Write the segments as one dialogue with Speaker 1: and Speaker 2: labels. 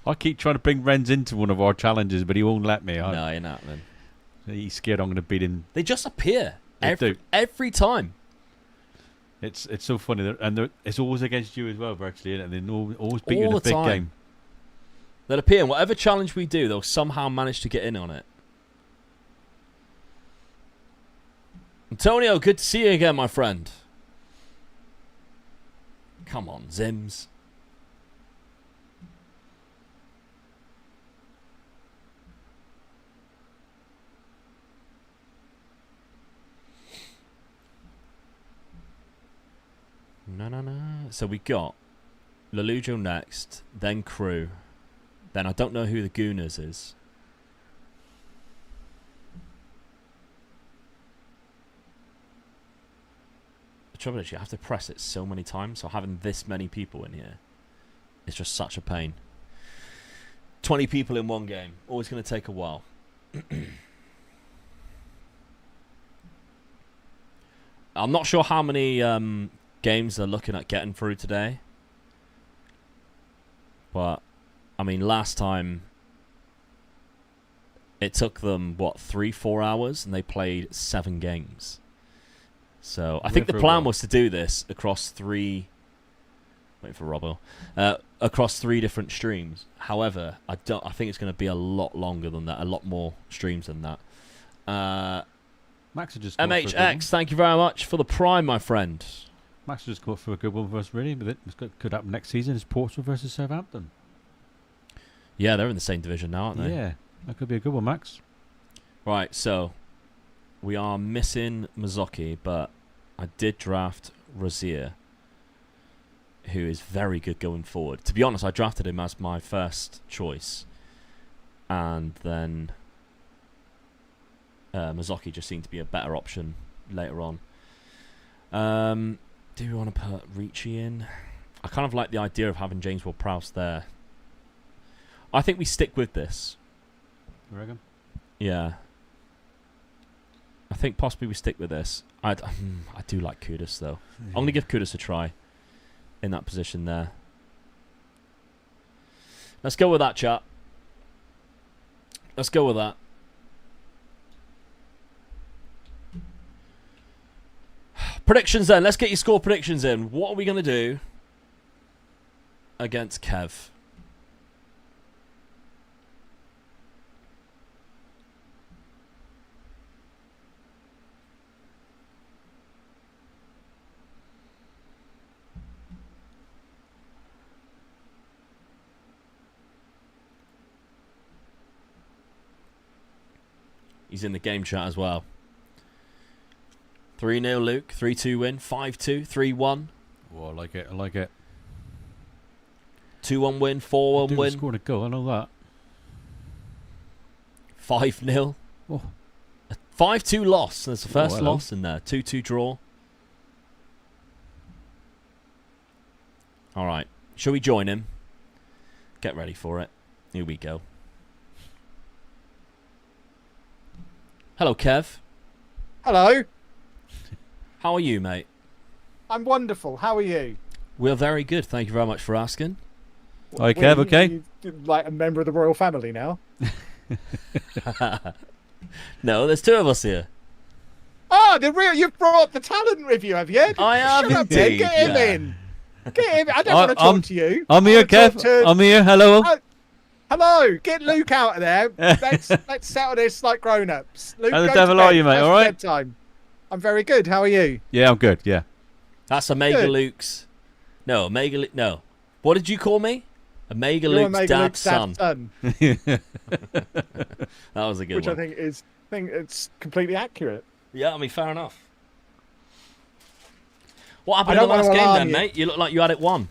Speaker 1: I keep trying to bring Renz into one of our challenges, but he won't let me.
Speaker 2: No, you're not, man.
Speaker 1: He's scared I'm going to beat him.
Speaker 2: They just appear
Speaker 1: They
Speaker 2: every time.
Speaker 1: It's so funny, and it's always against you as well, virtually, and they always beat you
Speaker 2: All
Speaker 1: in a
Speaker 2: the
Speaker 1: big
Speaker 2: time.
Speaker 1: game.
Speaker 2: They'll appear in whatever challenge we do. They'll somehow manage to get in on it. Antonio, good to see you again, my friend. Come on, Zims. No. So we got Lelujo next, then Crew. Then I don't know who the Gooners is. The trouble is you have to press it so many times, so having this many people in here is just such a pain. 20 people in one game. Always going to take a while. I'm not sure how many games they're looking at getting through today. But, I mean, last time it took them, what, 3-4 hours? And they played 7 games. So, I think the plan was to do this across 3... Wait for Robbo. Across 3 different streams. However, I think it's going to be a lot longer than that. A lot more streams than that.
Speaker 1: Max just
Speaker 2: MHX, thank you very much for the Prime, my friend.
Speaker 1: Max just caught for a good one for us, really. But it could happen next season. It's Portsmouth versus Southampton.
Speaker 2: Yeah, they're in the same division now, aren't they?
Speaker 1: Yeah, that could be a good one, Max.
Speaker 2: Right, so we are missing Mazzocchi, but I did draft Rozier, who is very good going forward. To be honest, I drafted him as my first choice, and then Mazzocchi just seemed to be a better option later on. Do we want to put Ricci in? I kind of like the idea of having James Ward-Prowse there. I think we stick with this.
Speaker 1: You reckon?
Speaker 2: Yeah. I think possibly we stick with this. I do like Kudus, though.
Speaker 1: Yeah.
Speaker 2: I'm going to give Kudus a try in that position there. Let's go with that, chat. Let's go with that. Predictions then. Let's get your score predictions in. What are we going to do against Kev? He's in the game chat as well. 3-0 Luke, 3-2 win, 5-2, 3-1.
Speaker 1: Oh, I like it. I like it.
Speaker 2: 2-1 win, 4-1 win.
Speaker 1: Scored a goal. I know that.
Speaker 2: 5-0.
Speaker 1: Oh.
Speaker 2: 5-2 loss. There's the first
Speaker 1: hello.
Speaker 2: loss in there. 2-2 draw. All right. Shall we join him? Get ready for it. Here we go. Hello, Kev.
Speaker 3: Hello.
Speaker 2: How are you, mate?
Speaker 3: I'm wonderful. How are you?
Speaker 2: We're very good. Thank you very much for asking.
Speaker 1: Hi, Kev. Okay.
Speaker 3: You like a member of the royal family now?
Speaker 2: No, there's 2 of us here.
Speaker 3: Oh, you've brought the talent with you, have you?
Speaker 2: I have
Speaker 3: Shut up, then.
Speaker 2: indeed,
Speaker 3: Get him
Speaker 2: yeah.
Speaker 3: in. Get him. I don't want to talk to you.
Speaker 1: I'm here,
Speaker 3: I wanna talk
Speaker 1: Kev.
Speaker 3: to-
Speaker 1: I'm here. Hello.
Speaker 3: Hello. Get Luke out of there. Let's settle this like grown-ups. Luke,
Speaker 1: How the
Speaker 3: go
Speaker 1: devil
Speaker 3: to bed.
Speaker 1: are you, mate?
Speaker 3: It's
Speaker 1: All right?
Speaker 3: bedtime. I'm very good. How are you?
Speaker 1: Yeah, I'm good. Yeah.
Speaker 2: That's Omega
Speaker 3: Good.
Speaker 2: Luke's. No, no. What did you call me? Omega
Speaker 3: You're
Speaker 2: Luke's
Speaker 3: Omega
Speaker 2: dad's
Speaker 3: Luke's
Speaker 2: son. That was a good
Speaker 3: Which
Speaker 2: one.
Speaker 3: I think it's completely accurate.
Speaker 2: Yeah, I mean, fair enough. What happened
Speaker 3: I
Speaker 2: in the
Speaker 3: don't
Speaker 2: last
Speaker 3: wanna
Speaker 2: game
Speaker 3: alarm
Speaker 2: then,
Speaker 3: you.
Speaker 2: mate? You look like you had it won.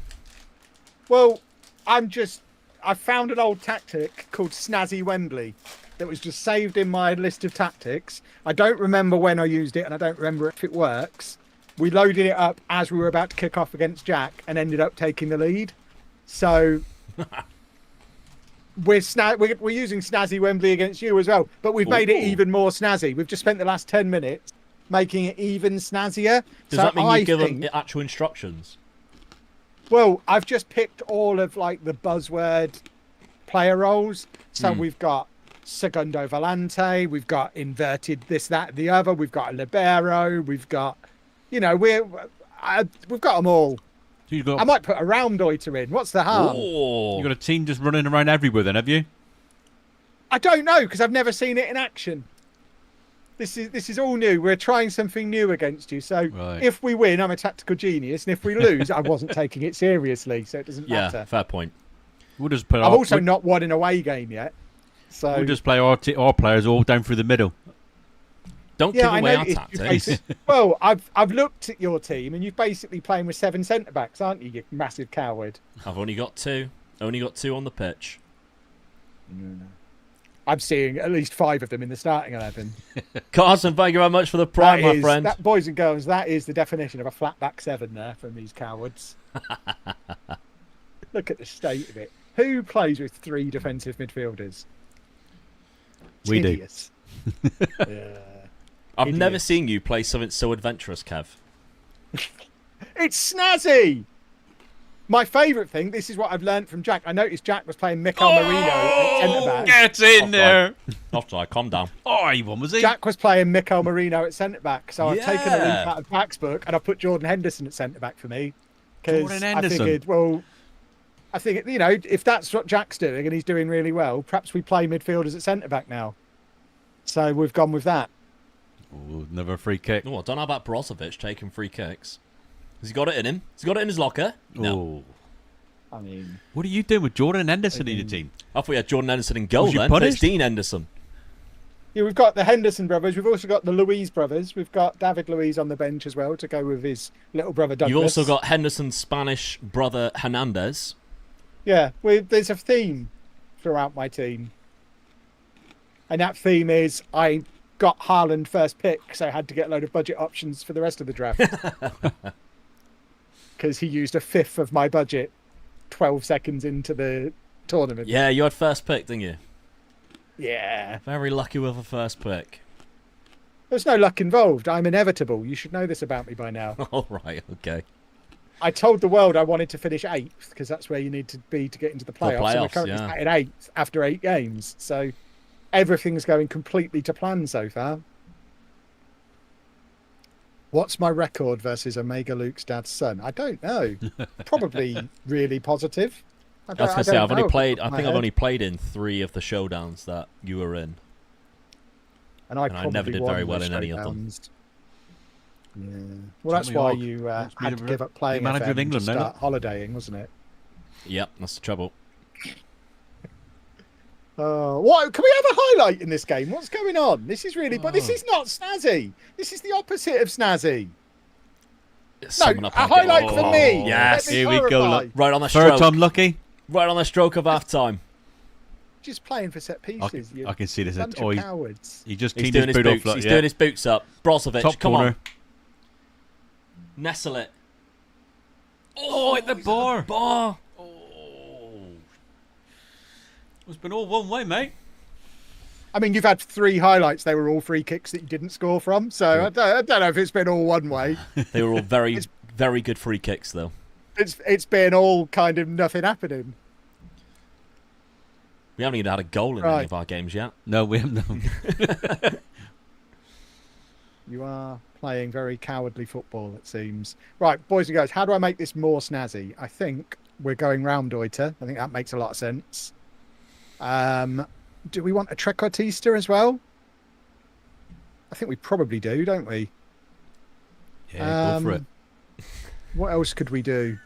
Speaker 3: Well, I found an old tactic called Snazzy Wembley that was just saved in my list of tactics. I don't remember when I used it, and I don't remember if it works. We loaded it up as we were about to kick off against Jack and ended up taking the lead. So we're using Snazzy Wembley against you as well, but we've made it
Speaker 2: Ooh.
Speaker 3: even more snazzy. We've just spent the last 10 minutes making it even snazzier.
Speaker 2: Does
Speaker 3: So
Speaker 2: that mean you
Speaker 3: I
Speaker 2: give
Speaker 3: think,
Speaker 2: them actual instructions?
Speaker 3: well, I've just picked all of like the buzzword player roles. So
Speaker 2: Hmm.
Speaker 3: we've got Segundo Volante, we've got inverted this, that, the other. We've got a libero. We've got, we've got them all.
Speaker 1: So you've got,
Speaker 3: I might put a Raumdeuter in. What's the harm?
Speaker 2: Oh.
Speaker 1: you've got a team just running around everywhere then, have you?
Speaker 3: I don't know because I've never seen it in action. This is all new. We're trying something new against you. So
Speaker 1: Right.
Speaker 3: if we win, I'm a tactical genius, and if we lose, I wasn't taking it seriously, so it doesn't
Speaker 2: Yeah,
Speaker 3: matter.
Speaker 2: fair point.
Speaker 1: We'll just put
Speaker 3: I've
Speaker 1: our,
Speaker 3: also not won an away game yet. So
Speaker 1: we'll just play our players all down through the middle.
Speaker 2: Don't
Speaker 3: yeah,
Speaker 2: give
Speaker 3: I
Speaker 2: away
Speaker 3: know.
Speaker 2: our tactics.
Speaker 3: Well, I've looked at your team, and you're basically playing with 7 centre backs, aren't you? You massive coward.
Speaker 2: I've only got 2. Only got 2 on the pitch.
Speaker 3: I'm seeing at least 5 of them in the starting 11.
Speaker 2: Carson, thank you very much for the prime, my friend.
Speaker 3: That, boys and girls, that is the definition of a flat back 7 there from these cowards. Look at the state of it. Who plays with 3 defensive midfielders? It's
Speaker 1: We do.
Speaker 3: hideous. Yeah.
Speaker 2: I've
Speaker 3: Idiot.
Speaker 2: never seen you play something so adventurous, Kev.
Speaker 3: It's snazzy. My favourite thing, this is what I've learned from Jack. I noticed Jack was playing Mikel Marino at centre back.
Speaker 1: Get in there!
Speaker 2: Offside, calm down.
Speaker 1: Oh, he won, was he?
Speaker 3: Jack was playing Mikel Marino at centre back, so I've taken a leaf
Speaker 2: Yeah.
Speaker 3: out of Jack's book and I put Jordan Henderson at centre back for me. Because
Speaker 1: Jordan
Speaker 3: I
Speaker 1: Henderson.
Speaker 3: figured, if that's what Jack's doing and he's doing really well, perhaps we play midfielders at centre back now. So we've gone with that.
Speaker 1: Oh, another free kick.
Speaker 2: Oh, I don't know about Brozovic taking free kicks. Has he got it in him? Has he got it in his locker? No.
Speaker 1: Oh.
Speaker 3: I mean,
Speaker 1: What are you doing with Jordan Henderson in your team?
Speaker 2: I thought you had Jordan Henderson in goal
Speaker 1: Was you
Speaker 2: then. But it's
Speaker 1: punished?
Speaker 2: Dean Henderson.
Speaker 3: yeah, we've got the Henderson brothers. We've also got the Louise brothers. We've got David Luiz on the bench as well to go with his little brother Douglas.
Speaker 2: You've also got Henderson's Spanish brother Hernandez.
Speaker 3: Yeah, there's a theme throughout my team. And that theme is I got Haaland first pick, so I had to get a load of budget options for the rest of the draft. Because he used a fifth of my budget 12 seconds into the tournament.
Speaker 2: Yeah, you had first pick, didn't you?
Speaker 3: Yeah.
Speaker 2: Very lucky with a first pick.
Speaker 3: There's no luck involved. I'm inevitable. You should know this about me by now.
Speaker 2: All right, okay.
Speaker 3: I told the world I wanted to finish 8th because that's where you need to be to get into the
Speaker 2: For
Speaker 3: playoffs. And we're
Speaker 2: playoffs,
Speaker 3: currently
Speaker 2: yeah.
Speaker 3: sat in 8th after 8 games. So everything's going completely to plan so far. What's my record versus Omega Luke's dad's son? I don't know. Probably really positive.
Speaker 2: I was going to say,
Speaker 3: don't
Speaker 2: I've only
Speaker 3: know.
Speaker 2: played, I
Speaker 3: My
Speaker 2: think I've
Speaker 3: head.
Speaker 2: only played in 3 of the showdowns that you were in.
Speaker 3: And I
Speaker 2: never
Speaker 3: probably
Speaker 2: did
Speaker 3: won
Speaker 2: very well
Speaker 3: those
Speaker 2: in any of them.
Speaker 3: showdowns. Yeah. Well, that's
Speaker 1: Tommy
Speaker 3: why
Speaker 1: Hawk.
Speaker 3: you
Speaker 1: That's been
Speaker 3: had to
Speaker 1: a-
Speaker 3: give up playing
Speaker 1: the manager
Speaker 3: FM
Speaker 1: of England,
Speaker 3: to
Speaker 1: no?
Speaker 3: start holidaying, wasn't it?
Speaker 2: Yep, that's the trouble.
Speaker 3: What? Can we have a highlight in this game? What's going on? This is really, but this
Speaker 1: Oh.
Speaker 3: is not snazzy. This is the opposite of snazzy.
Speaker 2: Summon
Speaker 3: No,
Speaker 2: up
Speaker 3: a
Speaker 2: and get-
Speaker 3: highlight for me.
Speaker 2: Yes.
Speaker 3: Let me
Speaker 1: Here we go,
Speaker 3: clarify.
Speaker 1: look.
Speaker 2: Right on the
Speaker 1: Third
Speaker 2: stroke.
Speaker 1: time lucky.
Speaker 2: Right on the stroke of half time.
Speaker 3: Just playing for set pieces. You
Speaker 1: I can see this.
Speaker 3: bunch
Speaker 1: Oh,
Speaker 3: of
Speaker 1: he,
Speaker 3: cowards.
Speaker 1: he just
Speaker 2: He's
Speaker 1: teamed
Speaker 2: doing
Speaker 1: his
Speaker 2: his
Speaker 1: boot off.
Speaker 2: boots.
Speaker 1: Like,
Speaker 2: He's
Speaker 1: yeah.
Speaker 2: doing his boots up. Brozovic,
Speaker 1: Top
Speaker 2: come
Speaker 1: corner.
Speaker 2: on. Nestle it.
Speaker 1: Oh, hit the bar.
Speaker 2: Bar.
Speaker 1: Oh. It's been all one way, mate.
Speaker 3: I mean, you've had 3 highlights. They were all free kicks that you didn't score from. So I don't know if it's been all one way.
Speaker 2: They were all very, very good free kicks, though.
Speaker 3: It's been all kind of nothing happening.
Speaker 2: We haven't even had a goal in any
Speaker 3: Right.
Speaker 2: of our games yet.
Speaker 1: No, we haven't. No.
Speaker 3: You are playing very cowardly football, it seems. Right, boys and girls, how do I make this more snazzy? I think we're going Raumdeuter. I think that makes a lot of sense. Do we want a Trequartista as well? I think we probably do, don't we?
Speaker 1: Yeah, go for it.
Speaker 3: What else could we do?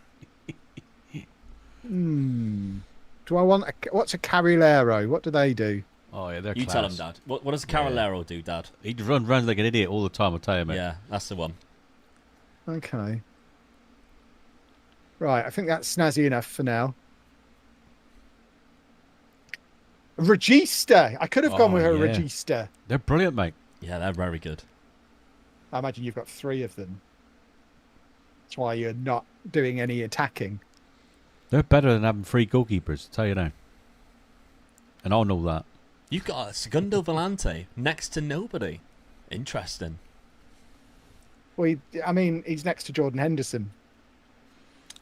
Speaker 3: Do I want what's a Carrilero? What do they do?
Speaker 1: Oh, yeah, they're
Speaker 2: You
Speaker 1: class.
Speaker 2: tell him, Dad. What does Carolero do, Dad?
Speaker 1: He runs like an idiot all the time, I'll tell you, mate.
Speaker 2: Yeah, that's the one.
Speaker 3: Okay. Right, I think that's snazzy enough for now. Regista. I could have gone
Speaker 1: Oh,
Speaker 3: with a
Speaker 1: yeah.
Speaker 3: Regista.
Speaker 1: They're brilliant, mate.
Speaker 2: Yeah, they're very good.
Speaker 3: I imagine you've got 3 of them. That's why you're not doing any attacking.
Speaker 1: They're better than having 3 goalkeepers, I'll tell you now. And I'll know that.
Speaker 2: You've got a Segundo Volante next to nobody. Interesting.
Speaker 3: Well, I mean, he's next to Jordan Henderson.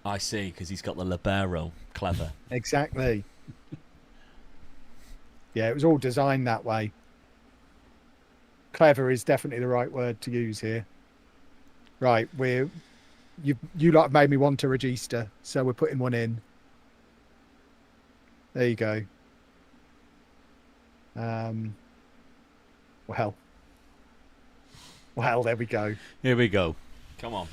Speaker 2: I see, because he's got the libero. Clever.
Speaker 3: Exactly. Yeah, it was all designed that way. Clever is definitely the right word to use here. Right, you lot have made me want a Regista, so we're putting one in. There you go. Well, there we go.
Speaker 1: Here we go.
Speaker 2: Come on.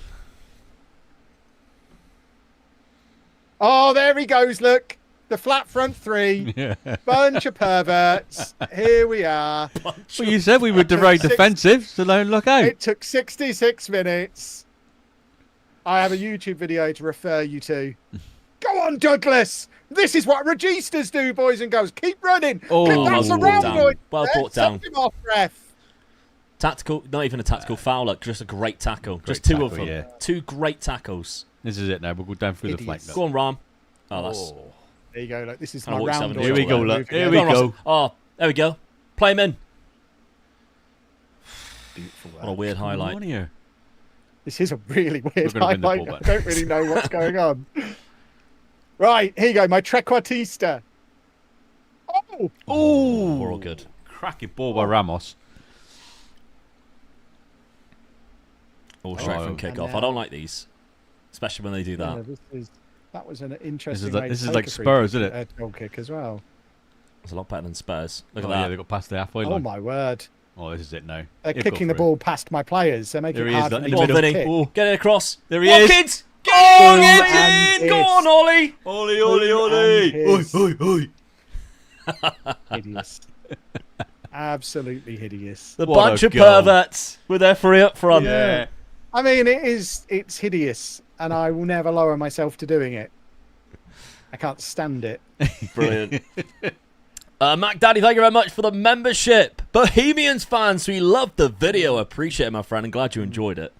Speaker 3: Oh, there he goes. Look, the flat front three. Bunch of perverts. Here we are.
Speaker 1: Well, you said we were very defensive, so don't look out.
Speaker 3: It took 66 minutes. I have a YouTube video to refer you to. Go on, Douglas. This is what Registas do, boys and girls. Keep running.
Speaker 1: Oh,
Speaker 3: That's
Speaker 2: well
Speaker 3: around,
Speaker 2: brought
Speaker 3: boys.
Speaker 2: down. Well brought down.
Speaker 3: Send him off, ref.
Speaker 2: Tactical, not even a tactical foul, look, just a great tackle.
Speaker 1: Great
Speaker 2: Just two
Speaker 1: tackle,
Speaker 2: of them.
Speaker 1: yeah.
Speaker 2: Two great tackles.
Speaker 1: This is it now. We'll go down through the flank.
Speaker 3: Idiots.
Speaker 1: Look.
Speaker 2: Go on, Ram. Oh, that's...
Speaker 3: There you go. Look, this is
Speaker 2: Kinda
Speaker 3: my
Speaker 2: walked
Speaker 3: round.
Speaker 2: 7
Speaker 1: Here we go,
Speaker 3: order.
Speaker 1: look. Here
Speaker 3: Moving
Speaker 1: we
Speaker 3: on.
Speaker 2: Go on,
Speaker 1: go.
Speaker 2: Ross. Oh, there we go. Play him in.
Speaker 3: Beautiful
Speaker 2: What a
Speaker 3: work.
Speaker 2: weird
Speaker 1: Come
Speaker 2: highlight.
Speaker 1: on here.
Speaker 3: This is a really weird
Speaker 1: gonna win the
Speaker 3: highlight.
Speaker 1: ball
Speaker 3: I
Speaker 1: back.
Speaker 3: don't really know what's going on. Right, here you go. My trequartista. Oh,
Speaker 1: Oh,
Speaker 2: We're all good.
Speaker 1: cracking ball by Ramos.
Speaker 2: All straight
Speaker 1: Oh.
Speaker 2: from kick
Speaker 3: And
Speaker 2: off.
Speaker 3: now-
Speaker 2: I don't like these, especially when they do that.
Speaker 3: yeah, that was an interesting.
Speaker 1: like-
Speaker 3: way
Speaker 1: this
Speaker 3: to
Speaker 1: is like
Speaker 3: take a free
Speaker 1: Spurs,
Speaker 3: kick,
Speaker 1: isn't it?
Speaker 3: Goal kick as well.
Speaker 2: It's a lot better than Spurs. Look at
Speaker 1: Yeah,
Speaker 2: that.
Speaker 1: they got past the halfway
Speaker 3: Oh
Speaker 1: line.
Speaker 3: my word!
Speaker 1: Oh, this is it now.
Speaker 3: They're
Speaker 1: They've
Speaker 3: kicking
Speaker 1: got
Speaker 3: the
Speaker 1: through.
Speaker 3: ball past my players. They're making
Speaker 1: There
Speaker 3: it
Speaker 1: he is,
Speaker 3: hard for
Speaker 1: in
Speaker 3: me
Speaker 1: the
Speaker 3: to
Speaker 1: middle.
Speaker 3: kick.
Speaker 1: Oh.
Speaker 2: Get it across.
Speaker 1: There he
Speaker 2: Walk
Speaker 1: is.
Speaker 2: it. Go, get
Speaker 3: and
Speaker 2: in. Go
Speaker 3: it's-
Speaker 2: on, Ollie.
Speaker 1: Ole, ole, ole!
Speaker 3: And
Speaker 1: Oi, oi, oi!
Speaker 3: Hideous. Absolutely hideous.
Speaker 2: The
Speaker 1: What a
Speaker 2: bunch of
Speaker 1: goal.
Speaker 2: perverts with their free up front.
Speaker 1: Yeah.
Speaker 3: I mean, it's hideous, and I will never lower myself to doing it. I can't stand it.
Speaker 2: Brilliant. Mac Daddy, thank you very much for the membership. Bohemians fans, we loved the video. Appreciate it, my friend, and glad you enjoyed it.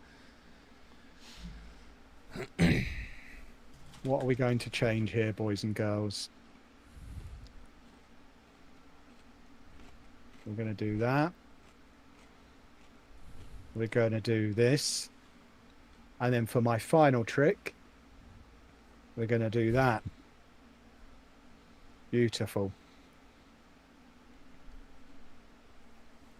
Speaker 3: What are we going to change here, boys and girls? We're going to do that. We're going to do this. And then for my final trick, we're going to do that. Beautiful.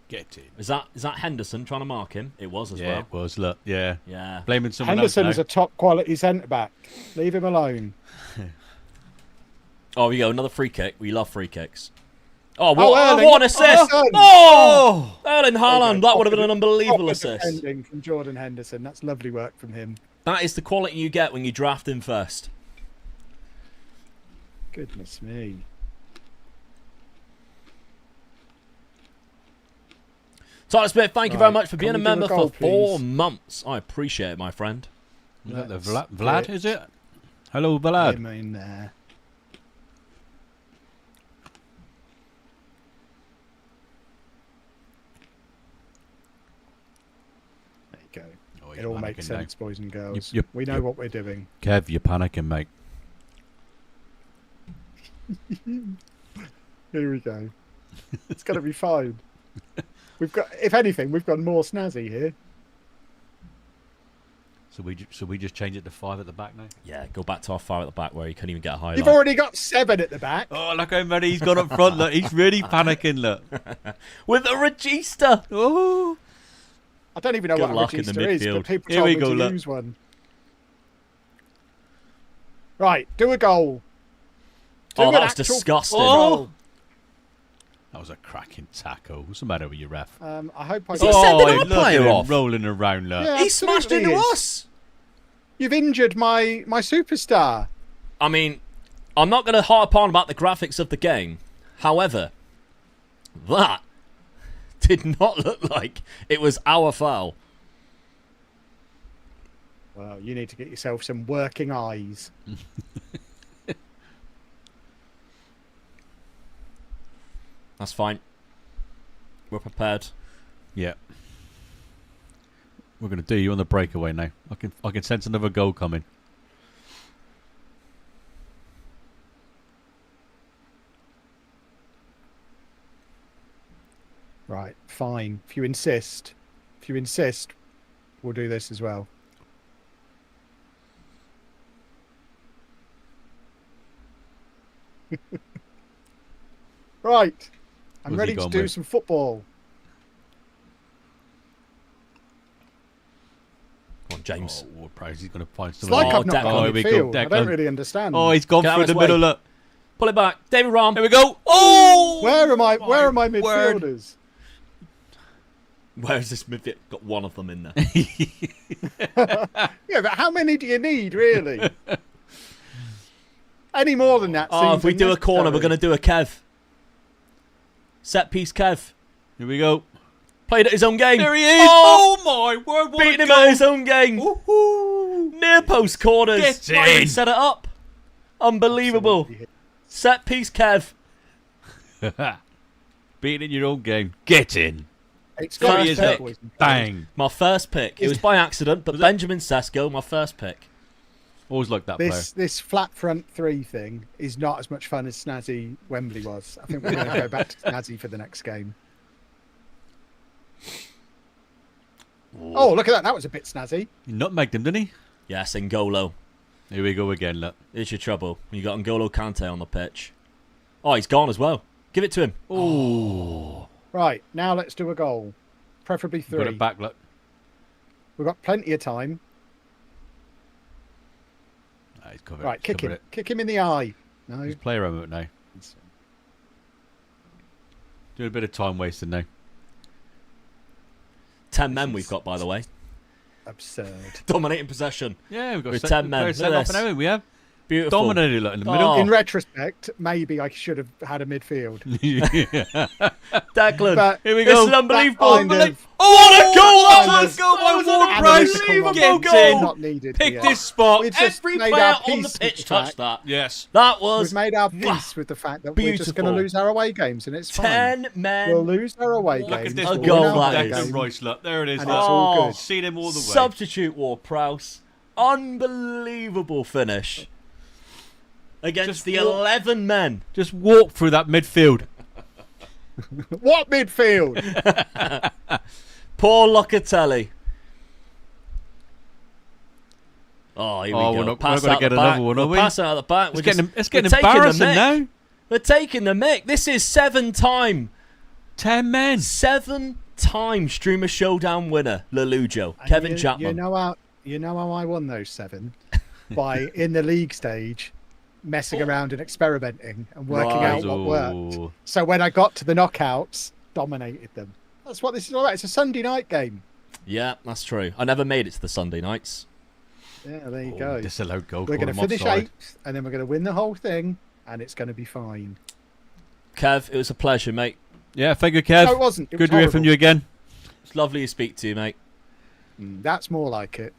Speaker 1: Get in.
Speaker 2: Is that Henderson trying to mark him? It was as
Speaker 1: Yeah,
Speaker 2: well.
Speaker 1: it was. Look, yeah.
Speaker 2: Yeah.
Speaker 1: Blaming someone
Speaker 3: Henderson
Speaker 1: else
Speaker 3: is a top quality centre back. Leave him alone.
Speaker 2: Oh, we go. Another free kick. We love free kicks. Oh,
Speaker 3: Erling.
Speaker 2: what an assist!
Speaker 3: Oh,
Speaker 2: Oh! Erling Haaland. That
Speaker 3: Proper-
Speaker 2: would have been an unbelievable
Speaker 3: proper
Speaker 2: assist.
Speaker 3: defending from Jordan Henderson. That's lovely work from him.
Speaker 2: That is the quality you get when you draft him first.
Speaker 3: Goodness me.
Speaker 2: Tyler Smith, thank you very
Speaker 3: Right,
Speaker 2: much for
Speaker 3: can
Speaker 2: being a
Speaker 3: we do a
Speaker 2: member
Speaker 3: goal,
Speaker 2: for 4
Speaker 3: please?
Speaker 2: months. I appreciate it, my friend.
Speaker 1: now. Is that the
Speaker 3: Let's
Speaker 1: Vlad,
Speaker 3: get
Speaker 1: is it? Hello, Vlad.
Speaker 3: him in there. There you go.
Speaker 1: Oh,
Speaker 3: It
Speaker 1: you're
Speaker 3: all makes
Speaker 1: panicking now.
Speaker 3: sense, boys and girls.
Speaker 1: Yep,
Speaker 3: We know
Speaker 1: yep.
Speaker 3: what we're doing.
Speaker 1: Kev, you're panicking, mate.
Speaker 3: Here we go. It's going to be fine. We've got, if anything, we've got more snazzy here.
Speaker 1: So we just change it to 5 at the back now?
Speaker 2: Yeah, go back to our fire at the back where you couldn't even get a highlight.
Speaker 3: You've already got 7 at the back.
Speaker 1: Oh, look how many he's got up front. Look, he's really panicking, look.
Speaker 2: With a Regista.
Speaker 1: Oh.
Speaker 3: I don't even know
Speaker 2: Good
Speaker 3: what a
Speaker 2: luck in the
Speaker 3: Regista is,
Speaker 2: midfield.
Speaker 3: but people
Speaker 1: Here
Speaker 3: told
Speaker 1: we
Speaker 3: me
Speaker 1: go,
Speaker 3: to
Speaker 1: look.
Speaker 3: use one. Right, do a goal. Do
Speaker 2: Oh,
Speaker 3: an
Speaker 2: that was
Speaker 3: actual
Speaker 2: disgusting.
Speaker 3: goal.
Speaker 1: That was a cracking tackle. What's the matter with you, ref?
Speaker 3: I hope I
Speaker 2: Is he
Speaker 3: got-
Speaker 2: sending our
Speaker 1: look at
Speaker 2: player
Speaker 1: him
Speaker 2: off?
Speaker 1: rolling around, look.
Speaker 3: Yeah,
Speaker 2: He smashed
Speaker 3: absolutely
Speaker 2: into
Speaker 3: is.
Speaker 2: us.
Speaker 3: You've injured my superstar.
Speaker 2: I mean, I'm not going to harp on about the graphics of the game. However, that did not look like it was our foul.
Speaker 3: Well, you need to get yourself some working eyes.
Speaker 2: That's fine. We're prepared.
Speaker 1: Yeah. We're going to do you on the breakaway now. I can sense another goal coming.
Speaker 3: Right, fine. If you insist, we'll do this as well. Right. I'm
Speaker 1: Where's he
Speaker 3: ready to
Speaker 1: gone
Speaker 3: do
Speaker 1: with?
Speaker 3: some football.
Speaker 2: Come on, James.
Speaker 1: Oh, Ward Prowse, he's going to find
Speaker 3: It's
Speaker 1: something.
Speaker 3: like
Speaker 2: Oh,
Speaker 3: I've not
Speaker 2: Declan.
Speaker 3: got
Speaker 1: here
Speaker 3: a
Speaker 1: we go,
Speaker 3: midfield. I don't
Speaker 1: Declan.
Speaker 3: really understand.
Speaker 1: Oh, he's gone
Speaker 2: Get out
Speaker 1: through
Speaker 2: of
Speaker 1: the
Speaker 2: his way.
Speaker 1: middle. Look.
Speaker 2: Pull it back. David Rahm.
Speaker 1: Here we go. Oh!
Speaker 3: Where are my
Speaker 1: word.
Speaker 3: midfielders?
Speaker 2: Where is this midfield? Got one of them in there.
Speaker 3: Yeah, but how many do you need, really? Any more than that?
Speaker 2: Oh,
Speaker 3: seems
Speaker 2: if we do a corner, we're going to
Speaker 3: unnecessary.
Speaker 2: do a Kev. Set piece Kev.
Speaker 1: Here we go.
Speaker 2: Played at his own game.
Speaker 1: There he is. Oh, my word. What
Speaker 2: Beating
Speaker 1: a
Speaker 2: him
Speaker 1: goal.
Speaker 2: at his own game.
Speaker 1: Woohoo.
Speaker 2: Near post corners.
Speaker 1: Get
Speaker 2: Not even
Speaker 1: in.
Speaker 2: set it up. Unbelievable.
Speaker 3: Absolutely.
Speaker 2: Set piece Kev.
Speaker 1: Beating in your own game. Get in.
Speaker 3: It's got
Speaker 2: First
Speaker 3: to be
Speaker 2: pick.
Speaker 3: boys and girls.
Speaker 1: Bang.
Speaker 2: My first pick. It was by accident, but
Speaker 1: Was it?
Speaker 2: Benjamin Sesko, my first pick.
Speaker 1: Always like that player.
Speaker 3: This flat front three thing is not as much fun as Snazzy Wembley was. I think we're going to go back to Snazzy for the next game. Oh, look at that. That was a bit snazzy.
Speaker 1: He nutmegged him, didn't he?
Speaker 2: Yes, N'Golo.
Speaker 1: Here we go again, look.
Speaker 2: Here's your trouble. You got N'Golo Kante on the pitch. Oh, he's gone as well. Give it to him.
Speaker 1: Oh.
Speaker 3: Right, now let's do a goal. Preferably
Speaker 1: Got
Speaker 3: three.
Speaker 1: it back, look.
Speaker 3: We've got plenty of time.
Speaker 1: Ah, he's covered
Speaker 3: Right,
Speaker 1: it.
Speaker 3: kick
Speaker 1: Covered
Speaker 3: him.
Speaker 1: it.
Speaker 3: Kick him in the eye. No.
Speaker 1: He's player remote now. Doing a bit of time wasting now.
Speaker 2: 10 men we've got, by the way.
Speaker 3: Absurd.
Speaker 2: Dominating possession.
Speaker 1: Yeah, we've got
Speaker 2: With
Speaker 1: set,
Speaker 2: 10 men.
Speaker 1: players
Speaker 2: Look
Speaker 1: set
Speaker 2: at
Speaker 1: off
Speaker 2: this.
Speaker 1: and everything. We have
Speaker 2: Beautiful.
Speaker 1: dominated look, in the
Speaker 2: Oh.
Speaker 1: middle.
Speaker 3: In retrospect, maybe I should have had a midfield.
Speaker 2: Declan.
Speaker 3: But
Speaker 1: Here we
Speaker 2: This
Speaker 1: go.
Speaker 2: is unbelievable.
Speaker 3: That kind of-
Speaker 1: Oh, what a goal!
Speaker 3: Kind
Speaker 1: That
Speaker 3: of
Speaker 1: was a goal by
Speaker 2: analytical
Speaker 1: Ward Prowse.
Speaker 3: analytical
Speaker 1: Get
Speaker 2: goal.
Speaker 1: in.
Speaker 3: not needed.
Speaker 1: Pick
Speaker 3: here.
Speaker 1: this spot.
Speaker 3: We've just
Speaker 2: Every
Speaker 3: made
Speaker 2: player
Speaker 3: our
Speaker 2: on
Speaker 3: peace
Speaker 2: the
Speaker 3: with
Speaker 2: pitch
Speaker 3: the
Speaker 2: touched
Speaker 3: fact-
Speaker 2: that.
Speaker 1: Yes.
Speaker 2: That was
Speaker 3: We've made our
Speaker 2: Mwah.
Speaker 3: peace with the fact that we're just going to
Speaker 2: Beautiful.
Speaker 3: lose our away games, and it's fine.
Speaker 2: 10 men.
Speaker 3: We'll lose our away
Speaker 1: Look
Speaker 3: games.
Speaker 1: at this
Speaker 2: A
Speaker 3: we'll
Speaker 2: goal
Speaker 3: win our
Speaker 2: that
Speaker 3: home
Speaker 2: is.
Speaker 1: Declan
Speaker 3: game,
Speaker 1: Rice, look. There it is.
Speaker 3: and
Speaker 1: look.
Speaker 3: it's all good.
Speaker 1: Seen him all the way.
Speaker 2: Substitute Ward Prowse. Unbelievable finish. Against
Speaker 1: Just
Speaker 2: the
Speaker 1: walk-
Speaker 2: 11 men.
Speaker 1: Just walk through that midfield.
Speaker 3: What midfield?
Speaker 2: Poor Locatelli. Oh, here we
Speaker 1: Oh,
Speaker 2: go.
Speaker 1: we're not
Speaker 2: Pass
Speaker 1: gonna
Speaker 2: out
Speaker 1: get
Speaker 2: the
Speaker 1: another
Speaker 2: back.
Speaker 1: one, are
Speaker 2: We're
Speaker 1: we?
Speaker 2: passing out the back.
Speaker 1: It's getting
Speaker 2: we're taking the
Speaker 1: embarrassing
Speaker 2: mick.
Speaker 1: now.
Speaker 2: We're taking the mick. This is 7-time.
Speaker 1: 10 men.
Speaker 2: 7-time Streamer Showdown winner, Lelujo.
Speaker 3: And
Speaker 2: Kevin
Speaker 3: you,
Speaker 2: Chapman.
Speaker 3: You know how I won those 7? By, in the league stage, messing around and experimenting and working
Speaker 2: Right.
Speaker 3: out what worked.
Speaker 1: Ooh.
Speaker 3: So when I got to the knockouts, dominated them. That's what this is all about. It's a Sunday night game.
Speaker 2: Yeah, that's true. I never made it to the Sunday nights.
Speaker 3: Yeah, there you
Speaker 1: Oh,
Speaker 3: go.
Speaker 1: disallowed goal.
Speaker 3: We're going to
Speaker 1: call him
Speaker 3: finish
Speaker 1: offside.
Speaker 3: 8th, and then we're going to win the whole thing, and it's going to be fine.
Speaker 2: Kev, it was a pleasure, mate.
Speaker 1: Yeah, thank you, Kev.
Speaker 3: No, it wasn't. It
Speaker 1: Good
Speaker 3: was
Speaker 1: to hear from
Speaker 3: horrible.
Speaker 1: you again.
Speaker 2: It's lovely to speak to you, mate.
Speaker 3: That's more like it.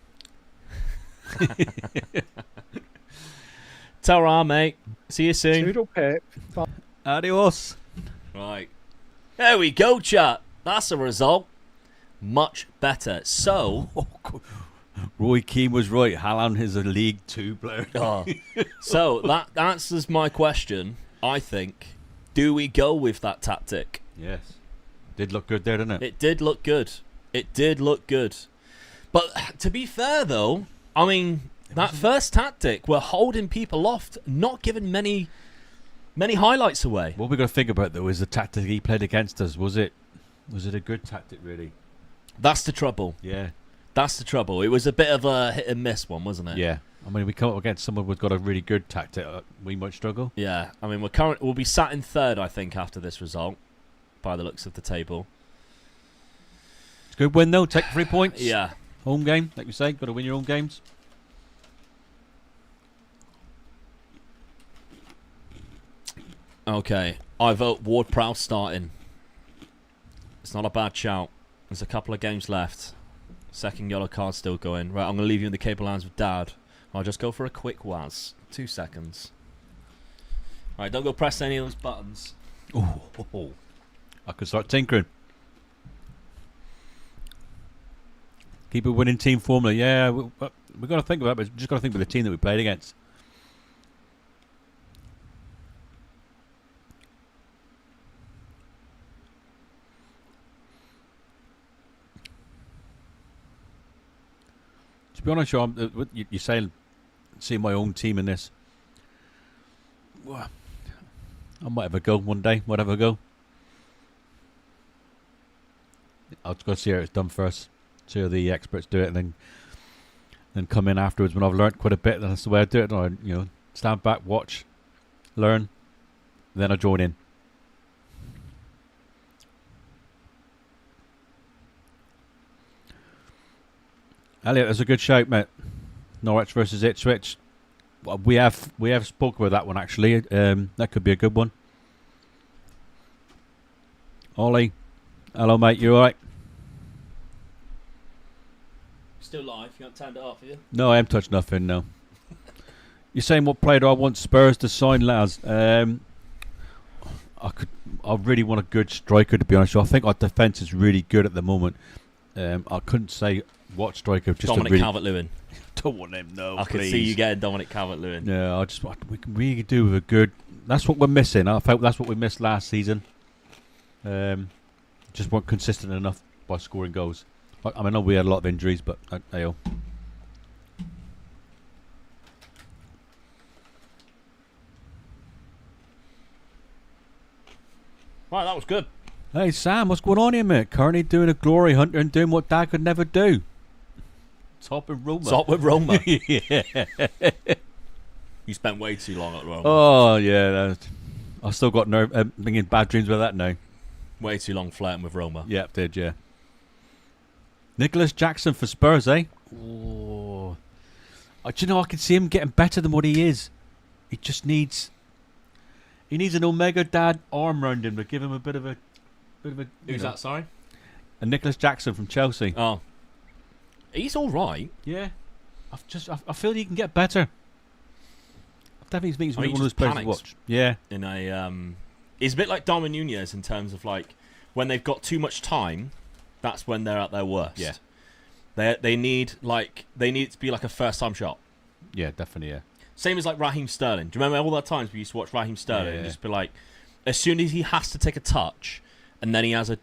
Speaker 2: Ta-ra, mate. See you soon.
Speaker 3: Toodle pip.
Speaker 1: Adios.
Speaker 2: Right. There we go, chat. That's a result. Much better. So,
Speaker 1: Roy Keane was right. Haaland is a League 2 player.
Speaker 2: so that answers my question. I think. Do we go with that tactic?
Speaker 1: Yes. Did look good there, didn't it?
Speaker 2: It did look good. It did look good. But to be fair, though, I mean, that first tactic, we're holding people off, not giving many highlights away.
Speaker 1: What we got to think about, though, is the tactic he played against us. Was it a good tactic, really?
Speaker 2: That's the trouble.
Speaker 1: Yeah.
Speaker 2: That's the trouble. It was a bit of a hit and miss one, wasn't it?
Speaker 1: Yeah. I mean, we come up against someone who's got a really good tactic. We might struggle.
Speaker 2: Yeah. I mean, we'll be sat in third, I think, after this result, by the looks of the table.
Speaker 1: It's a good win, though. Take 3 points.
Speaker 2: Yeah.
Speaker 1: Home game, like we say. Got to win your own games.
Speaker 2: Okay. I vote Ward Prowse starting. It's not a bad shout. There's a couple of games left. Second yellow card still going. Right, I'm going to leave you in the cable lines with Dad. I'll just go for a quick waz. 2 seconds. Right, don't go press any of those buttons.
Speaker 1: Oh. I could start tinkering. Keep a winning team formula. Yeah, we've got to think about it, but just got to think about the team that we played against. To be honest, Sean, what you're saying, seeing my own team in this, well, I might have a go one day. Might have a go. I'll go see how it's done first. See how the experts do it, and then come in afterwards when I've learnt quite a bit. That's the way I do it. I stand back, watch, learn, then I join in. Elliot, that's a good shout, mate. Norwich versus Ipswich. Well, we have spoken about that one actually. That could be a good one. Ollie, hello, mate. You all right?
Speaker 2: Still live. You haven't turned it off, have you?
Speaker 1: No, I haven't touched nothing. No. You're saying what player do I want Spurs to sign, Laz? I really want a good striker, to be honest. I think our defence is really good at the moment. I couldn't say what striker. Just
Speaker 2: Dominic Calvert-Lewin.
Speaker 1: Don't want him. No,
Speaker 2: I can see you getting Dominic Calvert-Lewin.
Speaker 1: Yeah, we can really do with a good. That's what we're missing. I felt that's what we missed last season. Just weren't consistent enough by scoring goals. I know we had a lot of injuries, but hey.
Speaker 2: Right, that was good.
Speaker 1: Hey Sam, what's going on here, mate? Currently doing a glory hunter and doing what Dad could never do. Top in Roma.
Speaker 2: Top with Roma.
Speaker 1: Yeah.
Speaker 2: You spent way too long at Roma.
Speaker 1: Oh yeah, I've still got thinking bad dreams about that now.
Speaker 2: Way too long flirting with Roma.
Speaker 1: Yep, did yeah. Nicholas Jackson for Spurs, eh? Oh, do you know I can see him getting better than what he is. He just needs. He needs an Omega Dad arm round him to give him a bit of a.
Speaker 2: Who's that? Sorry.
Speaker 1: And Nicholas Jackson from Chelsea.
Speaker 2: Oh, he's all right.
Speaker 1: Yeah, I feel he can get better. I definitely think he's one of those players to watch. Yeah.
Speaker 2: He's a bit like Darwin Nunez in terms of like when they've got too much time, that's when they're at their worst.
Speaker 1: Yeah.
Speaker 2: They need it to be like a first time shot.
Speaker 1: Yeah, definitely. Yeah.
Speaker 2: Same as like Raheem Sterling. Do you remember all the times we used to watch Raheem Sterling and just be like, as soon as he has to take a touch, and then he has a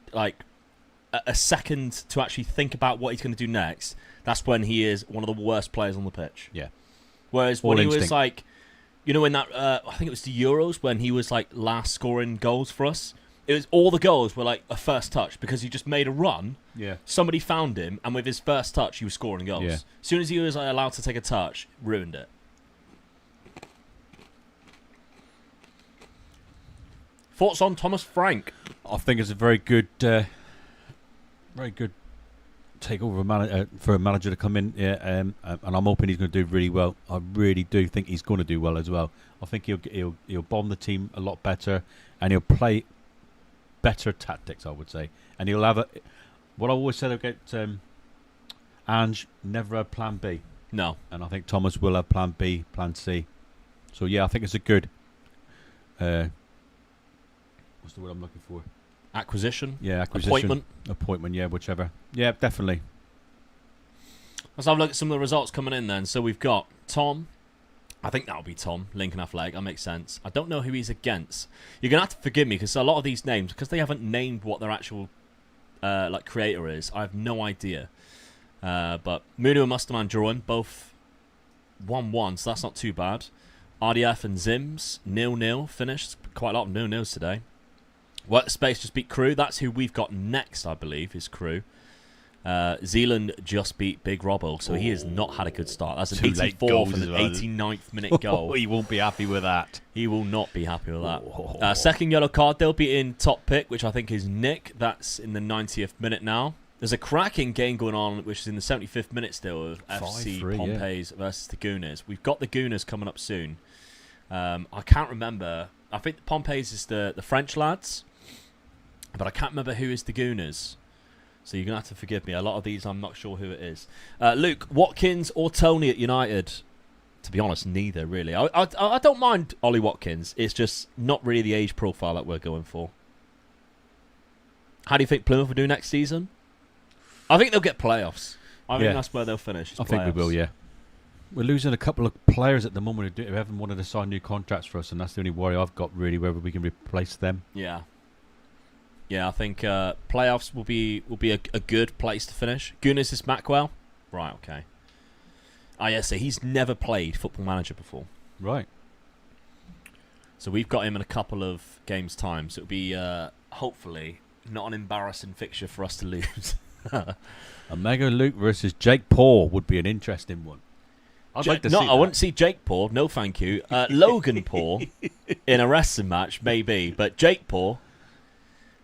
Speaker 2: second to actually think about what he's going to do next, that's when he is one of the worst players on the pitch.
Speaker 1: Yeah.
Speaker 2: Whereas when he was like, in that I think it was the Euros when he was like last scoring goals for us. It was all the goals were like a first touch because he just made a run.
Speaker 1: Yeah.
Speaker 2: Somebody found him, and with his first touch, he was scoring goals.
Speaker 1: Yeah.
Speaker 2: As soon as he was allowed to take a touch, ruined it. Thoughts on Thomas Frank?
Speaker 1: I think it's a very good takeover for a manager to come in. Yeah, and I'm hoping he's going to do really well. I really do think he's going to do well as well. I think he'll bomb the team a lot better, and he'll play better tactics, I would say. And he'll have what I always said about Ange, never had plan B.
Speaker 2: No.
Speaker 1: And I think Thomas will have plan B, plan C. So yeah, I think it's a good what's the word I'm looking for?
Speaker 2: Acquisition?
Speaker 1: Yeah, acquisition.
Speaker 2: Appointment,
Speaker 1: yeah, whichever. Yeah, definitely.
Speaker 2: Let's have a look at some of the results coming in then. So we've got Tom. I think that'll be Tom, Lincoln Athletic. That makes sense. I don't know who he's against. You're going to have to forgive me because a lot of these names, because they haven't named what their actual creator is, I have no idea. But Muno and Musterman drawing, both 1-1, so that's not too bad. RDF and Zims, 0-0 finished. Quite a lot of 0-0s today. Workspace just beat Crew. That's who we've got next, I believe, is Crew. Zealand just beat Big Robbo, so he has not had a good start. That's an 84th and an 89th minute goal.
Speaker 1: He won't be happy with that.
Speaker 2: He will not be happy with that. Second yellow card, they'll be in top pick, which I think is Nick. That's in the 90th minute now. There's a cracking game going on, which is in the 75th minute still, of FC Pompey's versus the Gooners. We've got the Gooners coming up soon. I can't remember. I think the Pompey's is the French lads, but I can't remember who is the Gooners. So you're going to have to forgive me. A lot of these, I'm not sure who it is. Luke, Watkins or Tony at United? To be honest, neither, really. I don't mind Ollie Watkins. It's just not really the age profile that we're going for. How do you think Plymouth will do next season? I think they'll get playoffs. I think that's where they'll finish.
Speaker 1: I think we will, yeah. We're losing a couple of players at the moment who haven't wanted to sign new contracts for us, and that's the only worry I've got, really, whether we can replace them.
Speaker 2: Yeah. Yeah, I think playoffs will be a good place to finish. Gunas is Mackwell? Right, okay. Oh, yeah, so he's never played Football Manager before.
Speaker 1: Right.
Speaker 2: So we've got him in a couple of games' time. So it'll be, hopefully, Not an embarrassing fixture for us to lose.
Speaker 1: Omega Luke versus Jake Paul would be an interesting one. I'd like to see that.
Speaker 2: I wouldn't see Jake Paul. No, thank you. Logan Paul in a wrestling match, maybe. But Jake Paul,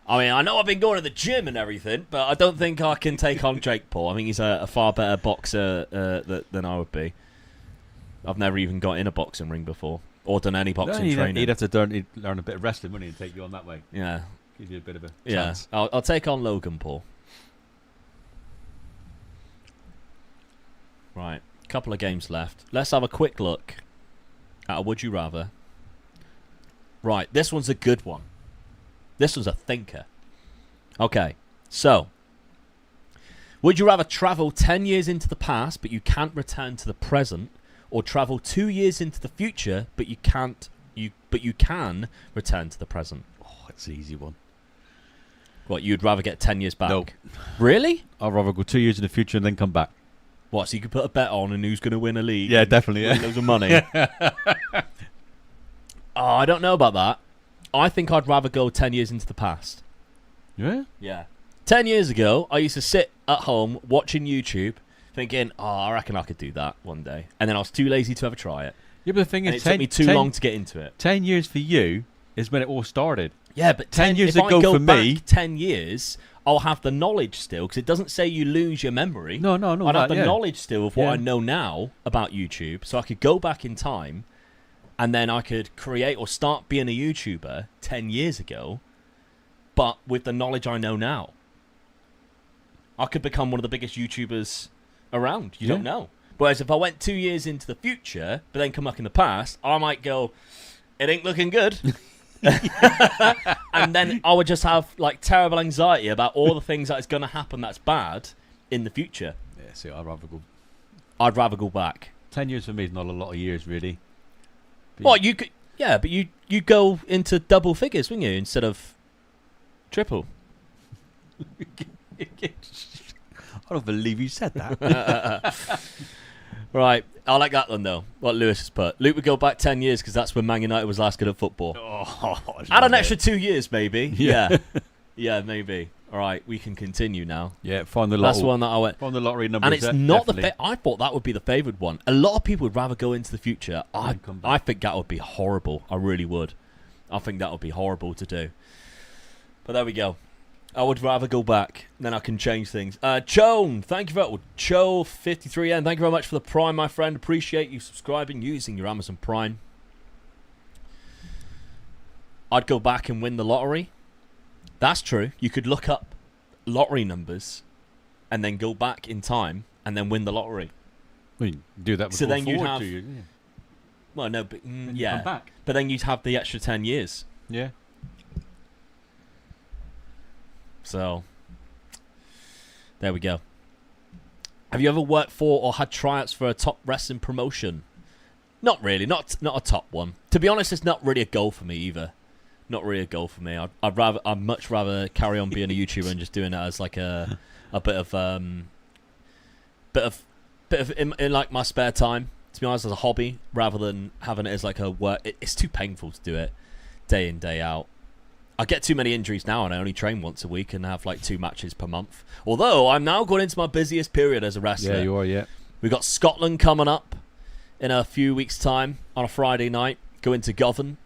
Speaker 2: I mean, I know I've been going to the gym and everything, but I don't think I can take on Jake Paul. I think he's a far better boxer than I would be. I've never even got in a boxing ring before or done any boxing training.
Speaker 1: He'd have to learn a bit of wrestling, wouldn't he, and take you on that way.
Speaker 2: Yeah.
Speaker 1: Give you a bit of a
Speaker 2: chance. I'll take on Logan Paul. Right. Couple of games left. Let's have a quick look at a Would You Rather. Right, this one's a good one. This one's a thinker. Okay, so would you rather travel 10 years into the past but you can't return to the present, or travel 2 years into the future but you can return to the present?
Speaker 1: Oh, it's an easy one.
Speaker 2: What, you'd rather get 10 years back?
Speaker 1: Nope.
Speaker 2: Really?
Speaker 1: I'd rather go 2 years in the future and then come back.
Speaker 2: What, so you could put a bet on and who's going to win a league?
Speaker 1: Yeah, definitely.
Speaker 2: Win loads of money. Oh, I don't know about that. I think I'd rather go 10 years into the past.
Speaker 1: Yeah?
Speaker 2: Yeah. 10 years ago, I used to sit at home watching YouTube thinking, I reckon I could do that one day. And then I was too lazy to ever try it.
Speaker 1: Yeah, but the thing is,
Speaker 2: it took me too long to get into it.
Speaker 1: 10 years for you is when it all started.
Speaker 2: Yeah, but
Speaker 1: 10 years
Speaker 2: if
Speaker 1: ago
Speaker 2: I go
Speaker 1: for
Speaker 2: back
Speaker 1: me...
Speaker 2: 10 years... I'll have the knowledge still, because it doesn't say you lose your memory.
Speaker 1: No.
Speaker 2: I'd have the knowledge still of what I know now about YouTube, so I could go back in time, and then I could create or start being a YouTuber 10 years ago, but with the knowledge I know now. I could become one of the biggest YouTubers around. You don't know. Whereas if I went 2 years into the future, but then come back in the past, I might go, it ain't looking good. And then I would just have like terrible anxiety about all the things that is going to happen that's bad in the future.
Speaker 1: Yeah, see, I'd
Speaker 2: rather go back.
Speaker 1: 10 years for me is not a lot of years, really.
Speaker 2: But you could, yeah, but you go into double figures, wouldn't you, instead of triple?
Speaker 1: I don't believe you said that.
Speaker 2: Right, I like that one though. What Lewis has put. Luke would go back 10 years because that's when Man United was last good at football. Add an extra 2 years, maybe. Yeah. Yeah, maybe. All right, we can continue now.
Speaker 1: Yeah, find the lottery.
Speaker 2: That's one that I went.
Speaker 1: Find the lottery number.
Speaker 2: And it's not I thought that would be the favoured one. A lot of people would rather go into the future. I think that would be horrible. I really would. I think that would be horrible to do. But there we go. I would rather go back, then I can change things. Chone, thank you for that. Cho53N, thank you very much for the Prime, my friend. Appreciate you subscribing, using your Amazon Prime. I'd go back and win the lottery. That's true. You could look up lottery numbers and then go back in time and then win the lottery.
Speaker 1: Well, you do that
Speaker 2: so then you'd have...
Speaker 1: yeah.
Speaker 2: Well, no, but yeah.
Speaker 1: Come back.
Speaker 2: But then you'd have the extra 10 years.
Speaker 1: Yeah.
Speaker 2: So, there we go. Have you ever worked for or had tryouts for a top wrestling promotion? Not really. Not a top one. To be honest, it's not really a goal for me either. Not really a goal for me. I'd much rather carry on being a YouTuber and just doing it as like a bit of in like my spare time. To be honest, as a hobby rather than having it as like a work. It's too painful to do it day in, day out. I get too many injuries now and I only train once a week and have like 2 matches per month. Although I'm now going into my busiest period as a wrestler.
Speaker 1: Yeah, you are, yeah.
Speaker 2: We've got Scotland coming up in a few weeks' time on a Friday night. Going to Govan.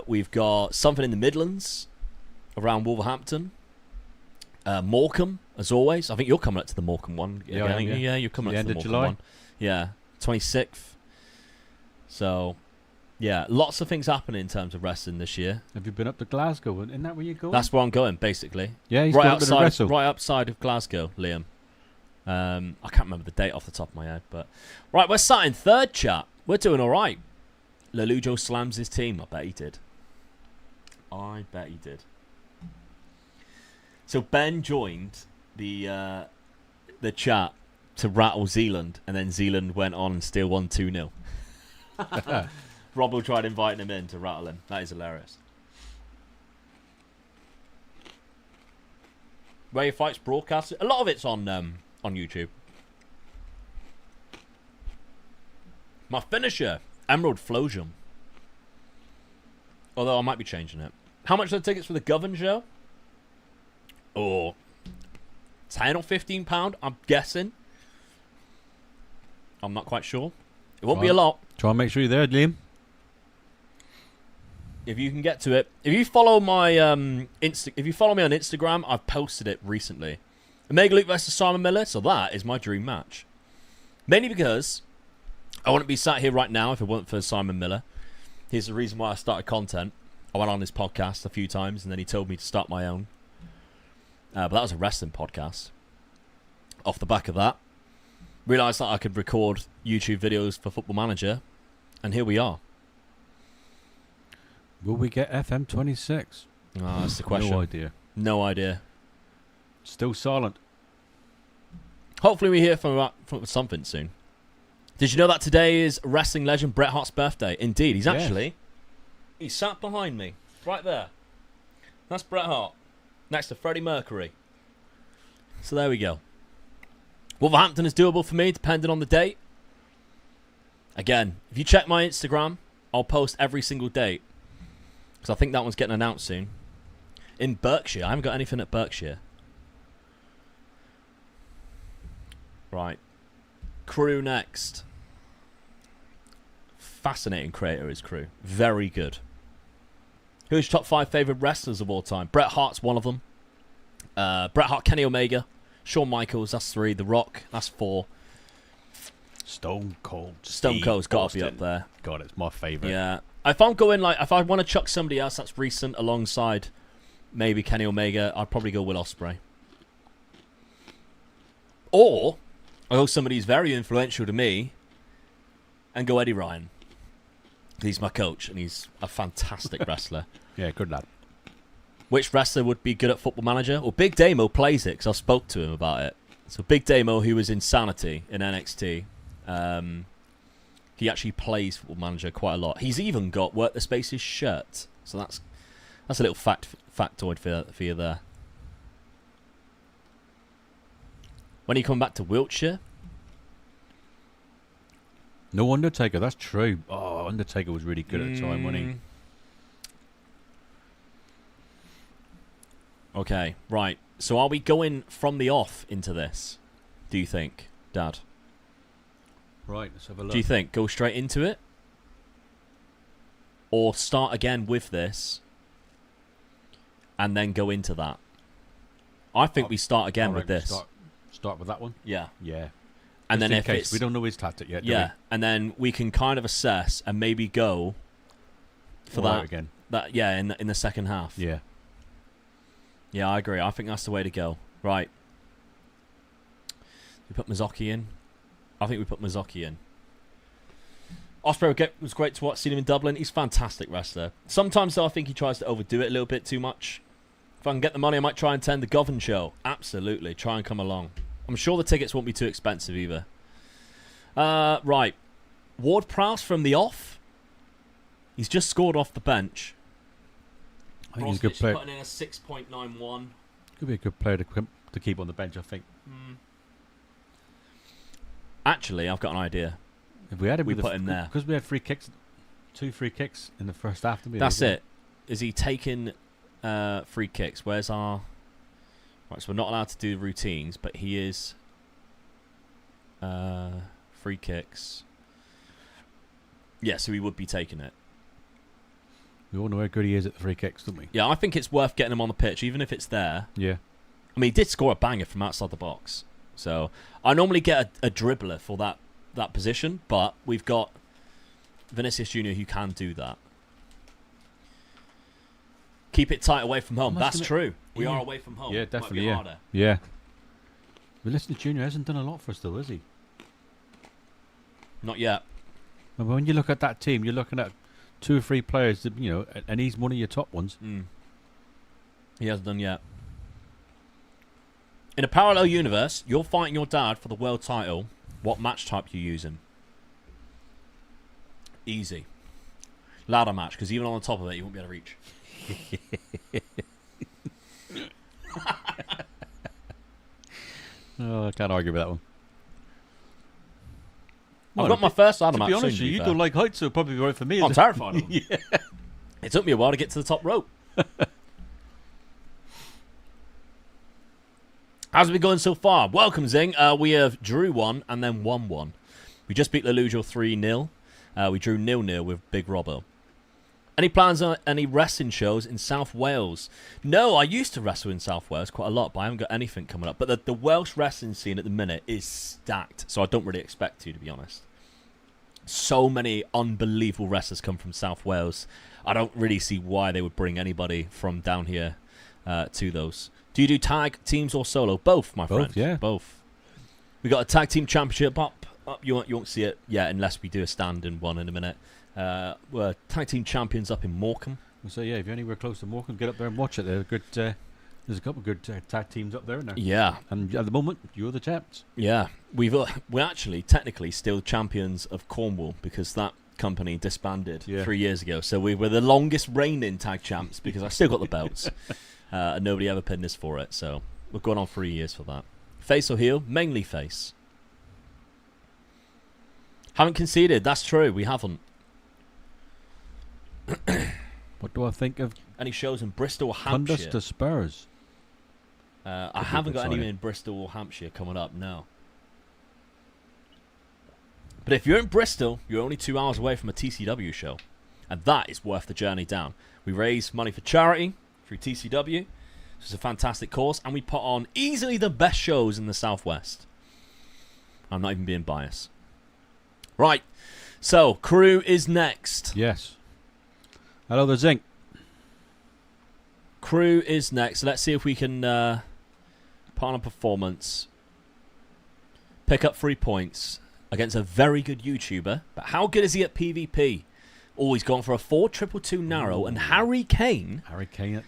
Speaker 2: We've got something in the Midlands around Wolverhampton. Morecambe, as always. I think you're coming up to the Morecambe one.
Speaker 1: Yeah,
Speaker 2: you're coming up to the Morecambe one. Yeah, 26th. So... yeah, lots of things happening in terms of wrestling this year.
Speaker 1: Have you been up to Glasgow? Isn't that where you're going?
Speaker 2: That's where I'm going, basically.
Speaker 1: Yeah, he's
Speaker 2: right
Speaker 1: going to wrestle.
Speaker 2: Right outside of Glasgow, Liam. I can't remember the date off the top of my head, but right, we're starting third, chat. We're doing all right. Lelujo slams his team. I bet he did. So Ben joined the chat to rattle Zealand, and then Zealand went on and still won 2-0. Robbo tried inviting him in to rattle him. That is hilarious. Where Your Fight's broadcasted. A lot of it's on YouTube. My finisher, Emerald Flosion. Although I might be changing it. How much are the tickets for the Govan show? or £10 or £15, I'm guessing. I'm not quite sure. It won't be a lot.
Speaker 1: Try and make sure you're there, Liam.
Speaker 2: If you can get to it. If you follow my if you follow me on Instagram, I've posted it recently. Omega Luke versus Simon Miller, so that is my dream match. Mainly because I wouldn't be sat here right now if it wasn't for Simon Miller. Here's the reason why I started content. I went on his podcast a few times, and then he told me to start my own. But that was a wrestling podcast. Off the back of that, realised that I could record YouTube videos for Football Manager, and here we are.
Speaker 1: Will we get FM26?
Speaker 2: Ah, that's the question.
Speaker 1: No idea.
Speaker 2: No idea.
Speaker 1: Still silent.
Speaker 2: Hopefully we hear from something soon. Did you know that today is wrestling legend Bret Hart's birthday? Indeed, he's actually... He's sat behind me, right there. That's Bret Hart, next to Freddie Mercury. So there we go. Wolverhampton is doable for me, depending on the date. Again, if you check my Instagram, I'll post every single date. Because I think that one's getting announced soon. In Berkshire. I haven't got anything at Berkshire. Right. Crew next. Fascinating creator is Crew. Very good. Who's your top 5 favourite wrestlers of all time? Bret Hart's one of them. Bret Hart, Kenny Omega. Shawn Michaels, that's 3. The Rock, that's 4.
Speaker 1: Stone Cold.
Speaker 2: Stone Cold's got to be up there.
Speaker 1: God, it's my favourite.
Speaker 2: Yeah. If I'm going, if I want to chuck somebody else that's recent alongside maybe Kenny Omega, I'd probably go Will Ospreay. Or I'll go somebody who's very influential to me and go Eddie Ryan. He's my coach and he's a fantastic wrestler.
Speaker 1: Yeah, good lad.
Speaker 2: Which wrestler would be good at Football Manager? Well, Big Damo plays it because I spoke to him about it. So Big Damo, who was in Sanity in NXT, he actually plays Football Manager quite a lot. He's even got Work the Spaces shirt. So that's a little factoid for you there. When are you coming back to Wiltshire?
Speaker 1: No Undertaker, that's true. Oh, Undertaker was really good at the time, wasn't he?
Speaker 2: Okay, right. So are we going from the off into this, do you think, Dad?
Speaker 1: Right, let's have a look.
Speaker 2: Do you think go straight into it? Or start again with this and then go into that? I think we start again with this.
Speaker 1: Start with that one?
Speaker 2: Yeah.
Speaker 1: Yeah.
Speaker 2: And
Speaker 1: just
Speaker 2: then if it's...
Speaker 1: We don't know his tactic yet, do
Speaker 2: yeah, and then we can kind of assess and maybe go for
Speaker 1: that
Speaker 2: that
Speaker 1: again.
Speaker 2: That yeah, in the second half.
Speaker 1: Yeah.
Speaker 2: Yeah, I agree. I think that's the way to go. Right. We put Mazzocchi in. I think we put Mazzocchi in. Ospreay was great to watch. Seen him in Dublin. He's a fantastic wrestler. Sometimes, though, I think he tries to overdo it a little bit too much. If I can get the money, I might try and attend the Govan show. Absolutely. Try and come along. I'm sure the tickets won't be too expensive either. Right. Ward-Prowse from the off. He's just scored off the bench.
Speaker 1: I think he's a good player.
Speaker 2: Putting in a 6.91.
Speaker 1: Could be a good player to keep on the bench, I think.
Speaker 2: Actually, I've got an idea.
Speaker 1: If we had him,
Speaker 2: we put him there
Speaker 1: because we had free kicks, 2 free kicks in the first half.
Speaker 2: That's it. Is he taking free kicks? Where's our? Right, so we're not allowed to do routines, but he is free kicks. Yeah, so he would be taking it.
Speaker 1: We all know how good he is at the free kicks, don't we?
Speaker 2: Yeah, I think it's worth getting him on the pitch, even if it's there.
Speaker 1: Yeah.
Speaker 2: I mean, he did score a banger from outside the box. So I normally get a dribbler for that position, but we've got Vinicius Jr. who can do that. Keep it tight away from home. That's true. We are away from home.
Speaker 1: Yeah, definitely.
Speaker 2: Might be
Speaker 1: Yeah.
Speaker 2: harder.
Speaker 1: Yeah. Vinicius Jr. hasn't done a lot for us, though, has he?
Speaker 2: Not yet.
Speaker 1: But when you look at that team, you're looking at 2 or 3 players, that, you know, and he's one of your top ones.
Speaker 2: He hasn't done yet. In a parallel universe, you're fighting your dad for the world title. What match type you using? Easy. Ladder match, because even on the top of it, you won't be able to reach.
Speaker 1: Oh, I can't argue with that one.
Speaker 2: I've got my first ladder match.
Speaker 1: To be honest with you, you don't like heights, so it'll probably be right for me.
Speaker 2: I'm terrified of them.
Speaker 1: Yeah.
Speaker 2: It took me a while to get to the top rope. How's it been going so far? Welcome, Zing. We have drew 1 and then won 1. We just beat Lelujo 3-0. We drew 0-0 with Big Robbo. Any plans on any wrestling shows in South Wales? No, I used to wrestle in South Wales quite a lot, but I haven't got anything coming up. But the Welsh wrestling scene at the minute is stacked, so I don't really expect to be honest. So many unbelievable wrestlers come from South Wales. I don't really see why they would bring anybody from down here to those. Do you do tag, teams, or solo? Both, my friend.
Speaker 1: Both, yeah.
Speaker 2: Both. We got a tag team championship up. You won't see it yet unless we do a stand-in one in a minute. We're tag team champions up in Morecambe.
Speaker 1: So yeah, if you're anywhere close to Morecambe, get up there and watch it. Good. There's a couple of good tag teams up there, isn't there?
Speaker 2: Yeah.
Speaker 1: And at the moment, you're the champs.
Speaker 2: Yeah. We're actually technically still champions of Cornwall because that company disbanded 3 years ago. So we were the longest reigning tag champs because I still got the belts. And nobody ever pinned us for it. So we're going on 3 years for that. Face or heel? Mainly face. Haven't conceded. That's true. We haven't.
Speaker 1: What do I think of
Speaker 2: any shows in Bristol or Hampshire?
Speaker 1: Cundus to Spurs?
Speaker 2: I haven't got any in Bristol or Hampshire coming up, no. But if you're in Bristol, you're only 2 hours away from a TCW show. And that is worth the journey down. We raise money for charity through TCW. It's a fantastic cause. And we put on easily the best shows in the Southwest. I'm not even being biased. Right. So, Crew is next.
Speaker 1: Yes. Hello, the Zinc.
Speaker 2: Crew is next. Let's see if we can put on a performance. Pick up 3 points against a very good YouTuber. But how good is he at PvP? Oh, he's gone for a 4-2-2 narrow. And Harry Kane.
Speaker 1: Harry Kane.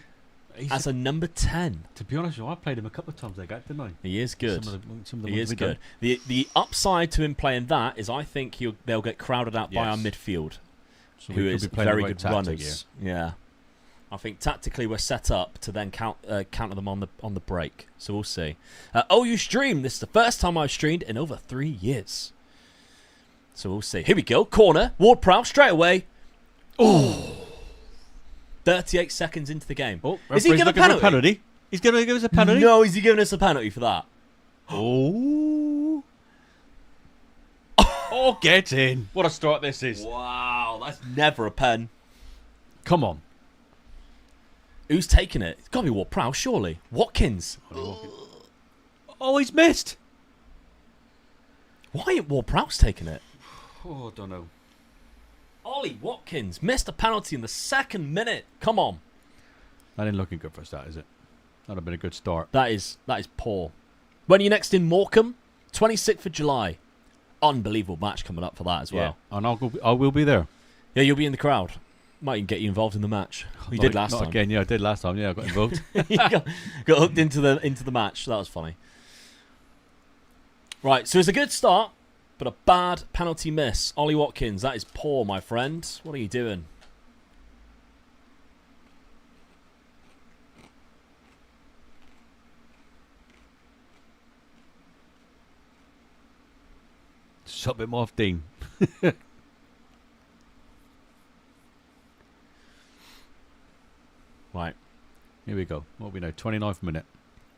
Speaker 2: As a number 10.
Speaker 1: To be honest, I played him a couple of times. Didn't I?
Speaker 2: He is good.
Speaker 1: Some of the
Speaker 2: he
Speaker 1: ones
Speaker 2: is good. The upside to him playing that is I think they'll get crowded out by our midfield.
Speaker 1: So
Speaker 2: who is very good
Speaker 1: tactic,
Speaker 2: runners. Yeah. I think tactically we're set up to then counter them on the break. So we'll see. Oh, you stream. This is the first time I've streamed in over 3 years. So we'll see. Here we go. Corner. Ward-Prowse straight away. Oh. 38 seconds into the game.
Speaker 1: Oh,
Speaker 2: is he giving a penalty?
Speaker 1: He's going to give us a penalty?
Speaker 2: No, is he giving us a penalty for that?
Speaker 1: Oh. Oh, get in. What a start this is.
Speaker 2: Wow, that's never a pen.
Speaker 1: Come on.
Speaker 2: Who's taking it? It's got to be Ward-Prowse, surely. Watkins.
Speaker 1: Oh, he's missed.
Speaker 2: Why ain't Ward-Prowse taking it?
Speaker 1: Oh, I don't know.
Speaker 2: Ollie Watkins missed a penalty in the 2nd minute. Come on.
Speaker 1: That ain't looking good for us, that, is it? That'd have been a good start.
Speaker 2: That is poor. When are you next in Morecambe? 26th of July. Unbelievable match coming up for that as well.
Speaker 1: Yeah. And I will be there.
Speaker 2: Yeah, you'll be in the crowd. Might even get you involved in the match. You did last time.
Speaker 1: Again, yeah, I did last time. Yeah, I got involved.
Speaker 2: You got hooked into the match. That was funny. Right, so it's a good start, but a bad penalty miss. Ollie Watkins, that is poor, my friend. What are you doing?
Speaker 1: Sub him off, Dean.
Speaker 2: Right.
Speaker 1: Here we go. What we know? 29th minute.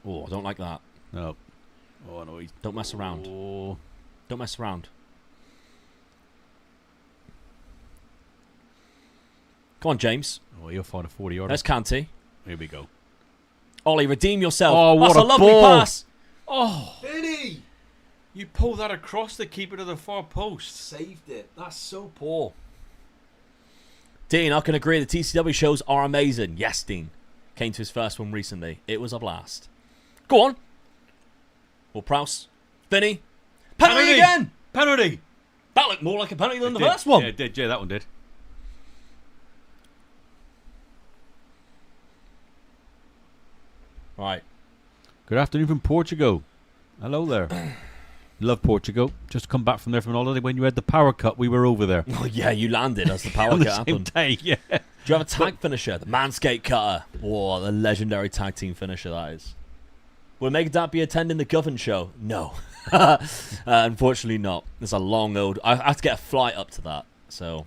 Speaker 2: Oh, I don't like that.
Speaker 1: No. Oh, no.
Speaker 2: Don't mess around.
Speaker 1: Oh.
Speaker 2: Don't mess around. Come on, James.
Speaker 1: Oh, he'll find a 40-yarder.
Speaker 2: There's Canty.
Speaker 1: Here we go.
Speaker 2: Ollie, redeem yourself.
Speaker 1: Oh, what
Speaker 2: That's a lovely
Speaker 1: ball.
Speaker 2: pass.
Speaker 1: Oh.
Speaker 2: Vinny!
Speaker 1: You pull that across the keeper to the far post.
Speaker 2: Saved it. That's so poor. Dean, I can agree. The TCW shows are amazing. Yes, Dean. Came to his first one recently. It was a blast. Go on. Or Prowse. Vinny. Penalty again!
Speaker 1: Penalty!
Speaker 2: That looked more like a penalty than the first one.
Speaker 1: Yeah, it did. Yeah, that one did.
Speaker 2: Right.
Speaker 1: Good afternoon from Portugal. Hello there. Love Portugal. Just come back from there from an holiday. When you had the power cut, we were over there.
Speaker 2: Oh, yeah, you landed as the power
Speaker 1: on
Speaker 2: cut
Speaker 1: the same
Speaker 2: happened.
Speaker 1: day, yeah.
Speaker 2: Do you have a tag finisher? The Manscaped Cutter. Oh, the legendary tag team finisher that is. Will Mega Dad be attending the Govan show? No. Unfortunately not. There's a long old... I have to get a flight up to that. So,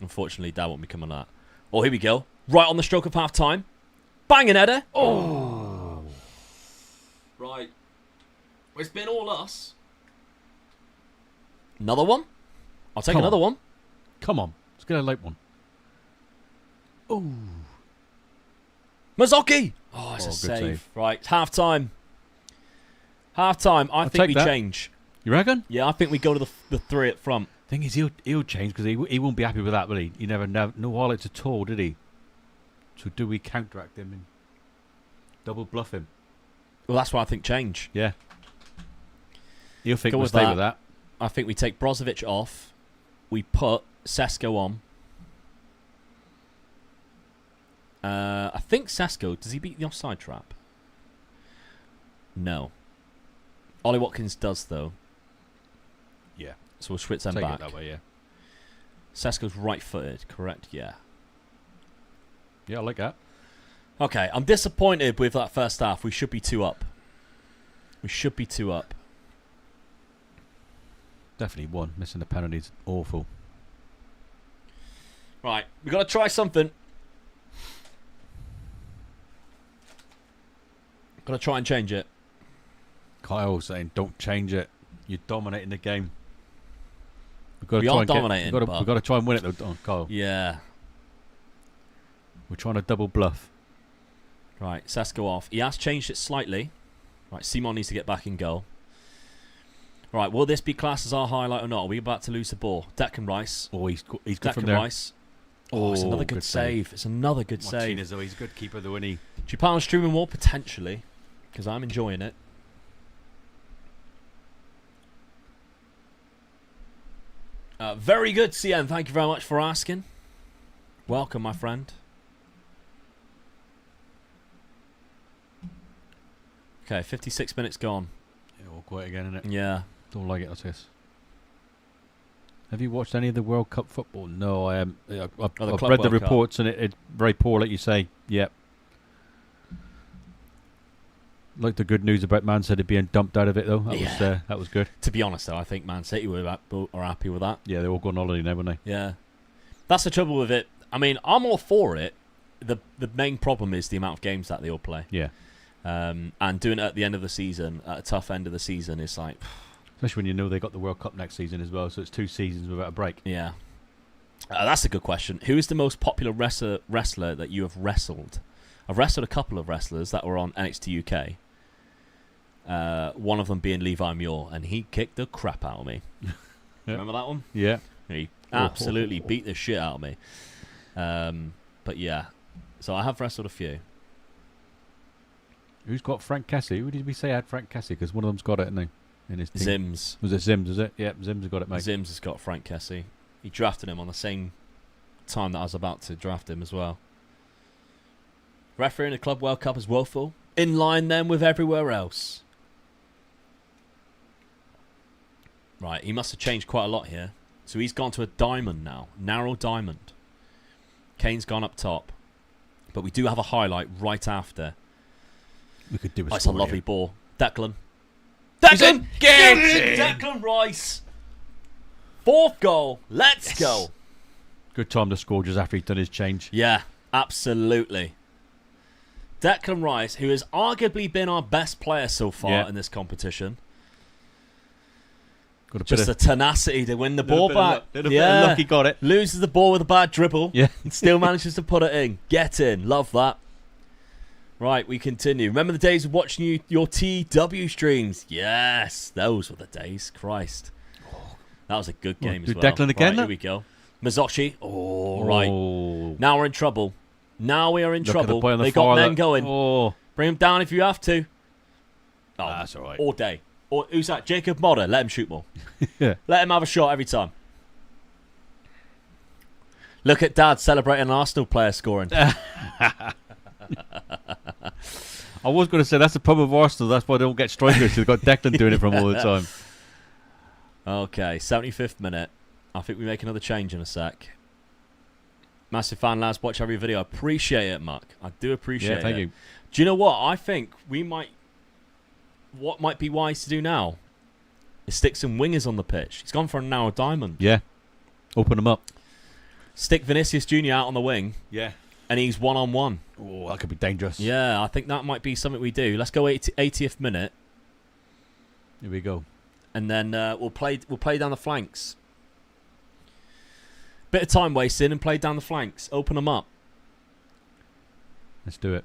Speaker 2: unfortunately, Dad won't be coming on that. Oh, here we go. Right on the stroke of half time. Banging header. Oh. Right. It's been all us. Another one? I'll take
Speaker 1: Come
Speaker 2: another
Speaker 1: on.
Speaker 2: one.
Speaker 1: Come on. Let's get a late one. Oh.
Speaker 2: Mazzocchi! Oh, it's a
Speaker 1: good
Speaker 2: save.
Speaker 1: save.
Speaker 2: Right, half-time. Half-time. I think
Speaker 1: take
Speaker 2: we
Speaker 1: that.
Speaker 2: change.
Speaker 1: You reckon?
Speaker 2: Yeah, I think we go to the three up front.
Speaker 1: Thing is, he'll change because he won't be happy with that, will he? He never no wallets at all, did he? So do we counteract him and double bluff him?
Speaker 2: Well, that's why I think change.
Speaker 1: Yeah. He'll think
Speaker 2: Go
Speaker 1: we'll
Speaker 2: with
Speaker 1: stay
Speaker 2: that.
Speaker 1: with that.
Speaker 2: I think we take Brozovic off. We put Sesko on. I think Sesko, does he beat the offside trap? No. Ollie Watkins does, though.
Speaker 1: Yeah.
Speaker 2: So we'll switch them
Speaker 1: Take
Speaker 2: back.
Speaker 1: it that way, yeah.
Speaker 2: Sesko's right-footed, correct? Yeah.
Speaker 1: Yeah, I like that.
Speaker 2: Okay, I'm disappointed with that first half. We should be 2 up. We should be 2 up.
Speaker 1: Definitely one. Missing the penalties, awful.
Speaker 2: Right, we've got to try something. Got to try and change it.
Speaker 1: Kyle saying, "Don't change it. You're dominating the game."
Speaker 2: We are dominating,
Speaker 1: We've
Speaker 2: but-
Speaker 1: got to try and win it, though, Kyle.
Speaker 2: Yeah.
Speaker 1: We're trying to double bluff.
Speaker 2: Right, Sesko off. He has changed it slightly. Right, Simon needs to get back in goal. Right, will this be classed as our highlight or not? Are we about to lose the ball? Declan Rice.
Speaker 1: Oh, he's good from
Speaker 2: Declan
Speaker 1: there.
Speaker 2: Rice. Oh, it's another good save. It's another good save.
Speaker 1: Martinez, though, he's a good keeper, though, isn't he?
Speaker 2: Do you put on Struman Wall? Potentially. Because I'm enjoying it. Very good, CN. Thank you very much for asking. Welcome, my friend. Okay, 56 minutes gone.
Speaker 1: Yeah, all quiet again, isn't it?
Speaker 2: Yeah.
Speaker 1: Don't like it, I guess. Have you watched any of the World Cup football? No, I am. I've
Speaker 2: Club
Speaker 1: read the
Speaker 2: World Cup.
Speaker 1: reports, and it's very poor, like you say. Yep. Like the good news about Man City being dumped out of it, though. That was good.
Speaker 2: To be honest, though, I think Man City are happy with that.
Speaker 1: Yeah, they're all going on holiday now, aren't they?
Speaker 2: Yeah. That's the trouble with it. I mean, I'm all for it. The main problem is the amount of games that they all play.
Speaker 1: Yeah.
Speaker 2: And doing it at the end of the season, at a tough end of the season, is like...
Speaker 1: Especially when you know they got the World Cup next season as well, so it's 2 seasons without a break.
Speaker 2: Yeah. That's a good question. Who is the most popular wrestler that you have wrestled? I've wrestled a couple of wrestlers that were on NXT UK. One of them being Levi Muir, and he kicked the crap out of me.
Speaker 1: Yeah.
Speaker 2: Remember that one?
Speaker 1: Yeah.
Speaker 2: He absolutely beat the shit out of me. But yeah, so I have wrestled a few.
Speaker 1: Who's got Frank Cassie? Who did we say had Frank Cassie? Because one of them's got it, hasn't he? In his team.
Speaker 2: Zims.
Speaker 1: Was it Zims, is it? Yeah, Zims has got it, mate.
Speaker 2: Zims has got Frank Kessie. He drafted him on the same time that I was about to draft him as well. Referee in the Club World Cup is woeful. In line then with everywhere else. Right, he must have changed quite a lot here. So he's gone to a diamond now. Narrow diamond. Kane's gone up top. But we do have a highlight right after.
Speaker 1: We could do a
Speaker 2: That's a
Speaker 1: score
Speaker 2: lovely
Speaker 1: here.
Speaker 2: ball. Declan! Declan!
Speaker 1: Get
Speaker 2: it!
Speaker 1: in!
Speaker 2: Declan Rice! 4th goal. Let's go.
Speaker 1: Good time to score just after he's done his change.
Speaker 2: Yeah, absolutely. Declan Rice, who has arguably been our best player so far in this competition.
Speaker 1: Got a
Speaker 2: Just
Speaker 1: bit
Speaker 2: the tenacity to win the ball back.
Speaker 1: Little bit of luck, he got it.
Speaker 2: Loses the ball with a bad dribble.
Speaker 1: Yeah.
Speaker 2: Still manages to put it in. Get in. Love that. Right, we continue. Remember the days of watching your TW streams? Yes, those were the days. Christ. That was a good game as
Speaker 1: do
Speaker 2: well.
Speaker 1: Declan again,
Speaker 2: Right,
Speaker 1: then?
Speaker 2: here we go. Mazzocchi. Oh, right.
Speaker 1: Oh.
Speaker 2: Now we're in trouble. Now we are in
Speaker 1: Look at the
Speaker 2: trouble.
Speaker 1: boy on the
Speaker 2: They got
Speaker 1: far,
Speaker 2: men
Speaker 1: look.
Speaker 2: going.
Speaker 1: Oh.
Speaker 2: Bring him down if you have to. Oh,
Speaker 1: That's all right.
Speaker 2: all day. Or who's that? Jacob Modder. Let him shoot more.
Speaker 1: Yeah.
Speaker 2: Let him have a shot every time. Look at Dad celebrating an Arsenal player scoring.
Speaker 1: I was going to say that's the problem with Arsenal. That's why they don't get strikers. They've got Declan doing it from all the time.
Speaker 2: Okay, 75th minute. I think we make another change in a sec. Massive fan, lads. Watch every video. I appreciate it, Mark. I do appreciate it.
Speaker 1: Thank you.
Speaker 2: Do you know what? I think we might... What might be wise to do now is stick some wingers on the pitch. He's gone for a narrow diamond.
Speaker 1: Yeah. Open them up.
Speaker 2: Stick Vinicius Jr. out on the wing,
Speaker 1: Yeah.
Speaker 2: and he's one-on-one.
Speaker 1: Oh, that could be dangerous.
Speaker 2: Yeah, I think that might be something we do. Let's go 80th minute.
Speaker 1: Here we go.
Speaker 2: And then we'll play down the flanks. Bit of time wasting and play down the flanks. Open them up.
Speaker 1: Let's do it.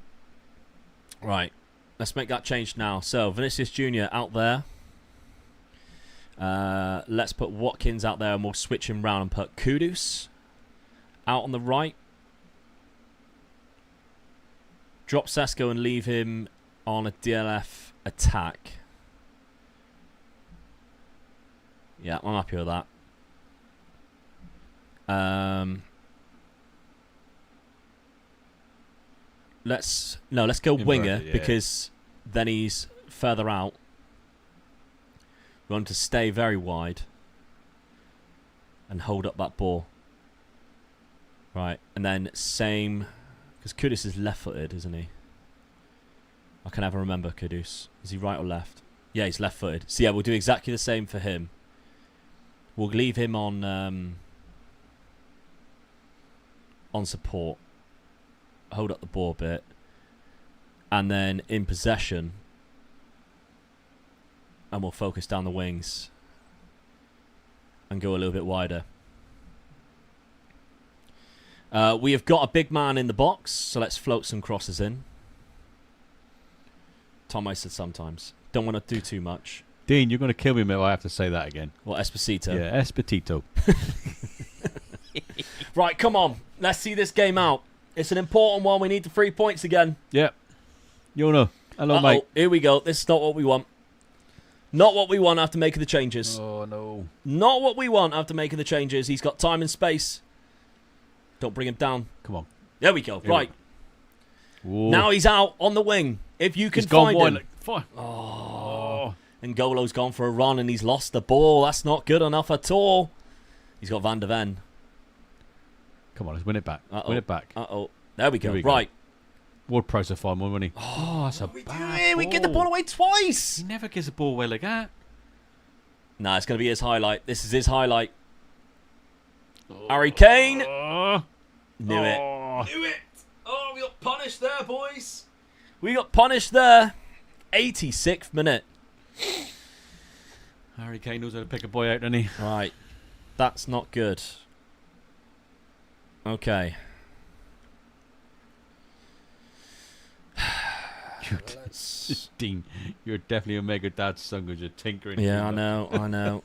Speaker 2: Right. Let's make that change now. So, Vinicius Jr. out there. Let's put Watkins out there and we'll switch him round and put Kudus out on the right. Drop Sesko and leave him on a DLF attack. Yeah, I'm happy with that. Let's go winger because then he's further out. We want to stay very wide and hold up that ball. Right, and then same, because Kudus is left-footed, isn't he? I can never remember Kudus. Is he right or left? Yeah, he's left-footed. So yeah, we'll do exactly the same for him. We'll leave him on support. Hold up the ball a bit. And then in possession. And we'll focus down the wings. And go a little bit wider. We have got a big man in the box. So let's float some crosses in. Tom, I said sometimes. Don't want to do too much.
Speaker 1: Dean, you're going to kill me if I have to say that again.
Speaker 2: What, Esposito?
Speaker 1: Yeah, Esposito.
Speaker 2: Right, come on. Let's see this game out. It's an important one. We need the 3 points again.
Speaker 1: Yep. Yona. Hello, mate.
Speaker 2: Here we go. This is not what we want. Not what we want after making the changes.
Speaker 1: Oh, no.
Speaker 2: Not what we want after making the changes. He's got time and space. Don't bring him down.
Speaker 1: Come on.
Speaker 2: There we go. Right.
Speaker 1: Whoa.
Speaker 2: Now he's out on the wing. If you can
Speaker 1: He's gone
Speaker 2: find him.
Speaker 1: wide.
Speaker 2: Oh. And Golo's gone for a run and he's lost the ball. That's not good enough at all. He's got Van de Ven.
Speaker 1: Come on, let's win it back. Win it back.
Speaker 2: Uh-oh. There we go.
Speaker 1: We go.
Speaker 2: Right.
Speaker 1: Ward-Prowse will find more money. Oh, that's a bad ball.
Speaker 2: We get the ball away twice.
Speaker 1: He never gives the ball away like that.
Speaker 2: Nah, it's going to be his highlight. This is his highlight. Harry Kane. Knew it. Knew it. Oh, we got punished there, boys. We got punished there. 86th minute.
Speaker 1: Harry Kane knows how to pick a boy out, doesn't he?
Speaker 2: Right. That's not good. Okay.
Speaker 1: Dean, you're definitely a mega dad's son because you're tinkering.
Speaker 2: Yeah, I know.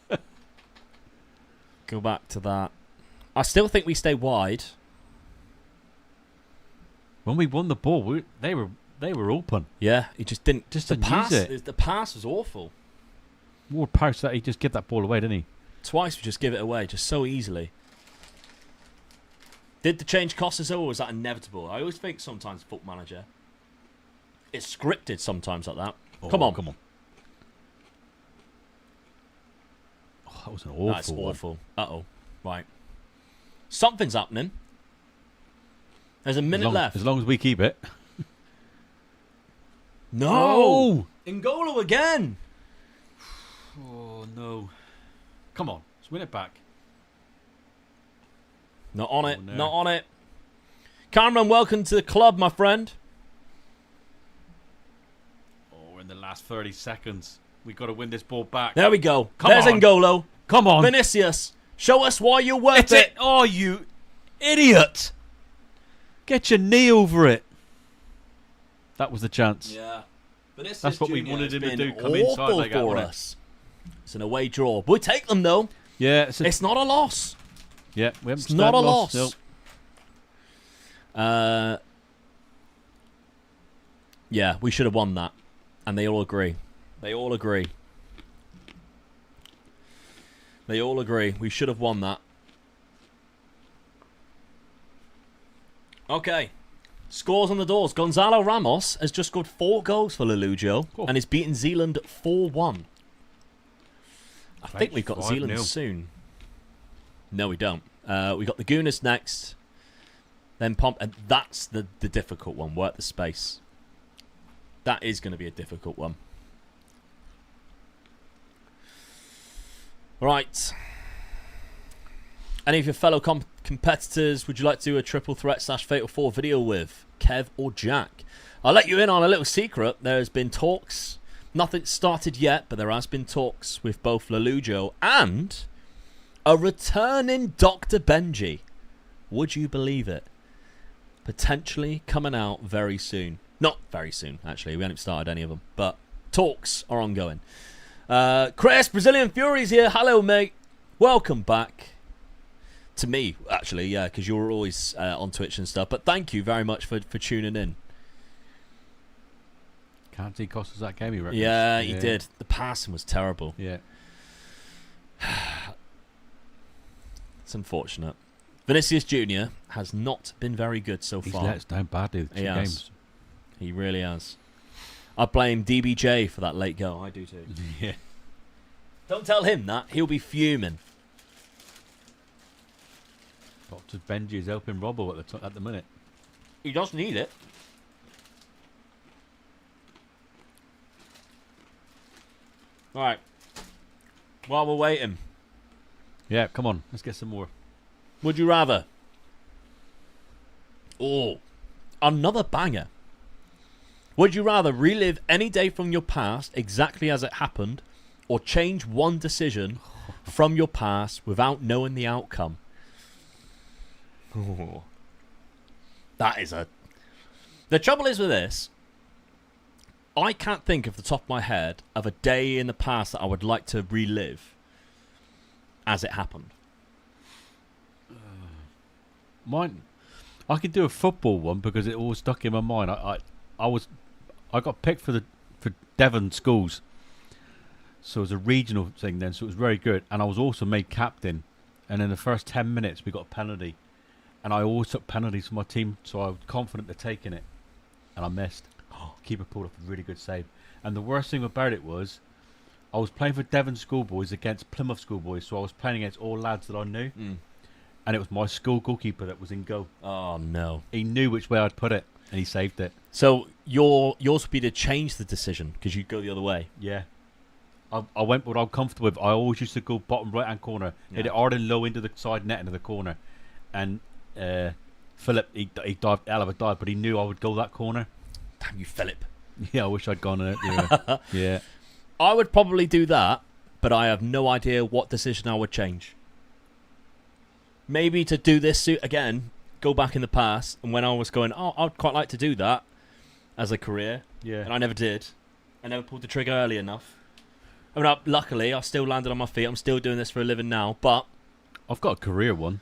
Speaker 2: Go back to that. I still think we stay wide.
Speaker 1: When we won the ball, they were open.
Speaker 2: Yeah, he just didn't.
Speaker 1: Just
Speaker 2: the
Speaker 1: didn't
Speaker 2: pass.
Speaker 1: use it.
Speaker 2: The pass was awful.
Speaker 1: Ward-Prowse, that he just give that ball away, didn't he?
Speaker 2: Twice we just give it away, just so easily. Did the change cost us, or was that inevitable? I always think sometimes Football Manager, it's scripted sometimes like that.
Speaker 1: Oh,
Speaker 2: come on.
Speaker 1: Oh, that was an awful
Speaker 2: That's awful. Uh-oh. Right. Something's happening. There's a minute left.
Speaker 1: As long as we keep it.
Speaker 2: No! N'Golo again!
Speaker 1: Oh, no. Come on. Let's win it back.
Speaker 2: Not on it.
Speaker 1: No.
Speaker 2: Not on it. Cameron, welcome to the club, my friend.
Speaker 1: Oh, we're in the last 30 seconds. We've got to win this ball back.
Speaker 2: There we go.
Speaker 1: There's
Speaker 2: N'Golo.
Speaker 1: Come on.
Speaker 2: Vinicius, show us why you're worth it.
Speaker 1: Oh, you idiot. Get your knee over it. That was the chance.
Speaker 2: Yeah. Vinicius
Speaker 1: That's what we
Speaker 2: Jr.
Speaker 1: wanted him
Speaker 2: has
Speaker 1: to
Speaker 2: been
Speaker 1: do. Come inside
Speaker 2: awful
Speaker 1: like that.
Speaker 2: for us. It's an away draw. We'll take them, though.
Speaker 1: Yeah.
Speaker 2: It's not a loss.
Speaker 1: Yeah, we haven't
Speaker 2: It's not a loss.
Speaker 1: No.
Speaker 2: Yeah, we should have won that. And they all agree. They all agree. They all agree. We should have won that. Okay. Scores on the doors. Gonzalo Ramos has just scored 4 goals for Lelugio and is beating Zealand 4-1. I think we've got Zealand soon. No, we don't. We got the Gooners next. Then Pomp, and that's the difficult one. Work the space. That is going to be a difficult one. Right. Any of your fellow competitors would you like to do a triple threat / Fatal 4 video with? Kev or Jack? I'll let you in on a little secret. There's been talks Nothing started yet, but there has been talks with both Lelujo and a returning Dr. Benji. Would you believe it? Potentially coming out very soon. Not very soon, actually. We haven't started any of them, but talks are ongoing. Chris, Brazilian Fury's here. Hello, mate. Welcome back. To me, actually, yeah, because you're always on Twitch and stuff. But thank you very much for tuning in.
Speaker 1: Can't see cost us that game, he reckons.
Speaker 2: Yeah, he did. The passing was terrible.
Speaker 1: Yeah.
Speaker 2: It's unfortunate. Vinicius Jr. has not been very good so
Speaker 1: He's
Speaker 2: far.
Speaker 1: let us down badly with 2 games.
Speaker 2: He really has. I blame DBJ for that late goal. I do too.
Speaker 1: Yeah.
Speaker 2: Don't tell him that. He'll be fuming.
Speaker 1: Dr. Benji is helping Robbo at the minute.
Speaker 2: He does need it. All right. While we're waiting,
Speaker 1: Yeah, come on. Let's get some more.
Speaker 2: would you rather? Oh, another banger. Would you rather relive any day from your past exactly as it happened, or change one decision from your past without knowing the outcome? Oh. That is a... The trouble is with this, I can't think off the top of my head of a day in the past that I would like to relive as it happened.
Speaker 1: Mine, I could do a football one because it all stuck in my mind. I got picked for Devon schools, so it was a regional thing then. So it was very good, and I was also made captain. And in the first 10 minutes, we got a penalty, and I always took penalties for my team, so I was confident of taking it, and I missed. Keeper pulled off a really good save. And the worst thing about it was, I was playing for Devon schoolboys against Plymouth schoolboys, so I was playing against all lads that I knew. And it was my school goalkeeper that was in goal.
Speaker 2: Oh, no.
Speaker 1: He knew which way I'd put it, and he saved it.
Speaker 2: So yours would be to change the decision because you'd go the other way.
Speaker 1: Yeah. I went what I'm comfortable with. I always used to go bottom right-hand corner, hit it hard and low into the side net into the corner. And Philip, he dived, hell of a dive, but he knew I would go that corner.
Speaker 2: Damn you, Philip.
Speaker 1: Yeah, I wish I'd gone in it. Yeah. Yeah.
Speaker 2: I would probably do that, but I have no idea what decision I would change. Maybe to do this suit again, go back in the past, and when I was going, I'd quite like to do that as a career,
Speaker 1: Yeah.
Speaker 2: and I never did. I never pulled the trigger early enough. I mean, luckily, I still landed on my feet. I'm still doing this for a living now, but...
Speaker 1: I've got a career one,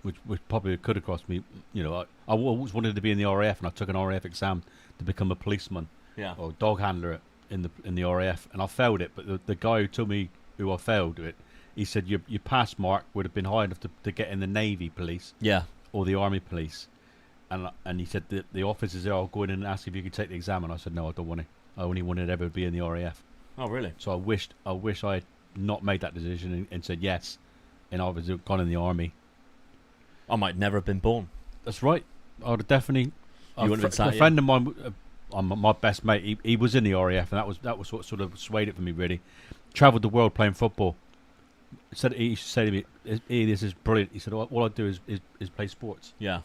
Speaker 1: which probably could have cost me, you know, I always wanted to be in the RAF, and I took an RAF exam to become a policeman or dog handler in the RAF, and I failed it, but the guy who told me who I failed it, he said your pass mark would have been high enough to get in the Navy police or the Army police, and he said that the officers there will go in and ask if you could take the exam, and I said no, I don't want it. I only wanted to ever be in the RAF.
Speaker 2: Oh, really?
Speaker 1: So I wish I had not made that decision and said yes, and I was gone in the Army.
Speaker 2: I might never have been born.
Speaker 1: That's right. I would have definitely.
Speaker 2: You wouldn't have been sat
Speaker 1: a
Speaker 2: here.
Speaker 1: friend of mine, my best mate, he was in the RAF, and that was what sort of swayed it for me. Really, travelled the world playing football. He used to say to me, "Hey, this is brilliant." He said, "All I do is play sports."
Speaker 2: Yeah.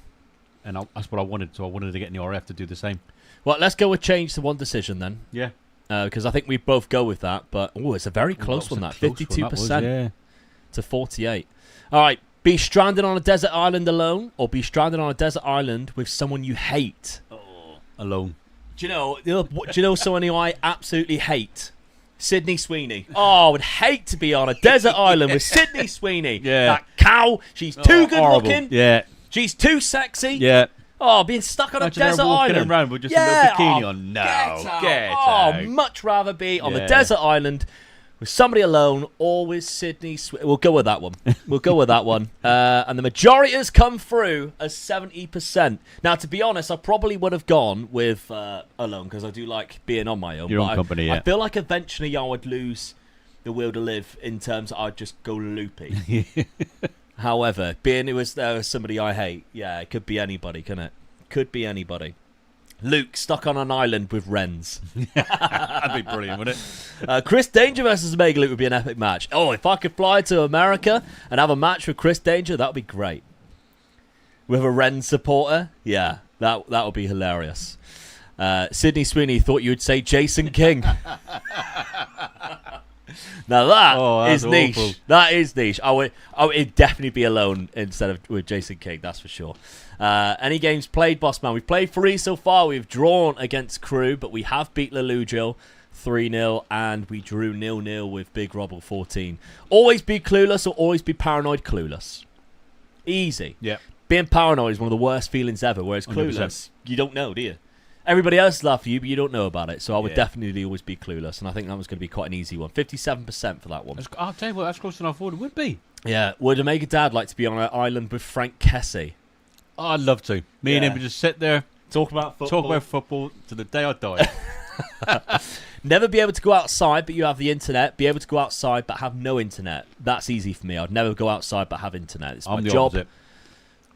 Speaker 1: And that's what I wanted. So I wanted to get in the RAF to do the same.
Speaker 2: Well, let's go with change to one decision then.
Speaker 1: Yeah.
Speaker 2: Because I think we both go with that. But it's a very close one. That 52% to 48. All right. Be stranded on a desert island alone, or be stranded on a desert island with someone you hate.
Speaker 1: Alone.
Speaker 2: Do you know someone who I absolutely hate? Sydney Sweeney. Oh, I would hate to be on a desert island with Sydney Sweeney.
Speaker 1: Yeah.
Speaker 2: That cow. She's too good looking.
Speaker 1: Yeah.
Speaker 2: She's too sexy.
Speaker 1: Yeah.
Speaker 2: Oh, being stuck on a desert island.
Speaker 1: Around with just a little bikini on. No, get out.
Speaker 2: Much rather be on the desert island with somebody alone, or with Sydney. We'll go with that one. And the majority has come through as 70%. Now, to be honest, I probably would have gone with alone because I do like being on my own.
Speaker 1: Your own company, yeah.
Speaker 2: I feel like eventually I would lose the will to live in terms of I'd just go loopy. However, being there was somebody I hate, it could be anybody, couldn't it? Could be anybody. Luke stuck on an island with wrens.
Speaker 1: That'd be brilliant, wouldn't it?
Speaker 2: Chris Danger versus Omega Luke would be an epic match. Oh, if I could fly to America and have a match with Chris Danger, that would be great. With a wren supporter, that would be hilarious. Sydney Sweeney thought you would say Jason King. Now that is niche.
Speaker 1: Awful.
Speaker 2: That is niche. I would definitely be alone instead of with Jason King. That's for sure. Any games played, boss man? We've played 3 so far. We've drawn against Crew, but we have beat Lelujo 3-0, and we drew 0-0 with Big Robble 14. Always be clueless or always be paranoid. Clueless. Easy.
Speaker 1: Yeah.
Speaker 2: Being paranoid is one of the worst feelings ever, whereas clueless,
Speaker 1: 100%.
Speaker 2: you don't know, do you? Everybody else laughs at you, but you don't know about it. So I would
Speaker 1: Yeah.
Speaker 2: definitely always be clueless, and I think that was going to be quite an easy one. 57% for that one.
Speaker 1: I'll tell you what, that's close enough thought it would be.
Speaker 2: Yeah. Would Omega Dad like to be on an island with Frank Kessie?
Speaker 1: Oh, I'd love to. Me and
Speaker 2: Yeah.
Speaker 1: him would just sit there,
Speaker 2: Talk about football.
Speaker 1: talk about football to the day I die.
Speaker 2: Never be able to go outside, but you have the internet. Be able to go outside, but have no internet. That's easy for me. I'd never go outside, but have internet. It's my
Speaker 1: I'm the
Speaker 2: job.
Speaker 1: opposite.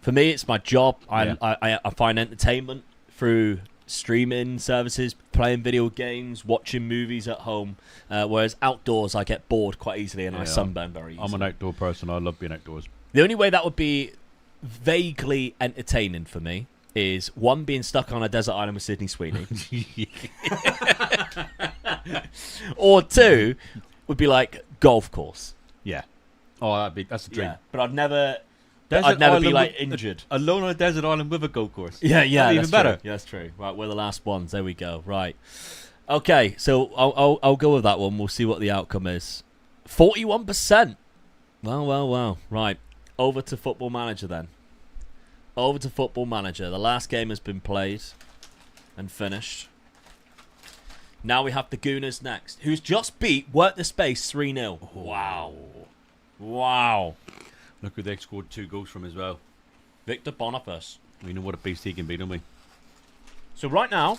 Speaker 2: For me, it's my job.
Speaker 1: Yeah.
Speaker 2: I find entertainment through streaming services, playing video games, watching movies at home. Whereas outdoors, I get bored quite easily and I
Speaker 1: Yeah,
Speaker 2: sunburn very easily.
Speaker 1: I'm an outdoor person. I love being outdoors.
Speaker 2: The only way that would be vaguely entertaining for me is, one, being stuck on a desert island with Sydney Sweeney. Or 2, would be like golf course.
Speaker 1: Yeah. Oh, that's a dream.
Speaker 2: Yeah, but I'd never
Speaker 1: Desert
Speaker 2: be
Speaker 1: island
Speaker 2: like
Speaker 1: with-
Speaker 2: injured.
Speaker 1: Alone on a desert island with a golf course.
Speaker 2: Yeah,
Speaker 1: That'd be even
Speaker 2: that's
Speaker 1: better.
Speaker 2: True. Yeah, that's true. Right, we're the last ones. There we go. Right. Okay, so I'll go with that one. We'll see what the outcome is. 41%. Well. Right. Over to Football Manager then. Over to Football Manager. The last game has been played and finished. Now we have the Gooners next, who's just beat Work the Space 3-0. Wow.
Speaker 1: Look who they scored 2 goals from as well.
Speaker 2: Victor Boniface.
Speaker 1: We know what a beast he can be, don't we?
Speaker 2: So right now,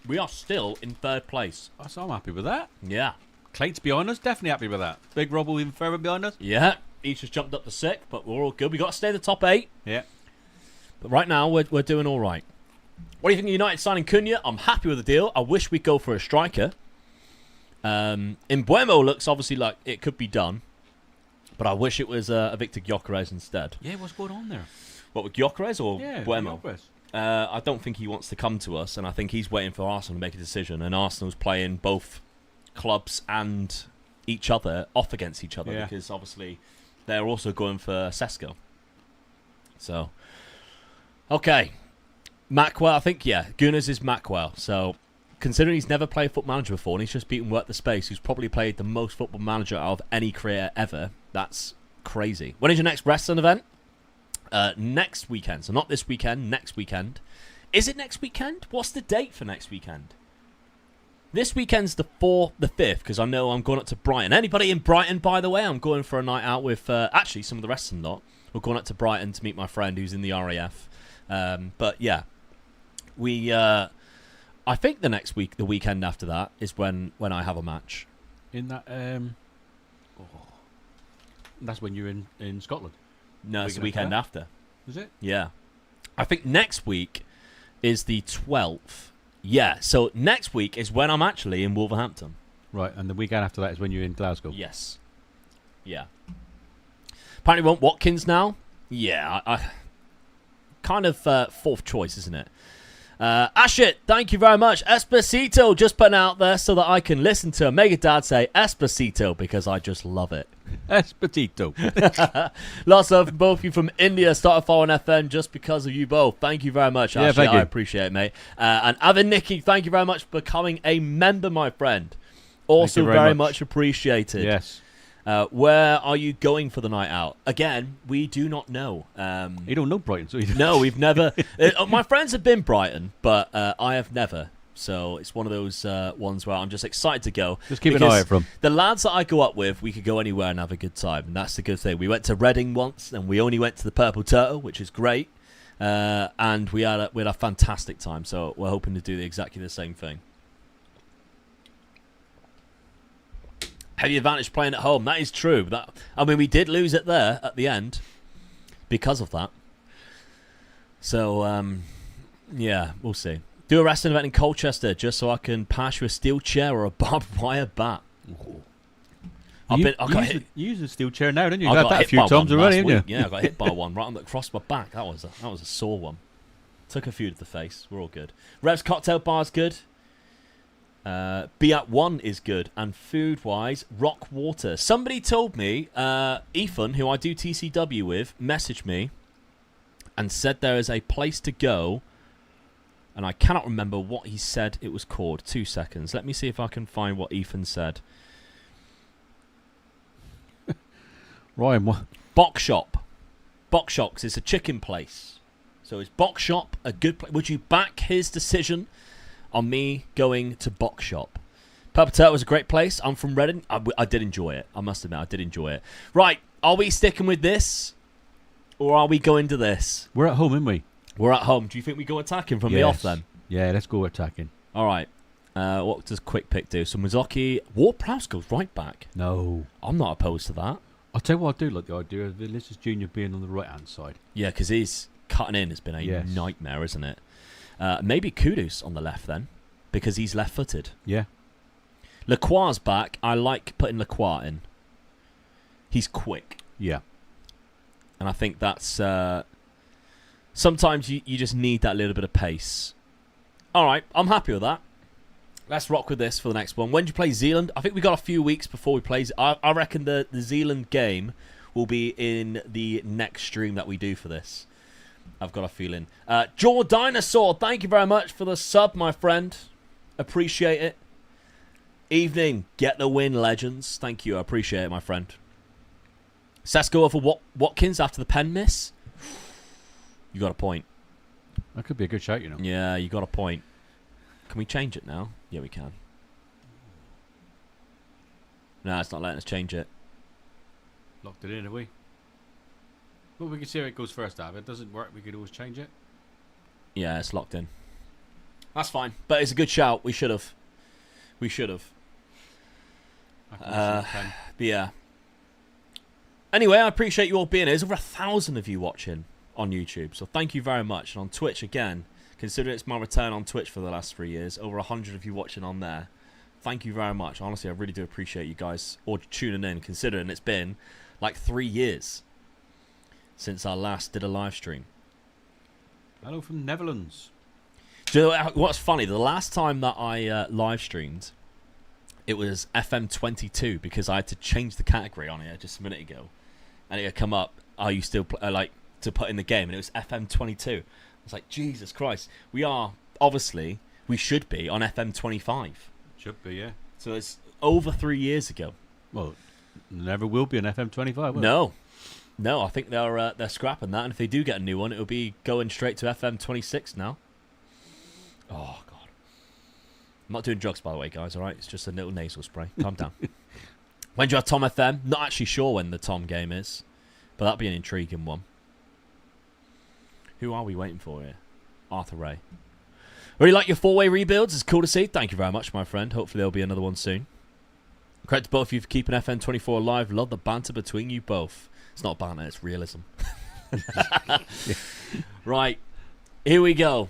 Speaker 2: we are still in 3rd place.
Speaker 1: So I'm happy with that.
Speaker 2: Yeah.
Speaker 1: Clate's behind us, definitely happy with that. Big Robble even further behind us.
Speaker 2: Yeah. Each has jumped up to 6th, but we're all good. We got to stay in the top 8.
Speaker 1: Yeah.
Speaker 2: But right now, we're doing all right. What do you think of United signing Cunha? I'm happy with the deal. I wish we'd go for a striker. Mbuemo looks obviously like it could be done, but I wish it was a Victor Gyökeres instead.
Speaker 1: Yeah, what's going on there?
Speaker 2: What, with Gyökeres or Mbuemo?
Speaker 1: Gyökeres.
Speaker 2: I don't think he wants to come to us, and I think he's waiting for Arsenal to make a decision, and Arsenal's playing both clubs and each other off against each other, because obviously they're also going for Sesko. So, okay. Mackwell, I think, Gunners is Mackwell. So, considering he's never played Football Manager before, and he's just beaten Work the Space, who's probably played the most Football Manager out of any career ever, that's crazy. When is your next wrestling event? Next weekend. So not this weekend, next weekend. Is it next weekend? What's the date for next weekend? This weekend's the 5th, because I know I'm going up to Brighton. Anybody in Brighton, by the way? I'm going for a night out with, actually, some of the rest of them lot. We're going up to Brighton to meet my friend who's in the RAF. But, yeah. I think the next week, the weekend after that, is when I have a match.
Speaker 1: In that, that's when you're in Scotland.
Speaker 2: No, it's the weekend after.
Speaker 1: Is it?
Speaker 2: Yeah. I think next week is the 12th. Yeah, so next week is when I'm actually in Wolverhampton.
Speaker 1: Right, and the weekend after that is when you're in Glasgow.
Speaker 2: Yes. Yeah. Apparently we want Watkins now. Yeah, I kind of 4th choice, isn't it? Ashit, thank you very much. Esposito, just putting out there so that I can listen to Omega Dad say Esposito because I just love it.
Speaker 1: Esposito.
Speaker 2: Lots of both of you from India. Started following FN just because of you both. Thank you very much,
Speaker 1: Yeah,
Speaker 2: Ashit.
Speaker 1: thank you.
Speaker 2: I appreciate it, mate. And Avin Nicky, thank you very much for becoming a member, my friend. Also
Speaker 1: Thank you
Speaker 2: very
Speaker 1: very
Speaker 2: much appreciated.
Speaker 1: Yes.
Speaker 2: Where are you going for the night out? Again, we do not know.
Speaker 1: You don't know Brighton, so you don't.
Speaker 2: No, we've never. My friends have been Brighton, but I have never. So it's one of those ones where I'm just excited to go.
Speaker 1: Just keep an eye out for 'em.
Speaker 2: The lads that I go up with, we could go anywhere and have a good time, and that's the good thing. We went to Reading once, and we only went to the Purple Turtle, which is great, and we had a fantastic time. So we're hoping to do exactly the same thing. Heavy advantage playing at home. That is true. We did lose it there at the end because of that. So, yeah, we'll see. Do a wrestling event in Colchester just so I can pass you a steel chair or a barbed wire bat.
Speaker 1: You use a steel chair now, didn't you?
Speaker 2: I
Speaker 1: You've had
Speaker 2: got
Speaker 1: that a
Speaker 2: hit
Speaker 1: few
Speaker 2: by
Speaker 1: times
Speaker 2: one
Speaker 1: already,
Speaker 2: last
Speaker 1: haven't you?
Speaker 2: week. Yeah, I got hit by one right across my back. That was a sore one. Took a few to the face. We're all good. Rev's Cocktail Bar's good. Be at One is good. And food-wise, Rock Water. Somebody told me, Ethan, who I do TCW with, messaged me and said there is a place to go. And I cannot remember what he said it was called. 2 seconds. Let me see if I can find what Ethan said.
Speaker 1: Ryan, what?
Speaker 2: Box Shop. Box Shop, 'cause it's a chicken place. So is Box Shop a good place? Would you back his decision on me going to Box Shop? Purple Turtle was a great place. I'm from Reading. I did enjoy it. I must admit, I did enjoy it. Right, are we sticking with this? Or are we going to this?
Speaker 1: We're at home, aren't we?
Speaker 2: We're at home. Do you think we go attacking from the off then?
Speaker 1: Yeah, let's go attacking.
Speaker 2: All right. What does Quick Pick do? So Mazzocchi, Ward-Prowse goes right back.
Speaker 1: No.
Speaker 2: I'm not opposed to that.
Speaker 1: I'll tell you what I do like the idea of Vinicius Junior being on the right-hand side.
Speaker 2: Yeah, because he's cutting in has been a nightmare, isn't it? Maybe Kudus on the left then, because he's left-footed.
Speaker 1: Yeah.
Speaker 2: Lacroix's back. I like putting Lacroix in. He's quick.
Speaker 1: Yeah.
Speaker 2: And I think that's... sometimes you just need that little bit of pace. All right, I'm happy with that. Let's rock with this for the next one. When do you play Zealand? I think we got a few weeks before we play. I reckon the Zealand game will be in the next stream that we do for this. I've got a feeling. Jaw Dinosaur, thank you very much for the sub, my friend. Appreciate it. Evening, get the win, legends. Thank you, I appreciate it, my friend. Sesko over Watkins after the pen miss. You got a point.
Speaker 1: That could be a good shout, you know.
Speaker 2: Yeah, you got a point. Can we change it now? Yeah, we can. No, it's not letting us change it.
Speaker 1: Locked it in, have we? Well, we can see how it goes first, If it doesn't work, we could always change it.
Speaker 2: Yeah, it's locked in. That's fine. But it's a good shout. We should have. We should have. But yeah. Anyway, I appreciate you all being here. There's over 1,000 of you watching on YouTube. So thank you very much. And on Twitch, again, considering it's my return on Twitch for the last 3 years, over 100 of you watching on there. Thank you very much. Honestly, I really do appreciate you guys all tuning in, considering it's been like 3 years since I last did a live stream.
Speaker 1: Hello from Netherlands.
Speaker 2: Do you know what's funny? The last time that I live streamed, it was FM22 because I had to change the category on it just a minute ago, and it had come up. Are you still like to put in the game? And it was FM22. I was like, Jesus Christ! We are obviously we should be on FM25.
Speaker 1: Should be, yeah.
Speaker 2: So it's over 3 years ago.
Speaker 1: Well, never will be an FM25.
Speaker 2: No. No, I think they're scrapping that, and if they do get a new one, it'll be going straight to FM26 now. Oh God! I'm not doing drugs, by the way, guys. All right, it's just a little nasal spray. Calm down. When do you have Tom FM? Not actually sure when the Tom game is, but that'd be an intriguing one. Who are we waiting for here? Arthur Ray. Really like your 4-way rebuilds. It's cool to see. Thank you very much, my friend. Hopefully there'll be another one soon. Credit to both of you for keeping FM24 alive. Love the banter between you both. It's not banter, it's realism. Right, here we go.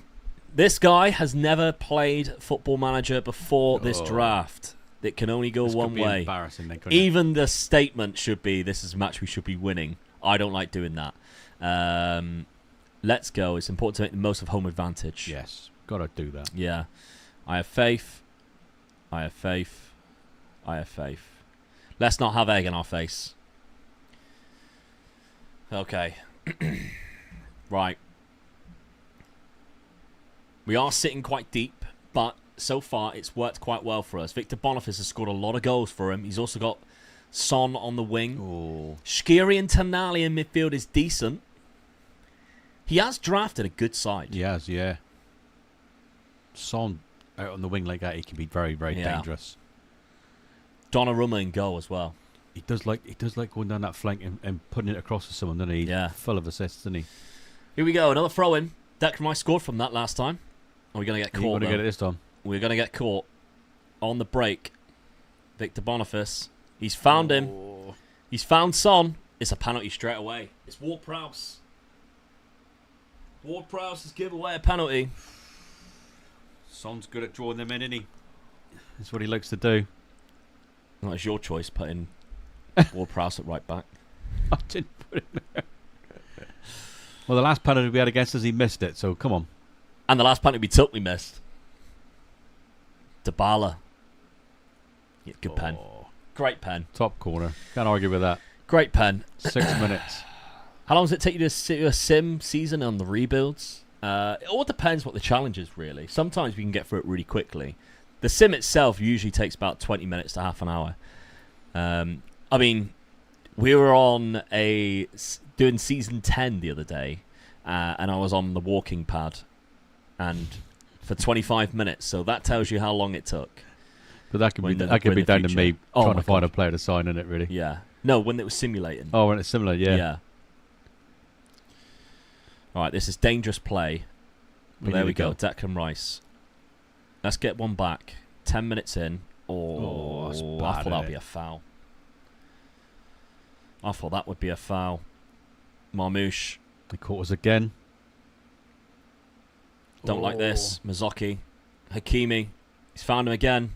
Speaker 2: This guy has never played Football Manager before this draft. It can only go one way.
Speaker 1: Embarrassing, then,
Speaker 2: even the statement should be, this is a match we should be winning. I don't like doing that. Let's go. It's important to make the most of home advantage.
Speaker 1: Yes, gotta do that.
Speaker 2: Yeah. I have faith. I have faith. I have faith. Let's not have egg in our face. Okay. Right. We are sitting quite deep, but so far it's worked quite well for us. Victor Boniface has scored a lot of goals for him. He's also got Son on the wing.
Speaker 1: Oh.
Speaker 2: Shqiri and Tonali in midfield is decent. He has drafted a good side.
Speaker 1: He has, yeah. Son out on the wing like that, he can be very, very dangerous.
Speaker 2: Donnarumma in goal as well.
Speaker 1: He does like going down that flank and putting it across to someone, doesn't he?
Speaker 2: Yeah.
Speaker 1: Full of assists, isn't he?
Speaker 2: Here we go, another throw-in. Declan Rice scored from that last time. Are we going to get caught?
Speaker 1: You're going to get it this time.
Speaker 2: We're going to get caught on the break. Victor Boniface. He's found him. He's found Son. It's a penalty straight away. It's Ward-Prowse. Ward-Prowse has given away a penalty.
Speaker 1: Son's good at drawing them in, isn't he? That's what he likes to do.
Speaker 2: Well, it's your choice, putting Ward-Prowse at right back.
Speaker 1: I didn't put it there. Well, the last penalty we had against us, he missed it, so come on.
Speaker 2: And the last penalty we took, we missed. Dybala. Yeah, good pen. Great pen.
Speaker 1: Top corner. Can't argue with that.
Speaker 2: Great pen.
Speaker 1: 6 minutes.
Speaker 2: How long does it take you to do a sim season on the rebuilds? It all depends what the challenge is, really. Sometimes we can get through it really quickly. The sim itself usually takes about 20 minutes to half an hour. I mean, we were doing season 10 the other day, and I was on the walking pad, and for 25 minutes. So that tells you how long it took.
Speaker 1: But that could be down to me trying to find a player to sign in it, really.
Speaker 2: Yeah. No, when it was simulating.
Speaker 1: Oh, when it's similar, yeah.
Speaker 2: Yeah. All right, this is dangerous play. But there we go. Declan Rice. Let's get one back. 10 minutes in. Oh,
Speaker 1: that's bad,
Speaker 2: I thought that would be a foul. I thought that would be a foul. Marmouche.
Speaker 1: He caught us again.
Speaker 2: Don't like this. Mazzocchi. Hakimi. He's found him again.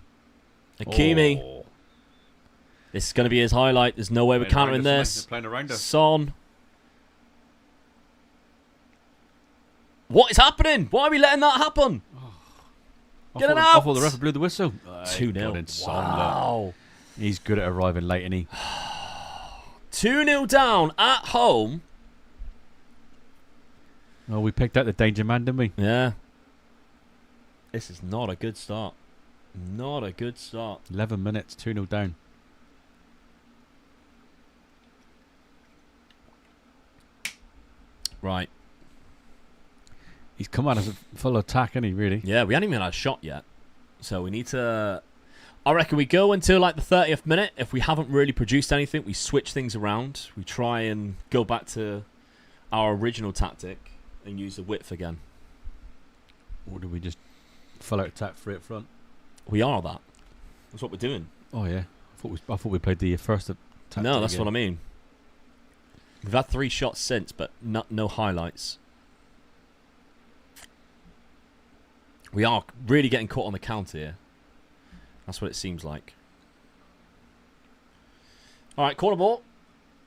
Speaker 2: Hakimi.
Speaker 1: Oh.
Speaker 2: This is going to be his highlight. There's no way we're countering this. Son. What is happening? Why are we letting that happen? Get it out!
Speaker 1: I thought the ref blew the whistle.
Speaker 2: 2-0.
Speaker 1: Wow. He's good at arriving late, isn't he?
Speaker 2: 2-0 down at home.
Speaker 1: Oh, we picked out the danger man, didn't we?
Speaker 2: Yeah. This is not a good start. Not a good start.
Speaker 1: 11 minutes, 2-0 down.
Speaker 2: Right.
Speaker 1: He's come out as a full attack, isn't he, really?
Speaker 2: Yeah, we haven't even had a shot yet. So we need to... I reckon we go until like the 30th minute. If we haven't really produced anything, we switch things around. We try and go back to our original tactic and use the width again.
Speaker 1: Or do we just full out attack free up front?
Speaker 2: We are that. That's what we're doing.
Speaker 1: Oh, yeah. I thought we played the first tactic.
Speaker 2: No, that's
Speaker 1: again.
Speaker 2: what I mean. We've had 3 shots since, but no highlights. We are really getting caught on the counter here. That's what it seems like. All right, corner ball.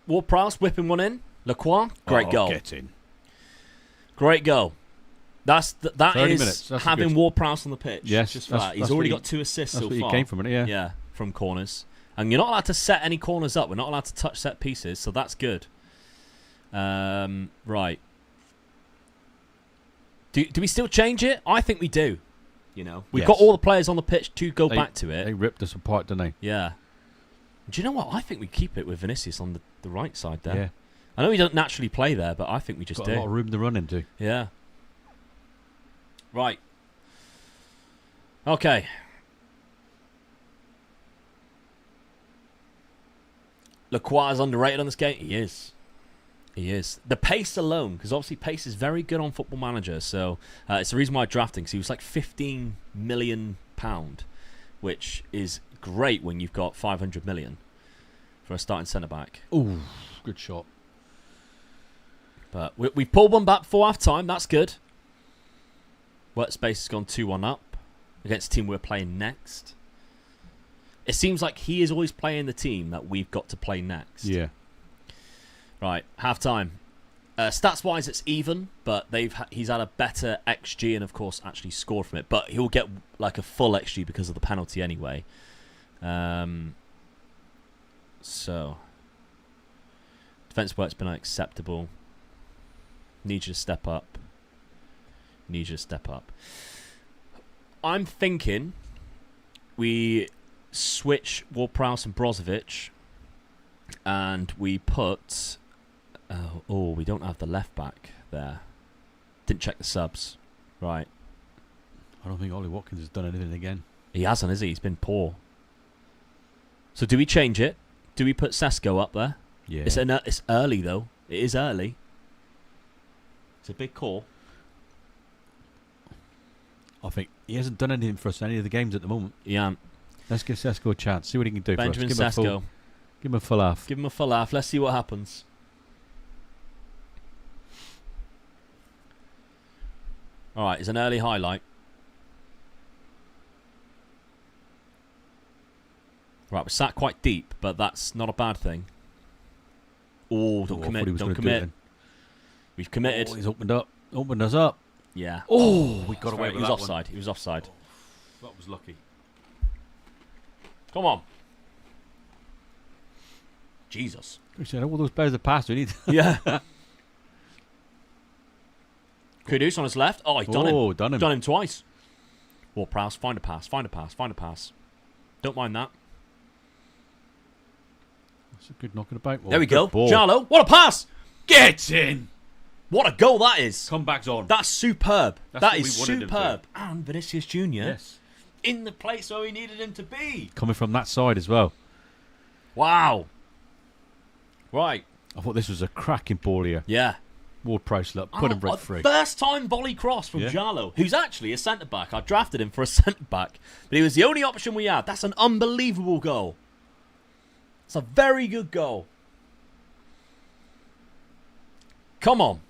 Speaker 2: Ward-Prowse whipping one in. Lacroix, great goal.
Speaker 1: Get in.
Speaker 2: Great goal. That is
Speaker 1: minutes. That's
Speaker 2: having
Speaker 1: good.
Speaker 2: Ward-Prowse on the pitch.
Speaker 1: Yes,
Speaker 2: just
Speaker 1: that's-
Speaker 2: right. He's
Speaker 1: that's
Speaker 2: already
Speaker 1: what
Speaker 2: got 2 assists
Speaker 1: That's
Speaker 2: so
Speaker 1: what
Speaker 2: far.
Speaker 1: you came from it, yeah.
Speaker 2: Yeah, from corners. And you're not allowed to set any corners up. We're not allowed to touch set pieces, so that's good. Right. Do we still change it? I think we do. You know, we've got all the players on the pitch to go back to it.
Speaker 1: They ripped us apart, didn't they?
Speaker 2: Yeah. Do you know what? I think we keep it with Vinicius on the right side there.
Speaker 1: Yeah.
Speaker 2: I know we don't naturally play there, but I think we just
Speaker 1: Got
Speaker 2: do.
Speaker 1: a lot of room to run into.
Speaker 2: Yeah. Right. Okay. Lacroix is underrated on this game. He is. He is. The pace alone, because obviously pace is very good on Football Manager, so it's the reason why I drafted him, because he was like £15 million, which is great when you've got 500 million for a starting centre-back.
Speaker 1: Ooh, good shot.
Speaker 2: But we pulled one back before half-time. That's good. Workspace has gone 2-1 up against the team we're playing next. It seems like he is always playing the team that we've got to play next.
Speaker 1: Yeah.
Speaker 2: Right, half-time. Stats-wise, it's even, but he's had a better XG and, of course, actually scored from it. But he'll get like a full XG because of the penalty anyway. So, defense work's been unacceptable. Need you to step up. Need you to step up. I'm thinking we switch Ward-Prowse and Brozovic, and we put... we don't have the left back there. Didn't check the subs. Right.
Speaker 1: I don't think Ollie Watkins has done anything again.
Speaker 2: He hasn't, has he? He's been poor. So do we change it? Do we put Sesko up there?
Speaker 1: Yeah.
Speaker 2: It's early, though. It is early. It's a big call.
Speaker 1: I think he hasn't done anything for us in any of the games at the moment.
Speaker 2: Yeah.
Speaker 1: Let's give Sesko a chance. See what he can do
Speaker 2: Benjamin
Speaker 1: for us.
Speaker 2: Sesko.
Speaker 1: Give him a full half.
Speaker 2: Give him a full half. Let's see what happens. All right, it's an early highlight. Right, we're sat quite deep, but that's not a bad thing. Oh, don't commit. Don't commit. We've committed.
Speaker 1: Oh, he's opened us up.
Speaker 2: Yeah.
Speaker 1: Oh, we got
Speaker 2: That's
Speaker 1: away
Speaker 2: right.
Speaker 1: with
Speaker 2: He was
Speaker 1: that
Speaker 2: offside. He was offside.
Speaker 1: one. That was lucky.
Speaker 2: Come on. Jesus.
Speaker 1: We said all those players have passed. We need.
Speaker 2: Yeah. Kudus on his left. Oh, he's done him.
Speaker 1: Oh, done him.
Speaker 2: Done him twice. Ward-Prowse, find a pass, find a pass, find a pass. Don't mind that.
Speaker 1: That's a good knocking about. Oh,
Speaker 2: There we go.
Speaker 1: ball.
Speaker 2: Jallow, what a pass!
Speaker 1: Gets in.
Speaker 2: What a goal that is.
Speaker 1: Comebacks on.
Speaker 2: That's superb.
Speaker 1: That's
Speaker 2: That
Speaker 1: what
Speaker 2: is
Speaker 1: we wanted him to.
Speaker 2: superb. And Vinicius Jr.
Speaker 1: Yes.
Speaker 2: in the place where we needed him to be.
Speaker 1: Coming from that side as well.
Speaker 2: Wow. Right.
Speaker 1: I thought this was a cracking ball here.
Speaker 2: Yeah.
Speaker 1: Ward-Prowse put him right free.
Speaker 2: First time volley cross from
Speaker 1: Yeah.
Speaker 2: Jallow, who's actually a centre back. I drafted him for a centre back, but he was the only option we had. That's an unbelievable goal. It's a very good goal. Come on.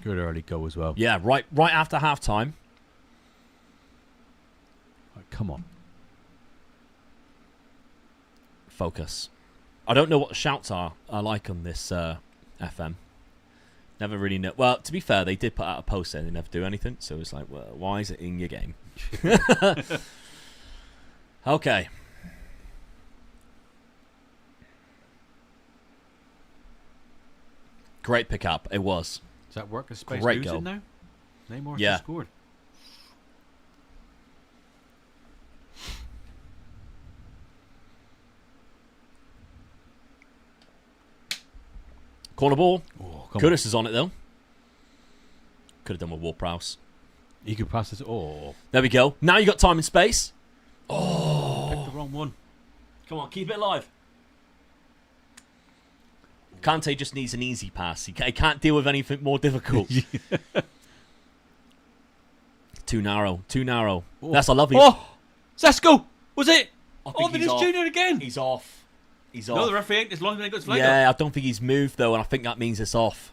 Speaker 1: Good early goal as well.
Speaker 2: Yeah, right after half time.
Speaker 1: Right, come on.
Speaker 2: Focus. I don't know what the shouts are like on this FM. Never really know. Well, to be fair, they did put out a post saying they never do anything, so it's like, well, why is it in your game? Okay. Great pickup. It was.
Speaker 1: Does that work as space
Speaker 2: Great
Speaker 1: losing
Speaker 2: goal.
Speaker 1: now? Neymar
Speaker 2: Yeah.
Speaker 1: scored.
Speaker 2: Corner ball.
Speaker 1: Oh, come
Speaker 2: Kudus is on it, though. Could have done with Ward-Prowse.
Speaker 1: on. He could pass this. Oh,
Speaker 2: There we go. Now you got time and space.
Speaker 1: picked the wrong one.
Speaker 2: Come on, keep it alive. Kante just needs an easy pass. He can't deal with anything more difficult. Too narrow. Too narrow.
Speaker 1: Oh.
Speaker 2: That's a lovely...
Speaker 1: Oh, Zesco! Was it?
Speaker 2: I think
Speaker 1: Oh,
Speaker 2: he's
Speaker 1: Vinicius
Speaker 2: off.
Speaker 1: Junior again.
Speaker 2: He's off. He's off.
Speaker 1: No, the referee ain't as long as they got his flag up.
Speaker 2: Yeah, I don't think he's moved, though, and I think that means it's off.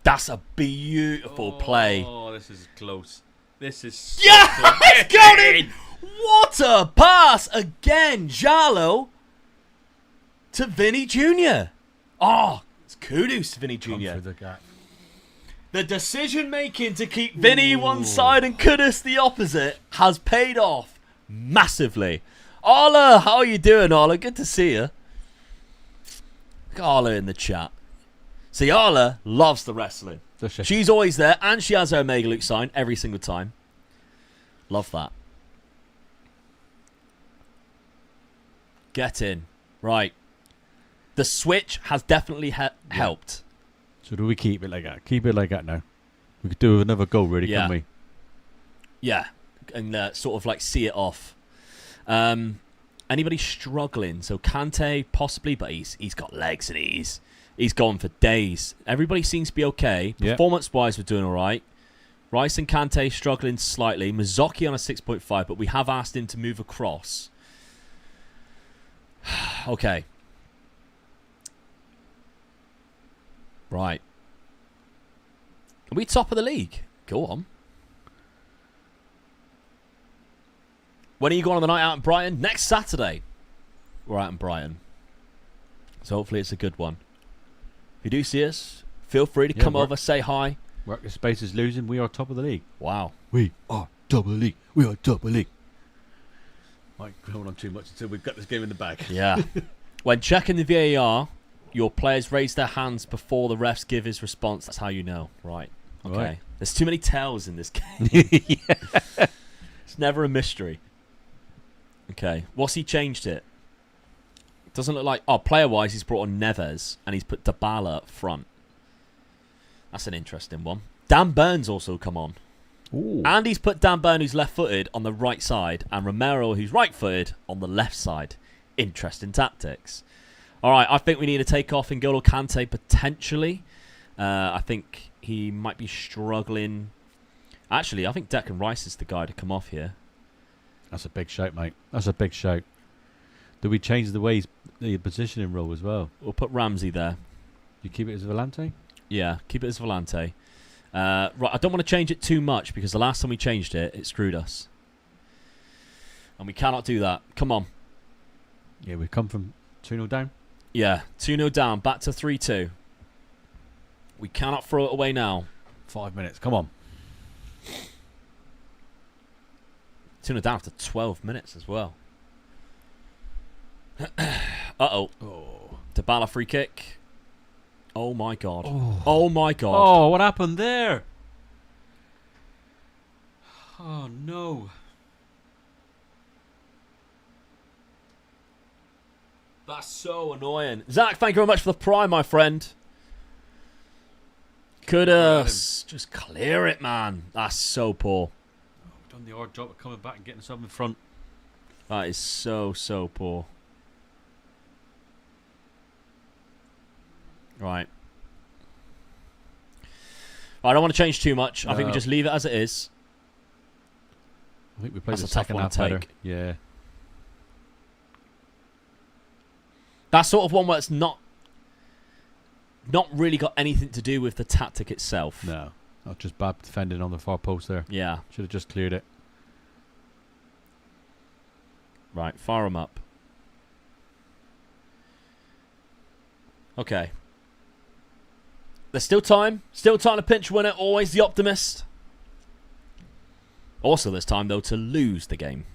Speaker 2: That's a beautiful play.
Speaker 1: Oh, this is close. This is so
Speaker 2: Yeah!
Speaker 1: close.
Speaker 2: It's got it! What a pass! Again, Jallow to Vinny Jr. Oh, it's kudos to Vinny
Speaker 1: Come
Speaker 2: Jr.
Speaker 1: through the gap.
Speaker 2: The decision making to keep Vinny one side and Kudus the opposite has paid off massively. Arla, how are you doing, Arla? Good to see you. Look at Arla in the chat. See, Arla loves the wrestling.
Speaker 1: Does she?
Speaker 2: She's always there, and she has her Omega Luke sign every single time. Love that. Get in. Right. The switch has definitely helped.
Speaker 1: So do we keep it like that? Keep it like that now. We could do another goal, really,
Speaker 2: Yeah.
Speaker 1: can't we?
Speaker 2: Yeah, and sort of like see it off. Anybody struggling? So Kante possibly, but he's got legs and he's gone for days. Everybody seems to be okay.
Speaker 1: Yeah.
Speaker 2: Performance-wise, we're doing all right. Rice and Kante struggling slightly. Mazzocchi on a 6.5, but we have asked him to move across. Okay. Right. Are we top of the league? Go on. When are you going on the night out in Brighton? Next Saturday. We're out in Brighton. So hopefully it's a good one. If you do see us, feel free to come over, say hi.
Speaker 1: Work Space is losing. We are top of the league.
Speaker 2: Wow.
Speaker 1: We are top of the league. We are top of the league. Might hold on too much until we've got this game in the bag.
Speaker 2: Yeah. When checking the VAR, your players raise their hands before the refs give his response. That's how you know. Right. Okay.
Speaker 1: Right.
Speaker 2: There's too many tells in this game. It's never a mystery. Okay. What's he changed it? Doesn't look like... Oh, player-wise, he's brought on Neves and he's put Dybala up front. That's an interesting one. Dan Burns also come on.
Speaker 1: Ooh.
Speaker 2: And he's put Dan Burn, who's left-footed, on the right side, and Romero, who's right-footed, on the left side. Interesting tactics. All right, I think we need to take off N'Golo Kante potentially. I think he might be struggling. Actually, I think Declan Rice is the guy to come off here.
Speaker 1: That's a big shout, mate. That's a big shout. Do we change the ways the positioning role as well?
Speaker 2: We'll put Ramsey there.
Speaker 1: You keep it as Volante?
Speaker 2: Yeah, keep it as Volante. Right, I don't want to change it too much because the last time we changed it, it screwed us. And we cannot do that. Come on.
Speaker 1: Yeah, we've come from 2-0 down.
Speaker 2: Yeah, 2-0 down, back to 3-2. We cannot throw it away now.
Speaker 1: 5 minutes. Come on.
Speaker 2: 2-0 down after 12 minutes as well. Uh-oh.
Speaker 1: Oh.
Speaker 2: Dybala free kick. Oh, my God. Oh, my God.
Speaker 1: Oh, what happened there? Oh, no.
Speaker 2: That's so annoying. Zach, thank you very much for the prime, my friend. Kudus. Just clear it, man. That's so poor.
Speaker 1: Oh, we've done the hard job of coming back and getting something in front.
Speaker 2: That is so, so poor. Right. I don't want to change too much. I think we just leave it as it is.
Speaker 1: I think we played
Speaker 2: That's
Speaker 1: the
Speaker 2: a tough
Speaker 1: second
Speaker 2: one
Speaker 1: half
Speaker 2: to
Speaker 1: better.
Speaker 2: take.
Speaker 1: Yeah.
Speaker 2: That's sort of one where it's not really got anything to do with the tactic itself.
Speaker 1: No. Not just bad defending on the far post there.
Speaker 2: Yeah.
Speaker 1: Should have just cleared it.
Speaker 2: Right, fire him up. Okay. There's still time. Still time to pinch winner. Always the optimist. Also, there's time, though, to lose the game.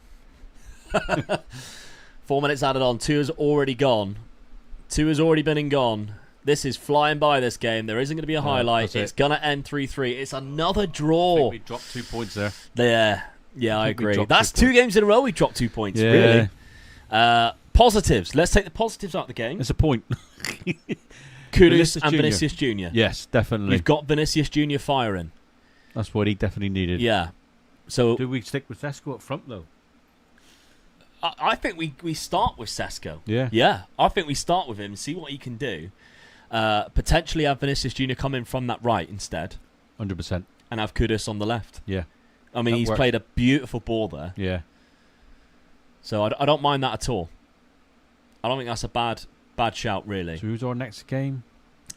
Speaker 2: 4 minutes added on. 2 has already gone. 2 has already been and gone. This is flying by, this game. There isn't going to be a highlight. It's going to end 3-3. It's another draw.
Speaker 1: I think we dropped 2 points there.
Speaker 2: Yeah, I agree.
Speaker 1: dropped
Speaker 2: That's 2 games in a row we dropped 2 points,
Speaker 1: Yeah.
Speaker 2: really. Positives. Let's take the positives out of the game.
Speaker 1: It's a point.
Speaker 2: Kudus and
Speaker 1: Jr.
Speaker 2: Vinicius Jr.
Speaker 1: Yes, definitely.
Speaker 2: You've got Vinicius Jr. firing.
Speaker 1: That's what he definitely needed.
Speaker 2: Yeah. So
Speaker 1: Do we stick with Sesko up front, though?
Speaker 2: I think we start with Sesko.
Speaker 1: Yeah.
Speaker 2: Yeah. I think we start with him, see what he can do. Potentially have Vinicius Jr. come in from that right instead.
Speaker 1: 100%.
Speaker 2: And have Kudus on the left.
Speaker 1: Yeah.
Speaker 2: I mean,
Speaker 1: That
Speaker 2: he's
Speaker 1: works.
Speaker 2: played a beautiful ball there.
Speaker 1: Yeah.
Speaker 2: So I don't mind that at all. I don't think that's a bad shout, really.
Speaker 1: So who's our next game?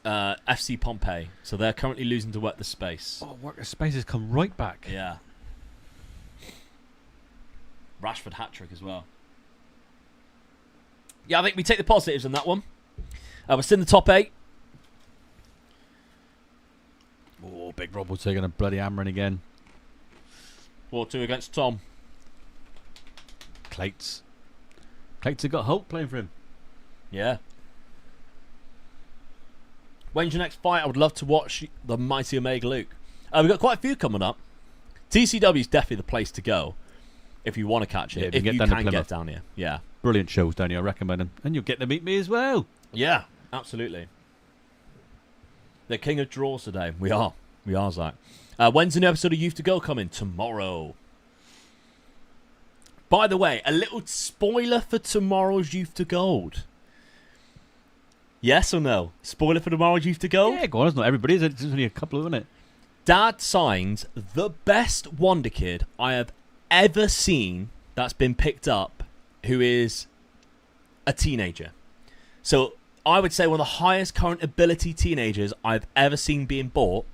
Speaker 2: FC Pompeii. So they're currently losing to Work the Space.
Speaker 1: Oh, Work the Space has come right back.
Speaker 2: Yeah. Rashford hat-trick as well. Yeah, I think we take the positives on that one. We're still in the top 8.
Speaker 1: Oh, Big Rob will taking a bloody hammering again.
Speaker 2: 4-2 against Tom.
Speaker 1: Clates have got Hulk playing for him.
Speaker 2: Yeah. When's your next fight? I would love to watch the mighty Omega Luke. We've got quite a few coming up. TCW is definitely the place to go if you want to catch it.
Speaker 1: Yeah,
Speaker 2: if you
Speaker 1: down to
Speaker 2: can get
Speaker 1: Plymouth.
Speaker 2: down here. Yeah.
Speaker 1: Brilliant shows down here, I recommend them. And you'll get to meet me as well.
Speaker 2: Yeah, absolutely. The king of draws today. We are, Zach. When's the new episode of Youth to Go coming? Tomorrow. By the way, a little spoiler for tomorrow's Youth to Gold. Yes or no? Spoiler for tomorrow's Youth to Go?
Speaker 1: Yeah, go on. It's not everybody, is it? It's only a couple, isn't it?
Speaker 2: Dad signs the best Wonder Kid I have ever seen that's been picked up, who is a teenager. So I would say one of the highest current ability teenagers I've ever seen being bought,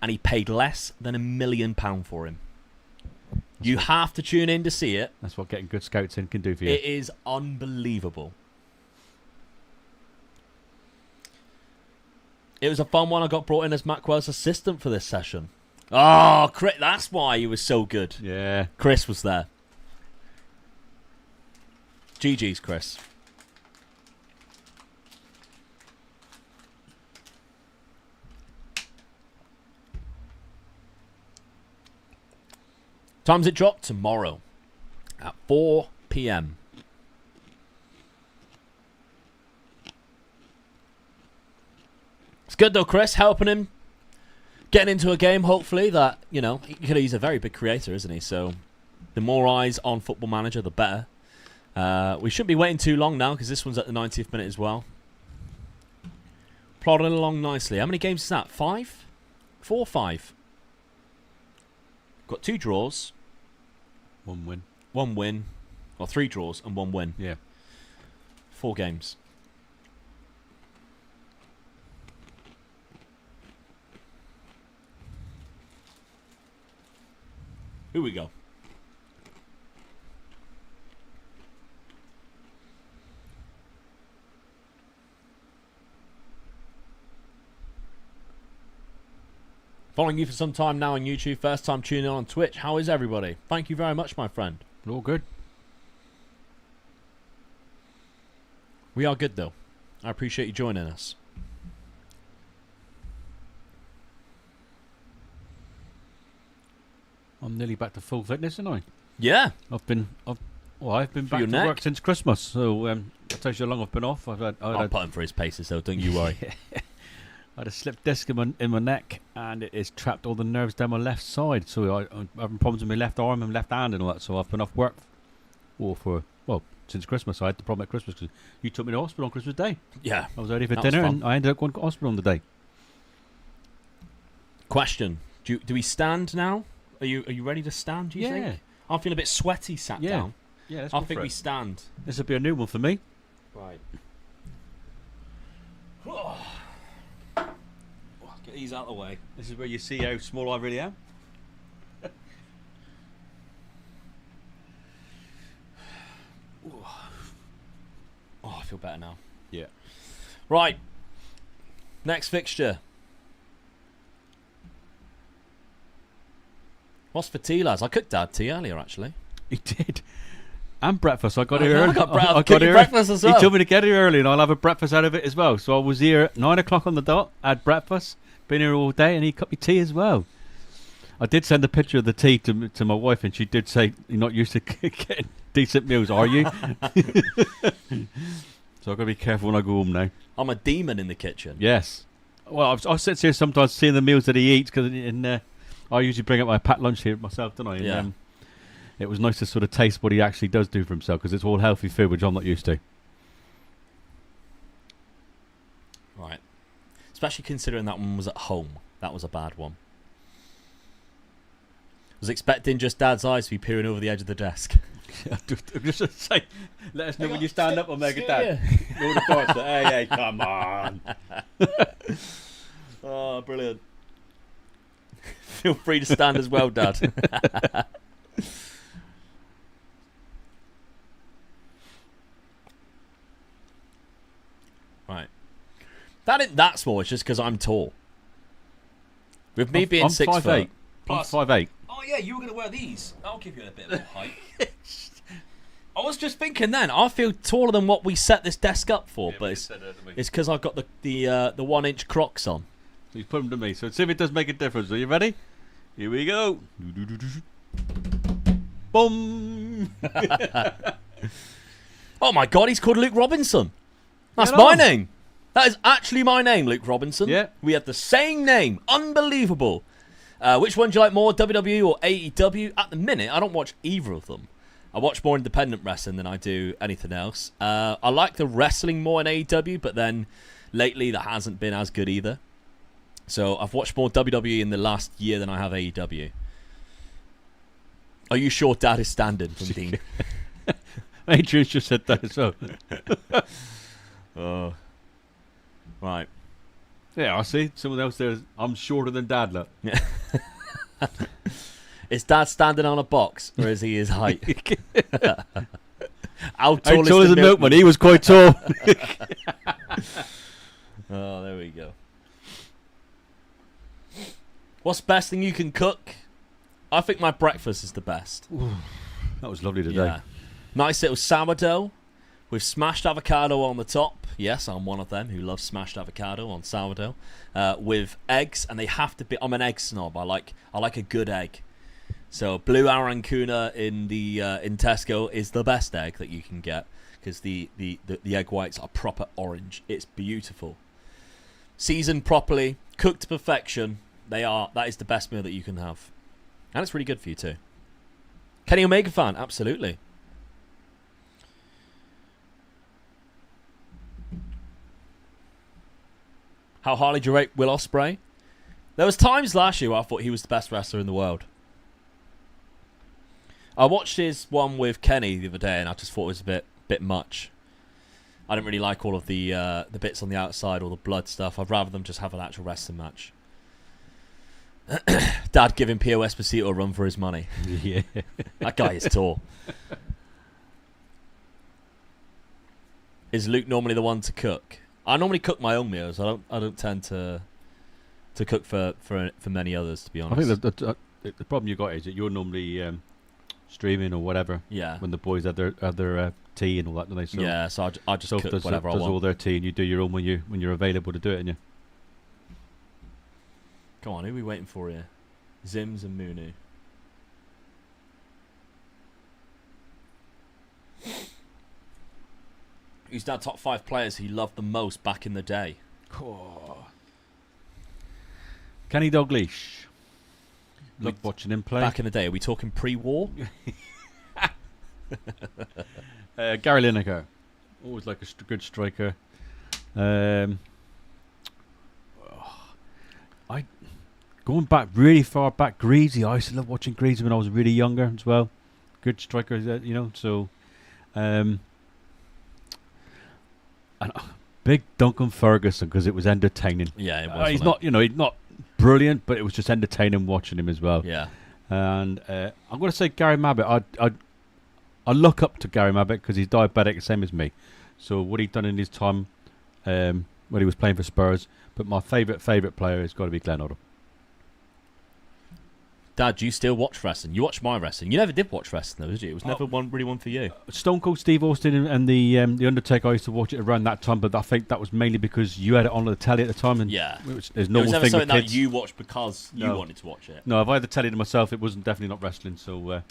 Speaker 2: and he paid less than £1 million for him. You have to tune in to see it.
Speaker 1: That's what getting good scouts in can do for you.
Speaker 2: It is unbelievable. It was a fun one. I got brought in as Matt Quell's assistant for this session. Oh, Chris, that's why he was so good.
Speaker 1: Yeah.
Speaker 2: Chris was there. GG's, Chris. Time's it drop? Tomorrow at 4 p.m. It's good though, Chris, helping him getting into a game, hopefully, that, you know, he's a very big creator, isn't he? So the more eyes on Football Manager, the better. We shouldn't be waiting too long now because this one's at the 90th minute as well. Plodding along nicely. How many games is that? 5? 4 or 5? Got 2 draws.
Speaker 1: 1 win.
Speaker 2: 1 win. Well, 3 draws and 1 win.
Speaker 1: Yeah.
Speaker 2: 4 games. Here we go. Following you for some time now on YouTube, first time tuning in on Twitch. How is everybody? Thank you very much, my friend.
Speaker 1: All good.
Speaker 2: We are good, though. I appreciate you joining us.
Speaker 1: I'm nearly back to full fitness, aren't I?
Speaker 2: Yeah.
Speaker 1: I've been back to
Speaker 2: neck?
Speaker 1: work since Christmas. So I'll tell you how long I've been off.
Speaker 2: I'll put him for his paces, so don't you worry.
Speaker 1: I had a slipped disc in my neck, and it has trapped all the nerves down my left side. So I'm having problems with my left arm and left hand and all that. So I've been off work since Christmas. I had the problem at Christmas because you took me to hospital on Christmas Day.
Speaker 2: Yeah.
Speaker 1: I was ready for dinner, and I ended up going to hospital on the day.
Speaker 2: Question: Do we stand now? Are you ready to stand? Do you think? I'm feeling a bit sweaty sat down.
Speaker 1: Yeah,
Speaker 2: I think we stand.
Speaker 1: This will be a new one for me.
Speaker 2: Right. Get these out of the way.
Speaker 1: This is where you see how small I really am.
Speaker 2: Oh, I feel better now.
Speaker 1: Yeah.
Speaker 2: Right. Next fixture. What's for tea, lads? I cooked Dad tea earlier, actually.
Speaker 1: He did. And breakfast. I got here early.
Speaker 2: I got here breakfast as well.
Speaker 1: He told me to get here early, and I'll have a breakfast out of it as well. So I was here at 9 o'clock on the dot, had breakfast, been here all day, and he cut me tea as well. I did send a picture of the tea to my wife, and she did say, "You're not used to getting decent meals, are you?" So I've got to be careful when I go home now.
Speaker 2: I'm a demon in the kitchen.
Speaker 1: Yes. Well, I sit here sometimes seeing the meals that he eats, because I usually bring up my packed lunch here myself, don't I? And,
Speaker 2: yeah.
Speaker 1: It was nice to sort of taste what he actually does do for himself, because it's all healthy food, which I'm not used to.
Speaker 2: Right. Especially considering that one was at home. That was a bad one. Was expecting just Dad's eyes to be peering over the edge of the desk.
Speaker 1: Just say, let us know when you stand up, I'll make it, Dad. Roll the door, so, hey, come on.
Speaker 2: Oh, brilliant. Feel free to stand as well, Dad. Right. That isn't that small, it's just because I'm tall. With me being 6 foot.
Speaker 1: 5'8". I'm 5'8".
Speaker 2: Oh yeah, you were going to wear these. I'll give you a bit more height. I was just thinking then, I feel taller than what we set this desk up for, but it's because I've got the 1-inch Crocs on.
Speaker 1: So he's put them to me, so see if it does make a difference. Are you ready? Here we go. Boom!
Speaker 2: Oh my God, he's called Luke Robinson. That's my name. That is actually my name, Luke Robinson.
Speaker 1: Yeah.
Speaker 2: We have the same name. Unbelievable. Which one do you like more, WWE or AEW? At the minute, I don't watch either of them. I watch more independent wrestling than I do anything else. I like the wrestling more in AEW, but then lately that hasn't been as good either. So I've watched more WWE in the last year than I have AEW. Are you sure Dad is standing from Dean?
Speaker 1: Adrian's just said that as well.
Speaker 2: Oh. Right.
Speaker 1: Yeah, I see. Someone else there. I'm shorter than Dad, look.
Speaker 2: Yeah. Is Dad standing on a box, or is he his height? How tall
Speaker 1: is the milkman? He was quite tall.
Speaker 2: Oh, there we go. What's the best thing you can cook? I think my breakfast is the best.
Speaker 1: Ooh, that was lovely today.
Speaker 2: Yeah. Nice little sourdough with smashed avocado on the top. Yes, I'm one of them who loves smashed avocado on sourdough. With eggs, and they have to be. I'm an egg snob. I like a good egg. So blue Arancuna in Tesco is the best egg that you can get, because the egg whites are proper orange. It's beautiful. Seasoned properly, cooked to perfection. That is the best meal that you can have. And it's really good for you too. Kenny Omega fan, absolutely. How highly do you rate Will Ospreay? There was times last year where I thought he was the best wrestler in the world. I watched his one with Kenny the other day, and I just thought it was a bit much. I didn't really like all of the bits on the outside, all the blood stuff. I'd rather them just have an actual wrestling match. Dad giving Pio Esposito a run for his money.
Speaker 1: Yeah.
Speaker 2: That guy is tall. Is Luke normally the one to cook? I normally cook my own meals. I don't tend to to cook for many others. To be
Speaker 1: I
Speaker 2: honest,
Speaker 1: think the problem you got is that you're normally streaming or whatever
Speaker 2: yeah,
Speaker 1: when the boys have their tea and all that, don't they? So
Speaker 2: yeah. So I just
Speaker 1: Soph
Speaker 2: cook
Speaker 1: does
Speaker 2: whatever I want.
Speaker 1: all their tea, and you do your own when you're available to do it, and you.
Speaker 2: Come on, who are we waiting for here? Zims and Munu. Who's our top 5 players he loved the most back in the day?
Speaker 1: Kenny Dalglish. Loved watching him play.
Speaker 2: Back in the day, are we talking pre-war?
Speaker 1: Gary Lineker, always like a good striker. Going back really far back, Greasy. I used to love watching Greasy when I was really younger as well. Good striker, you know. So, and big Duncan Ferguson because it was entertaining.
Speaker 2: Yeah, it was.
Speaker 1: He's not, he's not brilliant, but it was just entertaining watching him as well.
Speaker 2: Yeah.
Speaker 1: And I'm going to say Gary Mabbutt. I look up to Gary Mabbutt because he's diabetic, same as me. So what he'd done in his time when he was playing for Spurs. But my favourite player has got to be Glenn Hoddle.
Speaker 2: Dad, do you still watch wrestling? You watch my wrestling. You never did watch wrestling, though, did you? It was never really one for you.
Speaker 1: Stone Cold Steve Austin and the Undertaker. I used to watch it around that time, but I think that was mainly because you had it on the telly at the time. And
Speaker 2: yeah,
Speaker 1: there's no
Speaker 2: it was
Speaker 1: thing
Speaker 2: never something
Speaker 1: with
Speaker 2: that
Speaker 1: kids.
Speaker 2: you watched because you wanted to watch it.
Speaker 1: No, if I had the telly to myself, it wasn't definitely not wrestling. So,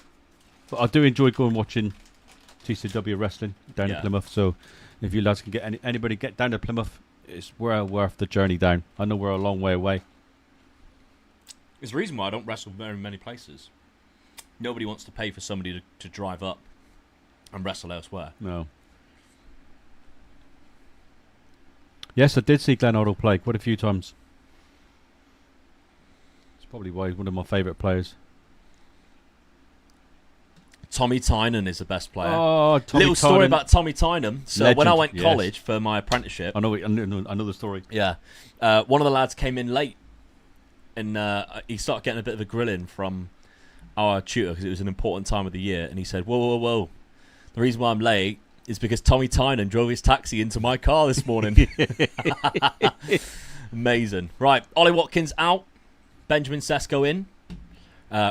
Speaker 1: but I do enjoy going watching TCW wrestling down in Plymouth. So, if you lads can get anybody get down to Plymouth, it's well worth the journey down. I know we're a long way away.
Speaker 2: It's the reason why I don't wrestle very many places. Nobody wants to pay for somebody to drive up and wrestle elsewhere.
Speaker 1: No. Yes, I did see Glenn Hoddle play quite a few times. It's probably why he's one of my favourite players.
Speaker 2: Tommy Tynan is the best player.
Speaker 1: Oh, Tommy
Speaker 2: Little story about Tommy Tynan. So
Speaker 1: Legend,
Speaker 2: when I went
Speaker 1: yes.
Speaker 2: college for my apprenticeship,
Speaker 1: I know the story.
Speaker 2: yeah, one of the lads came in late, and he started getting a bit of a grilling from our tutor because it was an important time of the year, and he said, "Whoa! The reason why I'm late is because Tommy Tynan drove his taxi into my car this morning." Amazing. Right, Ollie Watkins out, Benjamin Sesko in,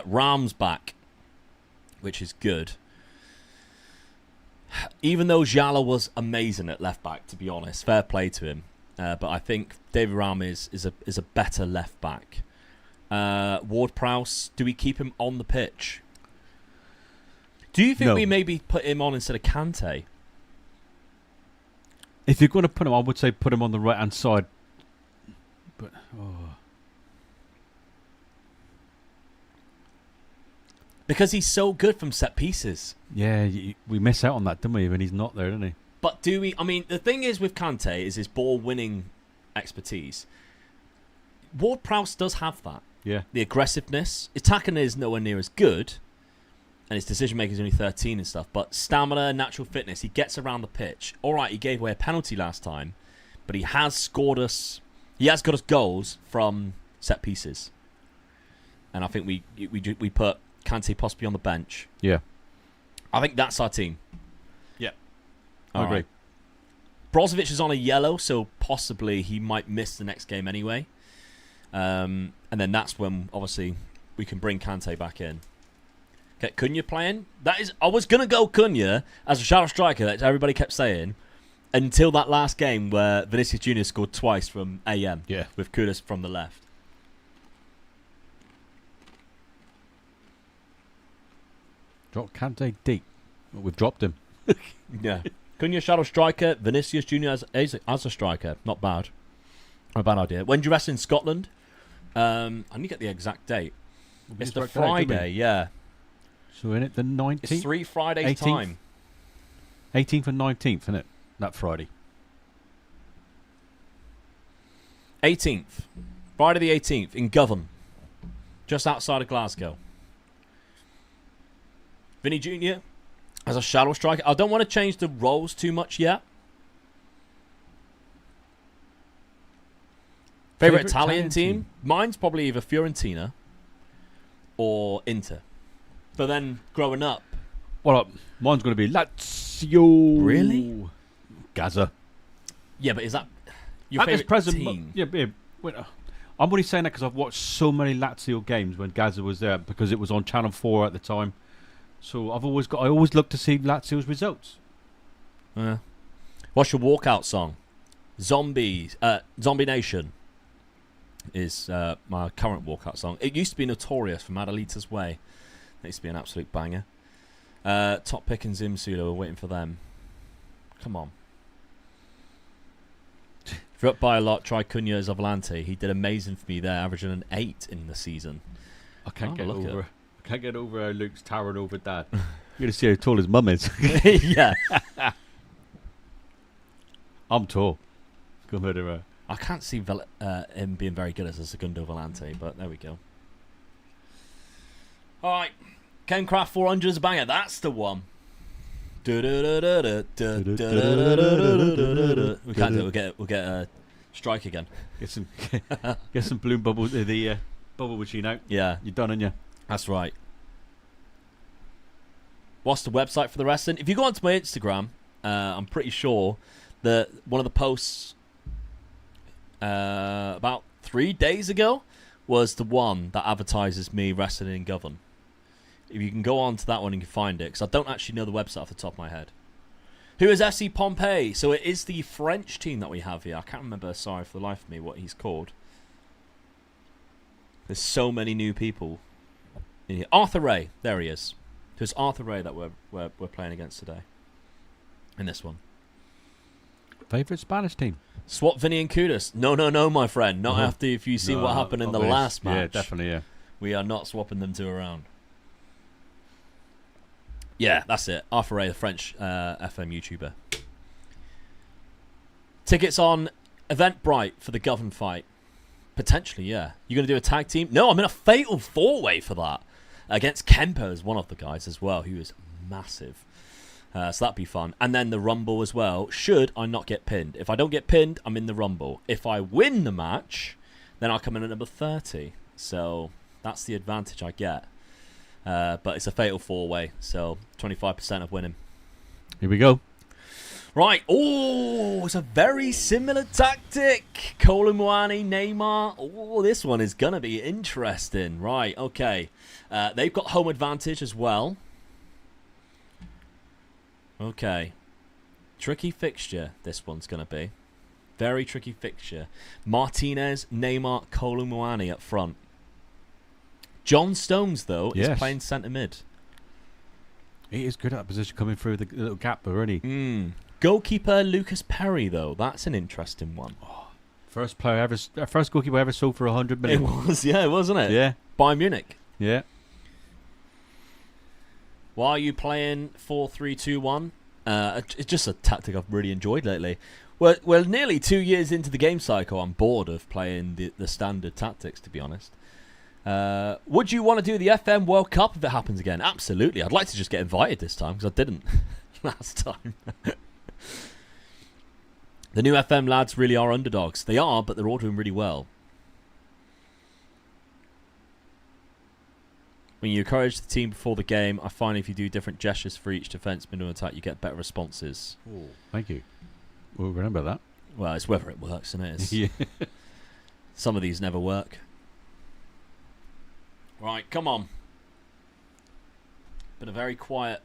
Speaker 2: Rams back, which is good. Even though Jala was amazing at left back, to be honest, fair play to him. But I think David Rahm is a better left back. Ward-Prowse, do we keep him on the pitch? Do you think we maybe put him on instead of Kante?
Speaker 1: If you're going to put him, I would say put him on the right hand side. But
Speaker 2: Because he's so good from set pieces.
Speaker 1: yeah, we miss out on that, don't we? When he's not there, don't he?
Speaker 2: But do we? I mean, the thing is with Kante is his ball-winning expertise. Ward-Prowse does have that.
Speaker 1: Yeah.
Speaker 2: The aggressiveness. Attacking is nowhere near as good, and his decision-making is only 13 and stuff, but stamina, natural fitness, he gets around the pitch. All right, he gave away a penalty last time, but he has got us goals from set pieces. And I think we put Kante possibly on the bench.
Speaker 1: Yeah.
Speaker 2: I think that's our team.
Speaker 1: Yeah.
Speaker 2: All
Speaker 1: I agree.
Speaker 2: right. Brozovic is on a yellow, so possibly he might miss the next game anyway. And then that's when, obviously, we can bring Kante back in. Okay, Cunha playing. I was going to go Cunha as a shadow striker, that everybody kept saying, until that last game where Vinicius Junior scored twice from AM.
Speaker 1: Yeah.
Speaker 2: With Kudus from the left.
Speaker 1: Drop Kante deep. Well, we've dropped him.
Speaker 2: Yeah. Cunha shadow striker, Vinicius Junior as a striker. Not bad. Not a bad idea. When do you wrestle in Scotland? I need to get the exact date. It's the Friday, yeah.
Speaker 1: So in it the 19th?
Speaker 2: It's 3 Fridays
Speaker 1: 18th?
Speaker 2: time.
Speaker 1: 18th and 19th, isn't it? That Friday.
Speaker 2: 18th. Friday the 18th in Govan. Just outside of Glasgow. Vinny Jr. as a shadow striker. I don't want to change the roles too much yet. Favorite Italian team? Mine's probably either Fiorentina or Inter. But then growing up,
Speaker 1: Well, mine's going to be Lazio.
Speaker 2: Really?
Speaker 1: Gaza.
Speaker 2: yeah, but is that your
Speaker 1: At this
Speaker 2: favorite
Speaker 1: present,
Speaker 2: team?
Speaker 1: yeah, wait, I'm only saying that because I've watched so many Lazio games when Gazza was there because it was on Channel 4 at the time. So I always look to see Lazio's results.
Speaker 2: What's your walkout song? Zombie Nation is my current walkout song. It used to be Notorious from Adelita's Way. It used to be an absolute banger. Top Pick and Zim Sudo, we're waiting for them. Come on. If you're up by a lot, try Cunha Zavalante. He did amazing for me there, averaging an 8 in the season.
Speaker 1: I can't get over how Luke's towering over Dad. You're going to see how tall his mum is.
Speaker 2: Yeah.
Speaker 1: I'm tall. Compared to her.
Speaker 2: I can't see him being very good as a Segundo Volante, but there we go. All right. Kencraft 400 is a banger. That's the one. We can't do it. We'll get a strike again.
Speaker 1: Get some bloom bubbles. The bubble machine out.
Speaker 2: Yeah,
Speaker 1: you're done, aren't you?
Speaker 2: That's right. What's the website for the wrestling? If you go onto my Instagram, I'm pretty sure that one of the posts about 3 days ago was the one that advertises me wrestling in Govan. If you can go on to that one and you can find it, because I don't actually know the website off the top of my head. Who is FC Pompeii? So it is the French team that we have here. I can't remember, sorry for the life of me, what he's called. There's so many new people in here. Arthur Ray, there he is. So it's Arthur Ray that we're playing against today. In this one.
Speaker 1: Favourite Spanish team?
Speaker 2: Swap Vinny and Kudus. No, my friend. Not after if you see what happened in the last match.
Speaker 1: Yeah, definitely, yeah.
Speaker 2: We are not swapping them two around. Yeah, that's it. Arthur Ray, the French FM YouTuber. Tickets on Eventbrite for the Govan fight. Potentially, yeah. You're going to do a tag team? No, I'm in a fatal four-way for that. Against Kempo as one of the guys as well, who is massive. So that'd be fun. And then the Rumble as well, should I not get pinned. If I don't get pinned, I'm in the Rumble. If I win the match, then I'll come in at number 30. So that's the advantage I get. But it's a fatal four-way, so 25% of winning.
Speaker 1: Here we go.
Speaker 2: Right. Oh, it's a very similar tactic. Kolo Muani, Neymar. Oh, this one is going to be interesting. Right, okay. They've got home advantage as well. Okay. Tricky fixture, this one's going to be. Very tricky fixture. Martinez, Neymar, Kolo Muani up front. John Stones, though, is playing centre mid.
Speaker 1: He is good at that position coming through the little gap, though, isn't he?
Speaker 2: Goalkeeper Lucas Perry, though. That's an interesting one.
Speaker 1: Oh, first goalkeeper ever sold for 100 million.
Speaker 2: It was, yeah, wasn't it?
Speaker 1: Yeah.
Speaker 2: Bayern Munich.
Speaker 1: Yeah.
Speaker 2: Why are you playing 4-3-2-1? It's just a tactic I've really enjoyed lately. We're nearly 2 years into the game cycle. I'm bored of playing the standard tactics, to be honest. Would you want to do the FM World Cup if it happens again? Absolutely. I'd like to just get invited this time, because I didn't last time. The new FM lads really are underdogs. They are, but they're all doing really well. When you encourage the team before the game, I find if you do different gestures for each defenseman and attack, you get better responses.
Speaker 1: Ooh, thank you. We'll remember that.
Speaker 2: Well, it's whether it works, isn't it?
Speaker 1: Yeah.
Speaker 2: Some of these never work. Right, come on. Been a very quiet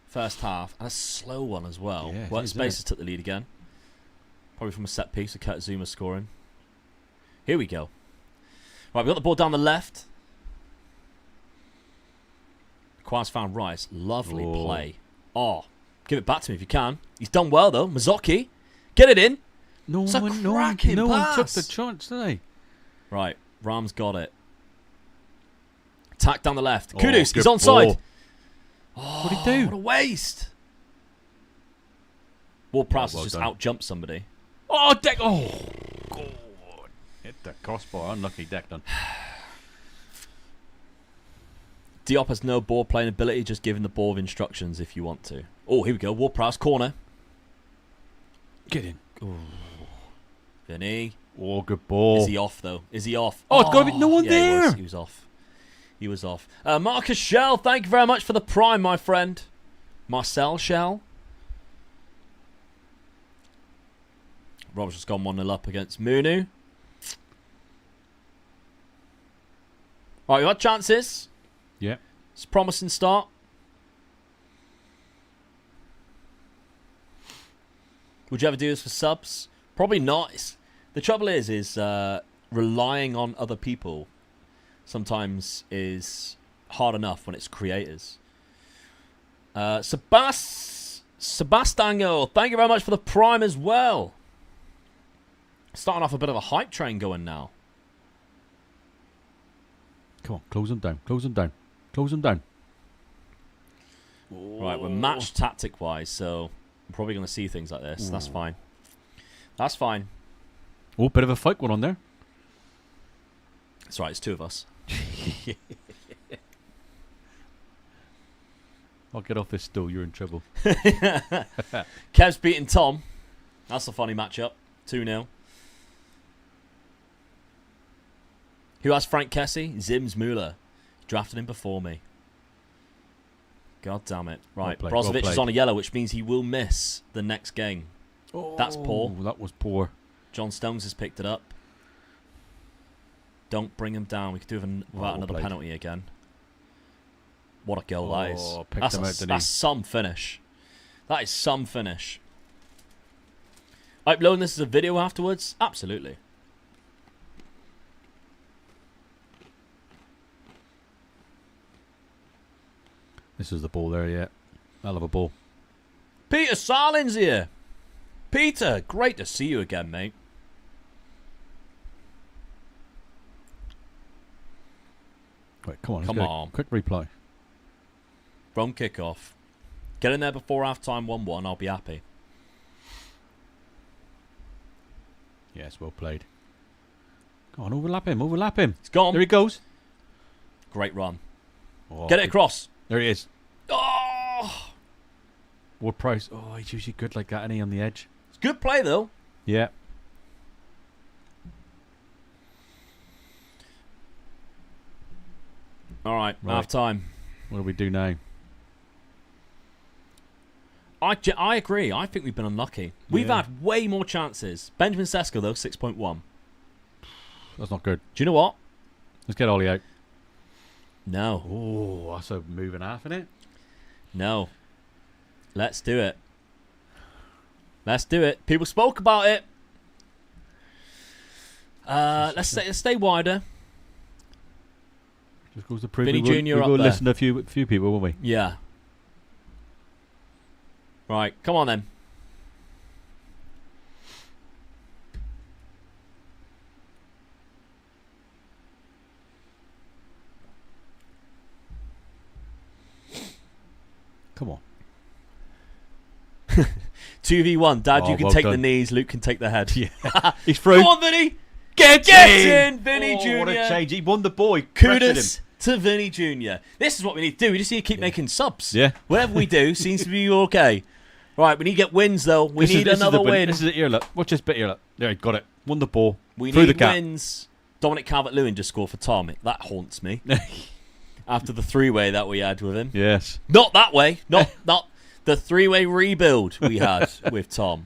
Speaker 2: first half and a slow one as well.
Speaker 1: Yeah,
Speaker 2: Workspaces took the lead again. Probably from a set piece with Kurt Zuma scoring. Here we go. Right, we got the ball down the left. Quaz found Rice. Lovely play. Oh, give it back to me if you can. He's done well, though. Mazzocchi. Get it in.
Speaker 1: No
Speaker 2: one
Speaker 1: took the chance, did they?
Speaker 2: Right, Rams got it. Attack down the left. Kudus, he's onside. Oh,
Speaker 1: what did he do?
Speaker 2: What a waste. Ward-Prowse has just out-jumped somebody.
Speaker 1: Oh, Deck. Oh, God. Hit the crossbar. Unlucky Declan.
Speaker 2: Diop has no ball playing ability, just giving the ball of instructions if you want to. Oh, here we go. Ward-Prowse, corner.
Speaker 1: Get in.
Speaker 2: Ooh. Vinny.
Speaker 1: Oh, good ball.
Speaker 2: Is he off, though? Is he off?
Speaker 1: Oh, it's got to be no one there.
Speaker 2: He was off. He was off. Marcus Shell, thank you very much for the prime, my friend. Marcel Shell. Rob's just gone 1-0 up against Munu. Right, we've had chances.
Speaker 1: Yeah.
Speaker 2: It's a promising start. Would you ever do this for subs? Probably not. The trouble is relying on other people sometimes is hard enough when it's creators. Sebastiano, thank you very much for the Prime as well. Starting off a bit of a hype train going now.
Speaker 1: Come on, close them down. Close them down. Close them down.
Speaker 2: Right, we're matched tactic-wise, so I'm probably going to see things like this. That's fine. That's fine.
Speaker 1: Oh, bit of a fight going on there.
Speaker 2: It's right, it's two of us.
Speaker 1: I'll get off this stool. You're in trouble.
Speaker 2: Kev's beating Tom. That's a funny matchup. 2-0. Who has Frank Kessie? Zims Muller. Drafted him before me. God damn it. Right,
Speaker 1: Well
Speaker 2: Brozovic
Speaker 1: played.
Speaker 2: is on a yellow, which means he will miss the next game. That's poor.
Speaker 1: That was poor.
Speaker 2: John Stones has picked it up. Don't bring him down. We could do it without another
Speaker 1: played.
Speaker 2: penalty again. What a goal that is.
Speaker 1: Picked him out, didn't he?
Speaker 2: That's some finish. That is some finish. Uploading this as a video afterwards? Absolutely.
Speaker 1: This is the ball there, yeah. Hell of a ball.
Speaker 2: Peter Sarlin's here. Peter, great to see you again, mate.
Speaker 1: Right, come on.
Speaker 2: Come
Speaker 1: let's get a
Speaker 2: on.
Speaker 1: quick reply.
Speaker 2: From kickoff. Get in there before half-time 1-1. I'll be happy.
Speaker 1: Yes, well played. Come on, overlap him. Overlap him.
Speaker 2: It's gone.
Speaker 1: There he goes.
Speaker 2: Great run.
Speaker 1: Oh,
Speaker 2: Get it across.
Speaker 1: There he is.
Speaker 2: Oh!
Speaker 1: Ward Price. Oh, he's usually good like that, isn't he, on the edge?
Speaker 2: It's good play, though.
Speaker 1: Yeah.
Speaker 2: All right,
Speaker 1: Right.
Speaker 2: half-time.
Speaker 1: What do we do now?
Speaker 2: I agree. I think we've been unlucky. We've
Speaker 1: Yeah.
Speaker 2: had way more chances. Benjamin Sesko, though, 6.1.
Speaker 1: That's not good.
Speaker 2: Do you know what?
Speaker 1: Let's get Ollie out.
Speaker 2: No.
Speaker 1: Oh, that's a move and a half, isn't it?
Speaker 2: No. Let's do it. Let's do it. People spoke about it. Let's stay wider.
Speaker 1: Just goes to prove
Speaker 2: Vinny
Speaker 1: we will,
Speaker 2: Jr.
Speaker 1: we
Speaker 2: up
Speaker 1: will
Speaker 2: there.
Speaker 1: listen to a few people, won't we?
Speaker 2: Yeah. Right, come on then.
Speaker 1: Come on.
Speaker 2: 2v1. Dad,
Speaker 1: Oh,
Speaker 2: you can
Speaker 1: well
Speaker 2: take the
Speaker 1: done.
Speaker 2: knees. Luke can take the head.
Speaker 1: Yeah. He's through.
Speaker 2: Come on, Vinny.
Speaker 1: Get
Speaker 2: in, Vinny
Speaker 1: Oh, what a
Speaker 2: Jr.
Speaker 1: change. He won the boy. Pressured
Speaker 2: Kudos to Vinny Jr. This is what we need to do. We just need to keep making subs.
Speaker 1: Yeah.
Speaker 2: Whatever we do seems to be okay. Right, we need to get wins, though. We need another win.
Speaker 1: This is it, ear look. Watch this bit, ear look. There, he got it. Won the ball.
Speaker 2: We
Speaker 1: through
Speaker 2: need
Speaker 1: the gap.
Speaker 2: wins. Dominic Calvert-Lewin just scored for Tom. That haunts me. After the three-way that we had with him.
Speaker 1: Yes.
Speaker 2: Not that way. Not the three-way rebuild we had with Tom.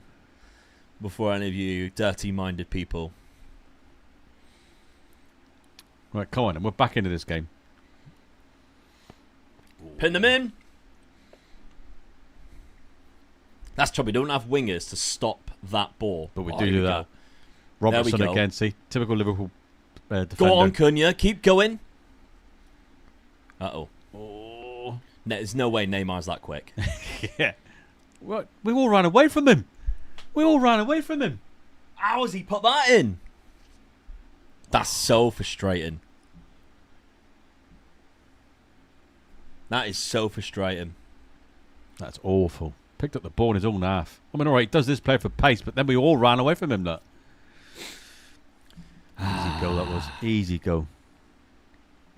Speaker 2: Before any of you dirty-minded people.
Speaker 1: Right, come on. And we're back into this game.
Speaker 2: Pin them in. That's trouble. We don't have wingers to stop that ball.
Speaker 1: But we
Speaker 2: Oh,
Speaker 1: do
Speaker 2: here
Speaker 1: do
Speaker 2: we
Speaker 1: that.
Speaker 2: go.
Speaker 1: Robertson
Speaker 2: go.
Speaker 1: again. See, typical Liverpool defender.
Speaker 2: Go on, Cunha. Keep going. Uh-oh.
Speaker 1: Oh.
Speaker 2: No, there's no way Neymar's that quick.
Speaker 1: Yeah. What? We all ran away from him. We all ran away from him.
Speaker 2: How has he put that in? That's so frustrating. That is so frustrating.
Speaker 1: That's awful. Picked up the ball in his own half. I mean, all right, does this play for pace, but then we all ran away from him, look. Easy goal, that was. Easy goal.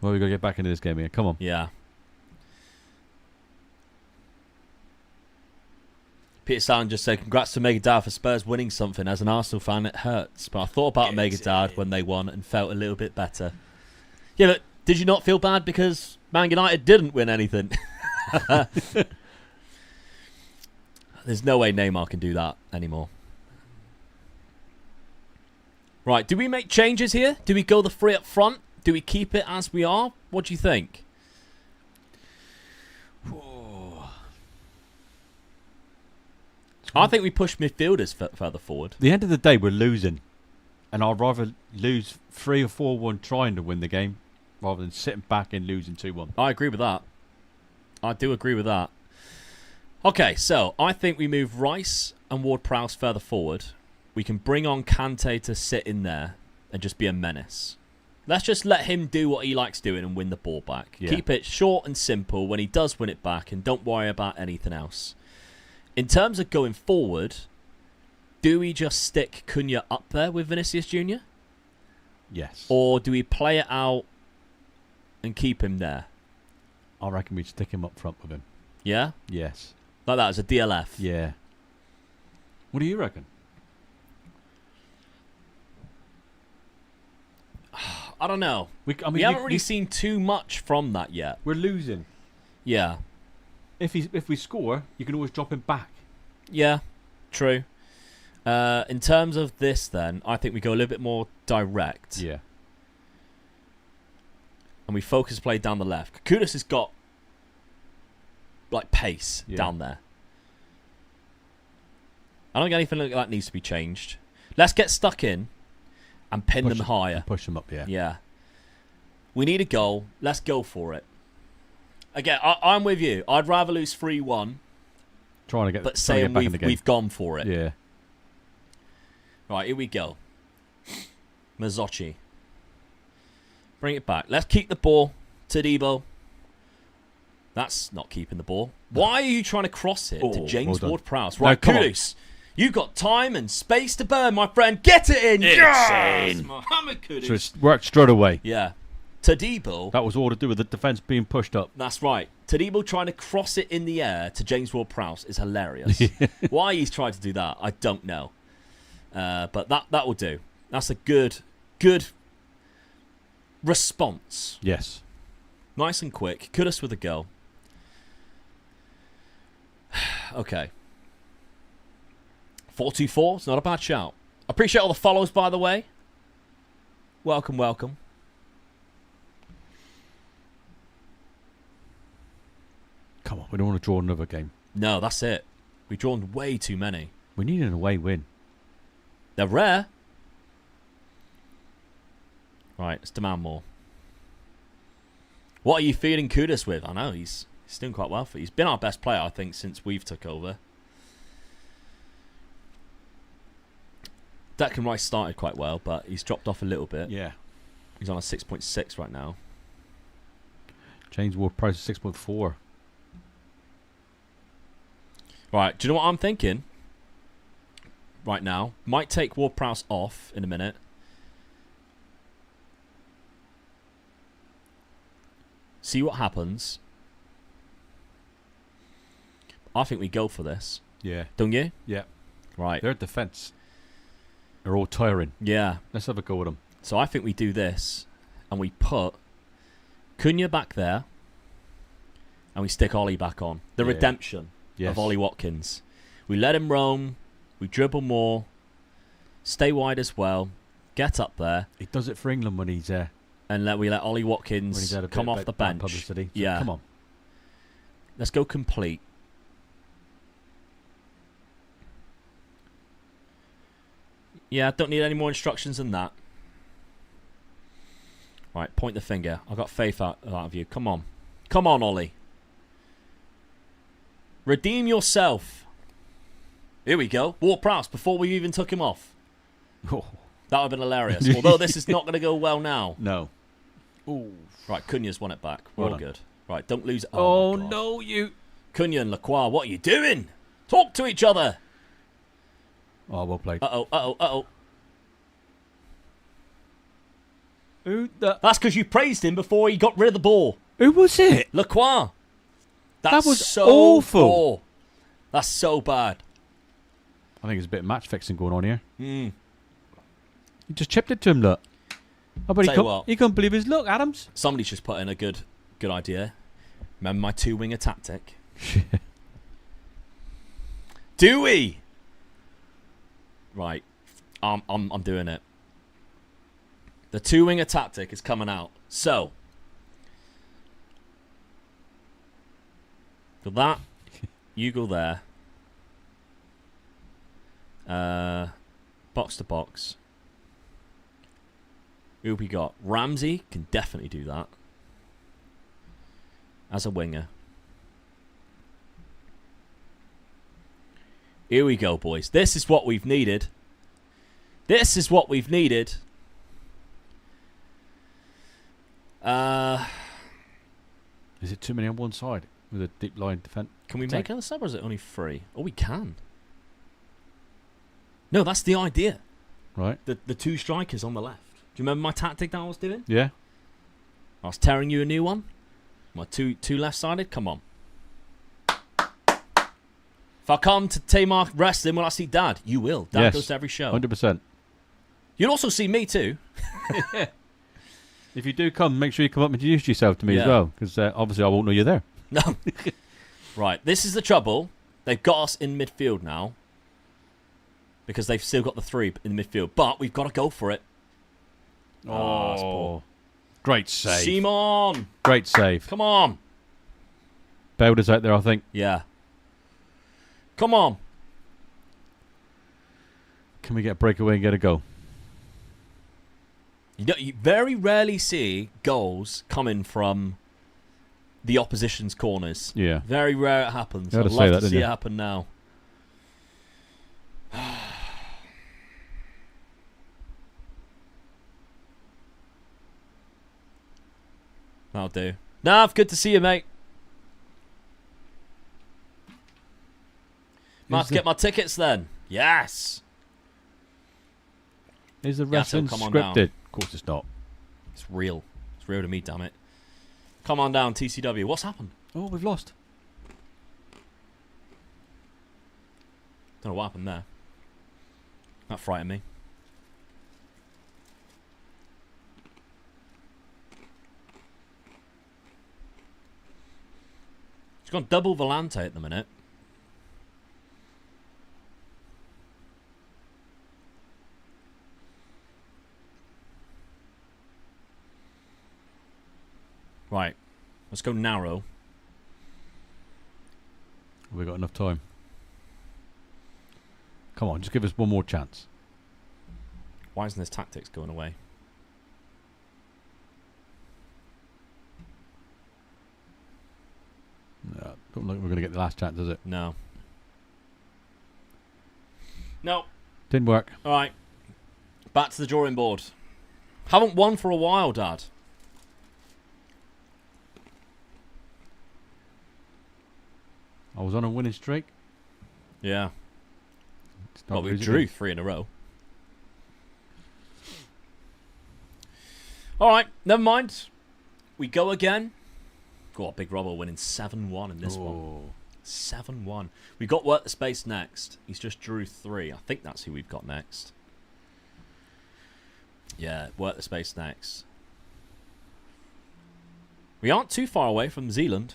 Speaker 1: Well, we've got to get back into this game here. Come on.
Speaker 2: Yeah. Peter Salen just said, congrats to Mega Dad for Spurs winning something. As an Arsenal fan, it hurts. But I thought about Mega Dad when they won and felt a little bit better. Yeah, but did you not feel bad because Man United didn't win anything? There's no way Neymar can do that anymore. Right, do we make changes here? Do we go the three up front? Do we keep it as we are? What do you think? I think we push midfielders further forward.
Speaker 1: At the end of the day, we're losing. And I'd rather lose 3 or 4-1 trying to win the game rather than sitting back and losing 2-1.
Speaker 2: I agree with that. I do agree with that. Okay, so I think we move Rice and Ward-Prowse further forward. We can bring on Kante to sit in there and just be a menace. Let's just let him do what he likes doing and win the ball back.
Speaker 1: Yeah.
Speaker 2: Keep it short and simple when he does win it back, and don't worry about anything else. In terms of going forward, do we just stick Cunha up there with Vinicius Jr.?
Speaker 1: Yes.
Speaker 2: Or do we play it out and keep him there?
Speaker 1: I reckon we'd stick him up front with him.
Speaker 2: Yeah?
Speaker 1: Yes.
Speaker 2: Like that as a DLF?
Speaker 1: Yeah. What do you reckon?
Speaker 2: I don't know.
Speaker 1: We
Speaker 2: haven't really seen too much from that yet.
Speaker 1: We're losing.
Speaker 2: Yeah.
Speaker 1: If we score, you can always drop him back.
Speaker 2: Yeah, true. In terms of this, then, I think we go a little bit more direct.
Speaker 1: Yeah.
Speaker 2: And we focus play down the left. Kudus has got, like, pace down there. I don't think anything like that needs to be changed. Let's get stuck in and pin them higher.
Speaker 1: Push them up, yeah.
Speaker 2: Yeah. We need a goal. Let's go for it. Again, I'm with you. I'd rather lose 3-1, but saying we've gone for it.
Speaker 1: Yeah.
Speaker 2: Right, here we go. Mazzocchi. Bring it back. Let's keep the ball. Todibo. That's not keeping the ball. Why are you trying to cross it to James Ward-Prowse? Right, Kudus. You got time and space to burn, my friend. Get it in. Yes! Mohamed Kudus.
Speaker 1: So it's worked straight away.
Speaker 2: Yeah. Todibo.
Speaker 1: That was all to do with the defence being pushed up.
Speaker 2: That's right. Todibo trying to cross it in the air to James Ward-Prowse is hilarious. Why he's tried to do that, I don't know. But that will do. That's a good response.
Speaker 1: Yes.
Speaker 2: Nice and quick. Kudus with a goal. Okay. 4-2-4. It's not a bad shout. Appreciate all the follows, by the way. Welcome, welcome.
Speaker 1: Come on, we don't want to draw another game.
Speaker 2: No, that's it. We've drawn way too many.
Speaker 1: We need an away win.
Speaker 2: They're rare. Right, let's demand more. What are you feeding Kudus with? I know, he's doing quite well for you. He's been our best player, I think, since we've took over. Declan Rice started quite well, but he's dropped off a little bit.
Speaker 1: Yeah.
Speaker 2: He's on a 6.6 right now.
Speaker 1: James Ward-Prowse is 6.4.
Speaker 2: Right, do you know what I'm thinking? Right now. Might take Ward-Prowse off in a minute. See what happens. I think we go for this.
Speaker 1: Yeah.
Speaker 2: Don't you?
Speaker 1: Yeah.
Speaker 2: Right.
Speaker 1: Their defence. They're all tiring.
Speaker 2: Yeah.
Speaker 1: Let's have a go with them.
Speaker 2: So I think we do this, and we put Cunha back there, and we stick Ollie back on. The redemption of Ollie Watkins. We let him roam. We dribble more. Stay wide as well. Get up there.
Speaker 1: He does it for England when he's there.
Speaker 2: And we let Ollie Watkins come off the bench.
Speaker 1: Publicity. So
Speaker 2: yeah.
Speaker 1: Come on.
Speaker 2: Let's go complete. Yeah, don't need any more instructions than that. Right, point the finger. I've got faith out of you. Come on. Come on, Ollie. Redeem yourself. Here we go. Ward-Prowse before we even took him off.
Speaker 1: Oh.
Speaker 2: That would have been hilarious. Although this is not going to go well now.
Speaker 1: No. Ooh.
Speaker 2: Right, Cunha's won it back. We're all good. Right, don't lose it.
Speaker 1: Oh no, you.
Speaker 2: Cunha and Lacroix, what are you doing? Talk to each other.
Speaker 1: Oh, well played.
Speaker 2: Uh-oh.
Speaker 1: Who the...
Speaker 2: That's because you praised him before he got rid of the ball.
Speaker 1: Who was it?
Speaker 2: Lacroix.
Speaker 1: That was
Speaker 2: so
Speaker 1: awful.
Speaker 2: Poor. That's so bad.
Speaker 1: I think there's a bit of match fixing going on here.
Speaker 2: Mm.
Speaker 1: He just chipped it to him, look. Oh, but he couldn't believe his luck, Adams.
Speaker 2: Somebody's just put in a good idea. Remember my two-winger tactic? Do we? Right. I'm doing it. The two-winger tactic is coming out. So, for that, you go there. Box to box. Who we got? Ramsey can definitely do that as a winger. Here we go, boys. This is what we've needed. This is what we've needed.
Speaker 1: Is it too many on one side with a deep line defence?
Speaker 2: Can we make another sub, or is it only 3? Oh, we can. No, that's the idea.
Speaker 1: Right.
Speaker 2: The two strikers on the left. Do you remember my tactic that I was doing?
Speaker 1: Yeah.
Speaker 2: I was tearing you a new one. My two left-sided. Come on. If I come to Tamar Wrestling, will I see Dad? You will. Dad goes to every show.
Speaker 1: 100%.
Speaker 2: You'll also see me too.
Speaker 1: If you do come, make sure you come up and introduce yourself to me as well, because obviously I won't know you're there.
Speaker 2: No. Right, this is the trouble. They've got us in midfield now, because they've still got the 3 in the midfield. But we've got to go for it. Oh, that's poor.
Speaker 1: Great save.
Speaker 2: Simon!
Speaker 1: Great save.
Speaker 2: Come on.
Speaker 1: Belder's out there, I think.
Speaker 2: Yeah. Come on.
Speaker 1: Can we get a breakaway and get a goal?
Speaker 2: You very rarely see goals coming from the opposition's corners.
Speaker 1: Yeah.
Speaker 2: Very rare it happens.
Speaker 1: You
Speaker 2: I'd
Speaker 1: had to
Speaker 2: love
Speaker 1: say that,
Speaker 2: to see
Speaker 1: didn't
Speaker 2: it
Speaker 1: you?
Speaker 2: happen now. That'll do. Nav, good to see you, mate. Must get my tickets then. Yes.
Speaker 1: Is the
Speaker 2: Yeah, so
Speaker 1: wrestling
Speaker 2: come on down.
Speaker 1: scripted? Of course it's not.
Speaker 2: It's real. It's real to me, damn it. Come on down, TCW. What's happened?
Speaker 1: Oh, we've lost.
Speaker 2: Don't know what happened there. That frightened me. It's gone double Volante at the minute. Right. Let's go narrow.
Speaker 1: Have we got enough time? Come on, just give us one more chance.
Speaker 2: Why isn't this tactics going away?
Speaker 1: No, don't look like we're going to get the last chance, is it?
Speaker 2: No. No.
Speaker 1: Didn't work.
Speaker 2: All right. Back to the drawing board. Haven't won for a while, Dad.
Speaker 1: I was on a winning streak.
Speaker 2: Yeah.
Speaker 1: It's not
Speaker 2: Well, we
Speaker 1: easy.
Speaker 2: drew 3 in a row. All right. Never mind. We go again. Got Big Robbo winning 7-1 in this one. 7-1. We've got Work the Space next. He's just drew 3. I think that's who we've got next. Yeah, Work the Space next. We aren't too far away from Zealand.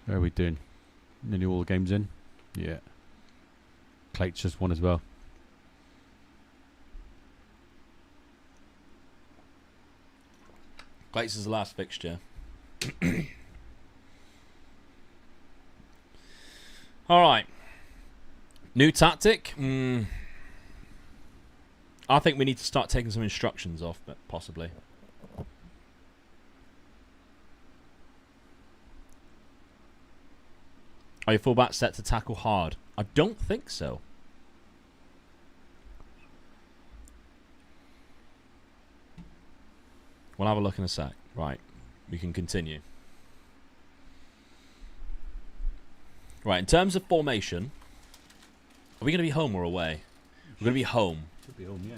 Speaker 1: How are we doing? Nearly all the games in? Yeah. Clate's just won as well.
Speaker 2: Glates is the last fixture. All right. New tactic? I think we need to start taking some instructions off, but possibly. Are your fullbacks set to tackle hard? I don't think so. We'll have a look in a sec. Right. We can continue. Right, in terms of formation, are we going to be home or away? We're going to be home.
Speaker 1: Should be home, yeah.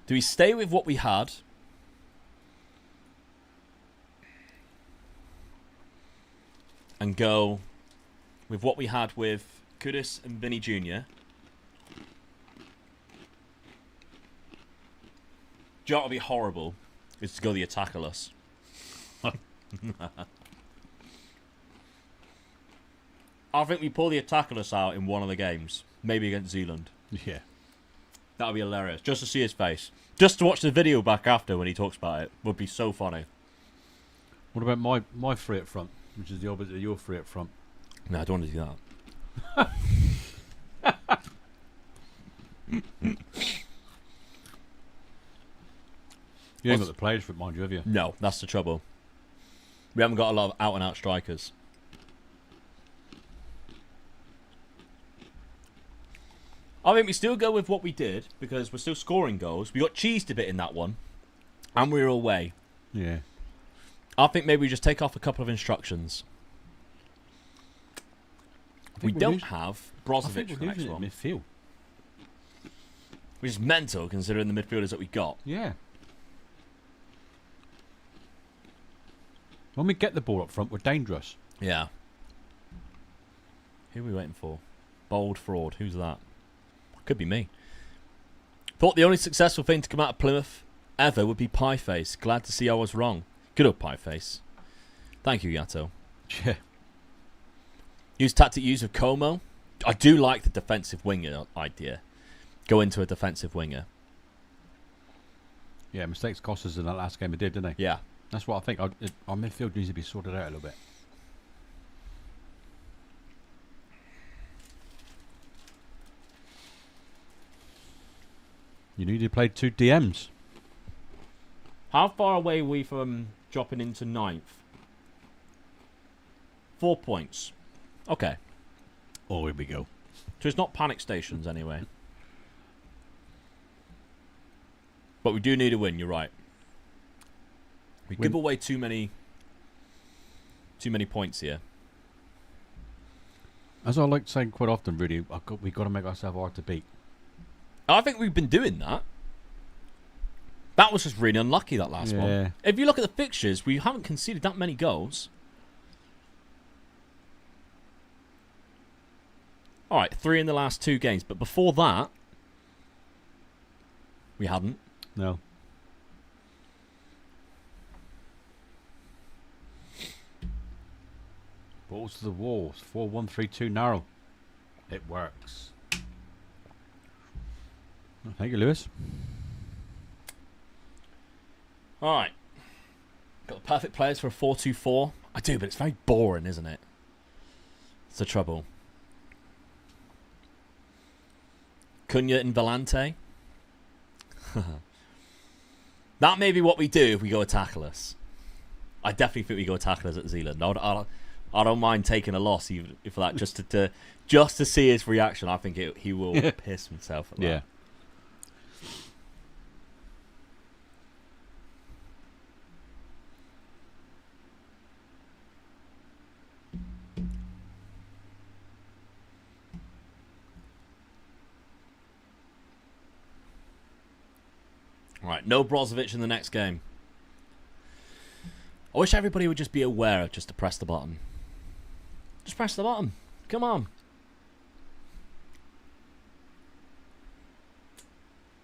Speaker 2: Do we stay with what we had? And go with what we had with Kudus and Vinny Jr.? Do you know what would be horrible? Is to go the attackerless. I think we pull the Attaculus out in one of the games. Maybe against Zealand.
Speaker 1: Yeah.
Speaker 2: That would be hilarious. Just to see his face. Just to watch the video back after when he talks about it would be so funny.
Speaker 1: What about my three up front, which is the opposite of your three up front?
Speaker 2: No, I don't want to do that.
Speaker 1: You ain't got the players for it, mind you, have you?
Speaker 2: No, that's the trouble. We haven't got a lot of out-and-out strikers. I think we still go with what we did because we're still scoring goals. We got cheesed a bit in that one, and we were away.
Speaker 1: Yeah.
Speaker 2: I think maybe we just take off a couple of instructions. We don't have Brozovic for the next one.
Speaker 1: Midfield.
Speaker 2: Which is mental considering the midfielders that we got.
Speaker 1: Yeah. When we get the ball up front, we're dangerous.
Speaker 2: Yeah. Who are we waiting for? Bold fraud. Who's that? Could be me. Thought the only successful thing to come out of Plymouth ever would be Pieface. Glad to see I was wrong. Good old Pieface. Thank you, Yato.
Speaker 1: Yeah.
Speaker 2: Use tactic use of Como. I do like the defensive winger idea. Go into a defensive winger.
Speaker 1: Yeah, mistakes cost us in that last game we did, didn't they?
Speaker 2: Yeah.
Speaker 1: That's what I think. Our midfield needs to be sorted out a little bit. You need to play 2 DMs.
Speaker 2: How far away are we from dropping into 9th? 4 points. Okay.
Speaker 1: Oh, here we go.
Speaker 2: So it's not panic stations anyway. But we do need a win, you're right. We give away too many points here.
Speaker 1: As I like saying quite often, really, we've got to make ourselves hard to beat.
Speaker 2: I think we've been doing that. That was just really unlucky, that last one. If you look at the fixtures, we haven't conceded that many goals. Alright, 3 in the last 2 games. But before that, we hadn't.
Speaker 1: No. Balls to the walls. 4-1-3-2 narrow. It works. Well, thank you, Lewis.
Speaker 2: Alright. Got the perfect players for a 4-2-4. I do, but it's very boring, isn't it? It's the trouble. Cunha and Volante. That may be what we do if we go Attaculus. I definitely think we go Attaculus at Zealand. I don't mind taking a loss even for that, just to see his reaction. I think he will piss himself at that.
Speaker 1: Yeah.
Speaker 2: Right, no Brozovic in the next game. I wish everybody would just be aware of just to press the button. Just press the button. Come on.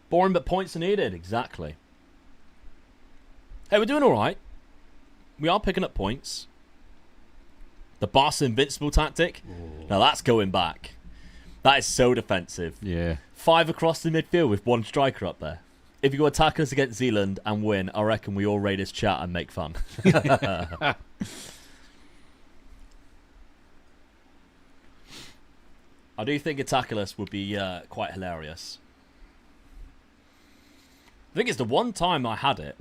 Speaker 2: Boring, but points are needed. Exactly. Hey, we're doing all right. We are picking up points. The Barca Invincible tactic.
Speaker 1: Oh.
Speaker 2: Now that's going back. That is so defensive.
Speaker 1: Yeah.
Speaker 2: 5 across the midfield with 1 striker up there. If you go attack us against Zealand and win, I reckon we all raid his chat and make fun. I do think Attaculus would be quite hilarious. I think it's the one time I had it.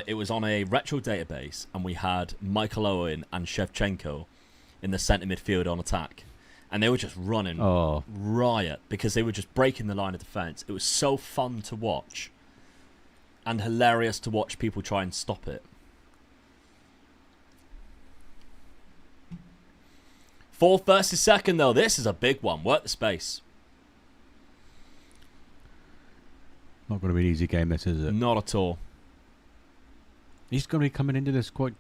Speaker 2: It was on a retro database, and we had Michael Owen and Shevchenko in the centre midfield on attack. And they were just running riot because they were just breaking the line of defence. It was so fun to watch and hilarious to watch people try and stop it. 4th versus 2nd, though. This is a big one. Work the space.
Speaker 1: Not going to be an easy game, this, is it?
Speaker 2: Not at all.
Speaker 1: He's going to be coming into this quite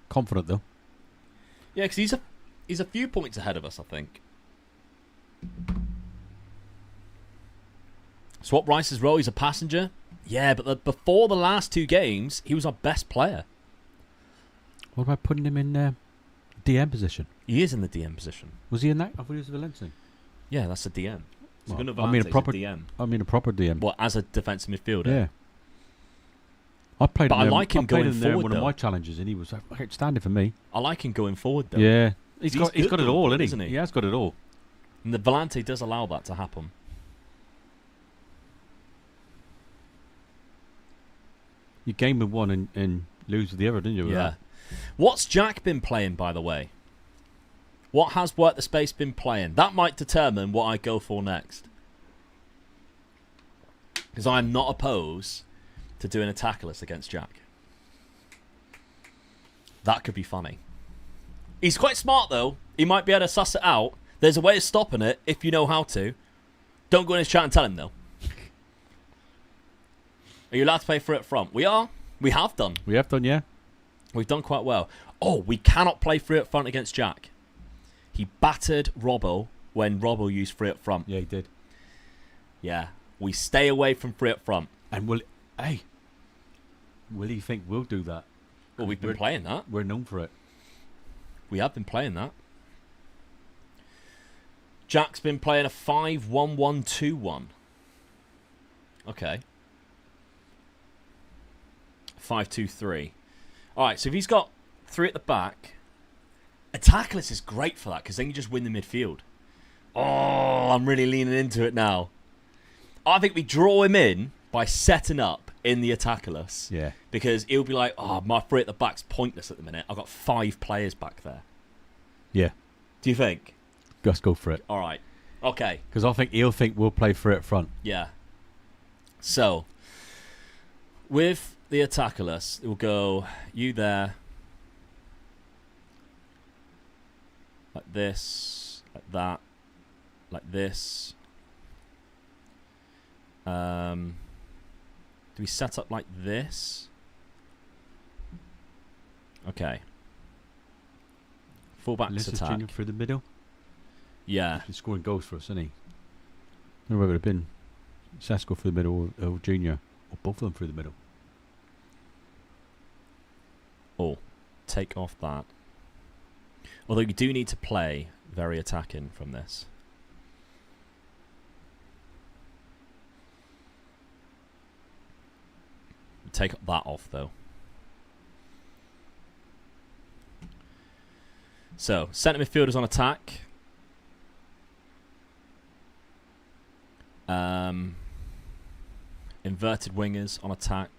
Speaker 1: confident, though.
Speaker 2: Yeah, because he's a few points ahead of us, I think. Swap Rice's role, he's a passenger. Yeah, but before the last 2 games, he was our best player.
Speaker 1: What about putting him in DM position.
Speaker 2: He is in the DM position.
Speaker 1: Was he in that? I thought he was Valencia.
Speaker 2: Yeah, that's a DM.
Speaker 1: Well, I mean a proper
Speaker 2: DM.
Speaker 1: I mean a proper DM.
Speaker 2: What, as a defensive midfielder?
Speaker 1: Yeah. I played.
Speaker 2: But
Speaker 1: him
Speaker 2: I
Speaker 1: there,
Speaker 2: like him
Speaker 1: I played
Speaker 2: going
Speaker 1: him there in
Speaker 2: forward,
Speaker 1: one of
Speaker 2: though.
Speaker 1: my challenges, and he was outstanding for me.
Speaker 2: I like him going forward, though.
Speaker 1: Yeah, he's got
Speaker 2: good
Speaker 1: it
Speaker 2: going
Speaker 1: all,
Speaker 2: forward,
Speaker 1: isn't he? He has got it all.
Speaker 2: And the Volante does allow that to happen.
Speaker 1: You gain with one and lose with the other, didn't you? with
Speaker 2: Yeah.
Speaker 1: that?
Speaker 2: What's Jack been playing, by the way? What has Work the Space been playing? That might determine what I go for next. Because I am not opposed to doing a tackless against Jack. That could be funny. He's quite smart, though. He might be able to suss it out. There's a way of stopping it if you know how to. Don't go in his chat and tell him, though. Are you allowed to play for it up front? We are. We have done.
Speaker 1: We have done, yeah.
Speaker 2: We've done quite well. Oh, we cannot play free up front against Jack. He battered Robbo when Robbo used free up front.
Speaker 1: Yeah, he did.
Speaker 2: Yeah. We stay away from free up front.
Speaker 1: And will he think we'll do that?
Speaker 2: Well, we've been playing that.
Speaker 1: We're known for it.
Speaker 2: We have been playing that. Jack's been playing a 5-1-1-2-1. Okay. 5-2-3. Alright, so if he's got 3 at the back, a tackless is great for that, because then you just win the midfield. Oh, I'm really leaning into it now. I think we draw him in by setting up in the attackerless.
Speaker 1: Yeah.
Speaker 2: Because he'll be like, oh, my 3 at the back's pointless at the minute. I've got 5 players back there.
Speaker 1: Yeah.
Speaker 2: Do you think?
Speaker 1: Let's go for it.
Speaker 2: Alright. Okay.
Speaker 1: Because I think he'll think we'll play for it up front.
Speaker 2: Yeah. So, with the attackerless, it will go you there, like this, like that, like this. Do we set up like this? Okay. Fullbacks
Speaker 1: Listen,
Speaker 2: attack.
Speaker 1: Junior through the middle.
Speaker 2: Yeah.
Speaker 1: He's scoring goals for us, isn't he? I don't know whether it would have been Sesko through the middle or Junior, or both of them through the middle.
Speaker 2: Oh, take off that. Although you do need to play very attacking from this. Take that off, though. So, centre midfielders on attack. Inverted wingers on attack.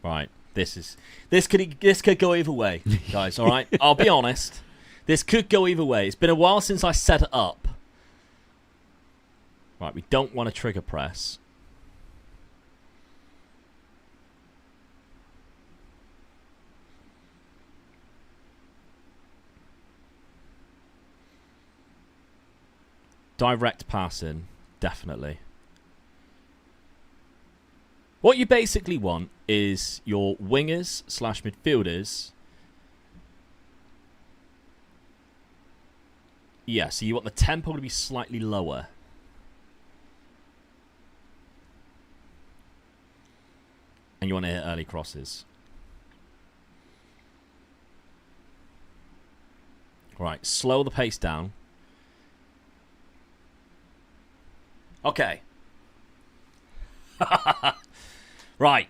Speaker 2: Right, this could go either way, guys. All right, I'll be honest. This could go either way. It's been a while since I set it up. Right, we don't want to trigger press. Direct passing, definitely. What you basically want is your wingers / midfielders. Yeah, so you want the tempo to be slightly lower. And you want to hit early crosses. Right, slow the pace down. Okay. Right.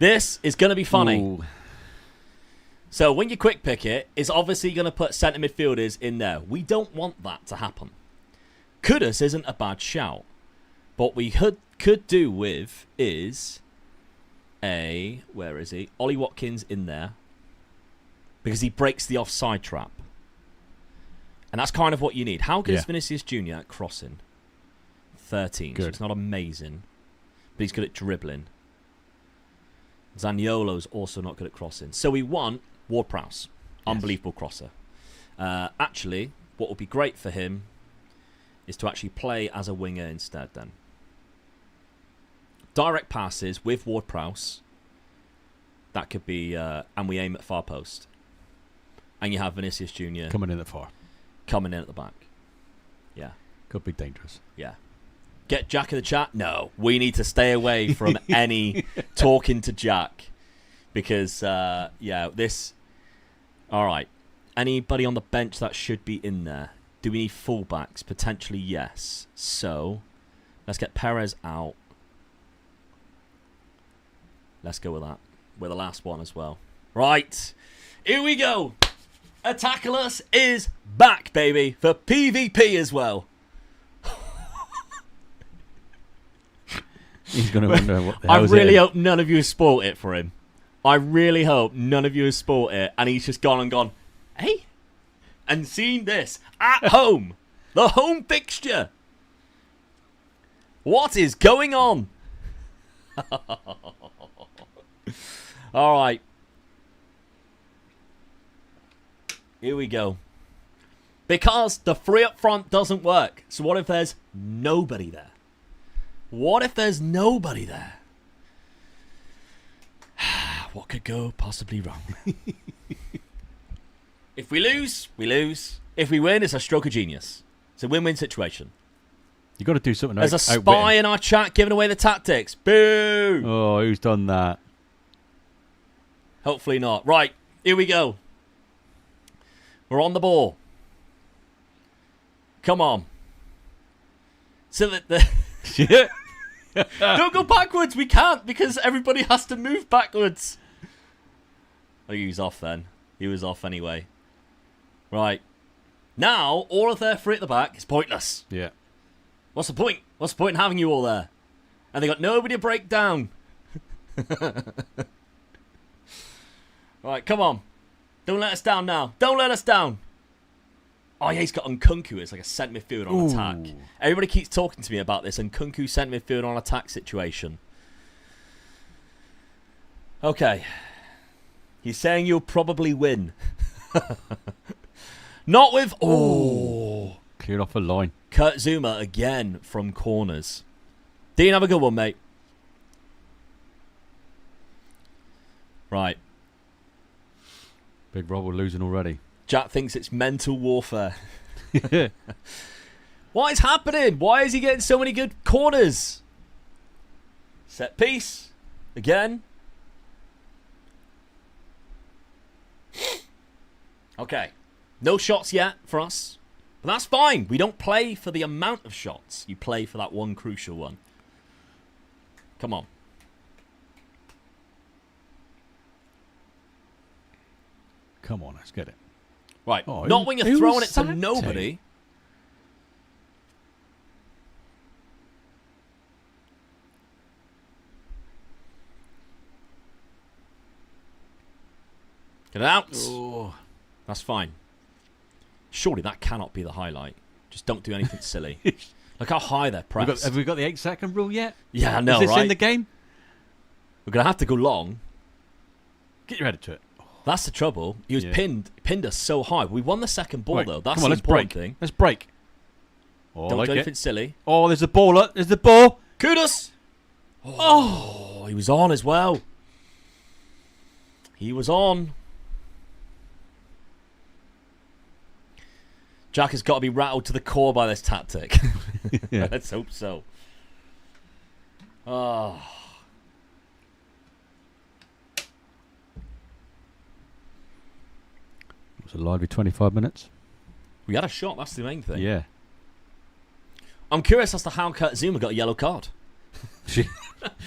Speaker 2: This is going to be funny.
Speaker 1: Ooh.
Speaker 2: So when you quick pick it, it's obviously going to put centre midfielders in there. We don't want that to happen. Kudus isn't a bad shout. But what we could do with is where is he? Ollie Watkins in there. Because he breaks the offside trap. And that's kind of what you need. How good is Vinicius Jr. at crossing? 13.
Speaker 1: Good.
Speaker 2: So it's not amazing. But he's good at dribbling. Zaniolo's also not good at crossing. So we want Ward-Prowse. Unbelievable crosser. Actually, what would be great for him is to actually play as a winger instead then. Direct passes with Ward-Prowse. That could be... and we aim at far post. and you have Vinicius Jr.
Speaker 1: Coming in at far.
Speaker 2: coming in at the back. Yeah.
Speaker 1: Could be dangerous.
Speaker 2: Yeah. Get Jack in the chat? No. We need to stay away from any talking to Jack. Because, this... All right. Anybody on the bench that should be in there? Do we need fullbacks? Potentially, yes. So, let's get Perez out. Let's go with that. We're the last one as well. Right. Here we go. Attaculus is back, baby. For PvP as well.
Speaker 1: He's going to wonder what the hell
Speaker 2: I
Speaker 1: is
Speaker 2: really
Speaker 1: it?
Speaker 2: hope none of you have spoilt it for him. I really hope none of you have spoilt it. And he's just gone, hey? And seen this at home. The home fixture. What is going on? All right. Here we go. Because the free up front doesn't work. So what if there's nobody there? What if there's nobody there? What could go possibly wrong? If we lose, we lose. If we win, it's a stroke of genius. It's a win-win situation.
Speaker 1: You got to do something.
Speaker 2: There's a spy in our chat giving away the tactics. Boo!
Speaker 1: Oh, who's done that?
Speaker 2: Hopefully not. Right, here we go. We're on the ball. Come on. So that the don't go backwards. We can't because everybody has to move backwards. Oh, he was off then. He was off anyway. Right. Now, all of their free at the back is pointless.
Speaker 1: Yeah.
Speaker 2: What's the point? What's the point in having you all there? And they got nobody to break down. Right, come on. Don't let us down now. Don't let us down. Oh, yeah, he's got Nkunku. It's like a centre midfield on attack. Everybody keeps talking to me about this Nkunku centre midfield on attack situation. Okay. He's saying you'll probably win. Not with... Oh.
Speaker 1: Cleared off a line.
Speaker 2: Kurt Zuma again from corners. Dean, have a good one, mate. Right.
Speaker 1: Big Rob, we're losing already.
Speaker 2: Jack thinks it's mental warfare. What is happening? Why is he getting so many good corners? Set piece. Again. Okay. No shots yet for us. But that's fine. We don't play for the amount of shots. You play for that one crucial one. Come on.
Speaker 1: Come on, let's get it.
Speaker 2: Right.
Speaker 1: Oh,
Speaker 2: not when you're
Speaker 1: who
Speaker 2: throwing
Speaker 1: was
Speaker 2: it to
Speaker 1: Sante?
Speaker 2: nobody. Get it out.
Speaker 1: Oh.
Speaker 2: That's fine. Surely that cannot be the highlight. Just don't do anything silly. Look how high they're pressed.
Speaker 1: Have we got the 8-second rule yet?
Speaker 2: Yeah, I know,
Speaker 1: Is this
Speaker 2: right?
Speaker 1: in the game?
Speaker 2: We're going to have to go long.
Speaker 1: Get your head to it.
Speaker 2: That's the trouble. He was pinned us so high. We won the second ball,
Speaker 1: Right,
Speaker 2: though. That's
Speaker 1: come on,
Speaker 2: the
Speaker 1: let's
Speaker 2: important
Speaker 1: break.
Speaker 2: thing.
Speaker 1: Let's break. Oh,
Speaker 2: Don't
Speaker 1: like
Speaker 2: do
Speaker 1: it.
Speaker 2: anything silly.
Speaker 1: Oh, there's the ball. There's the ball.
Speaker 2: Kudos! Oh, he was on as well. He was on. Jack has got to be rattled to the core by this tactic.
Speaker 1: Yeah.
Speaker 2: Let's hope so. Oh.
Speaker 1: It was a lively 25 minutes.
Speaker 2: We had a shot, that's the main thing.
Speaker 1: Yeah.
Speaker 2: I'm curious as to how Kurt Zuma got a yellow card.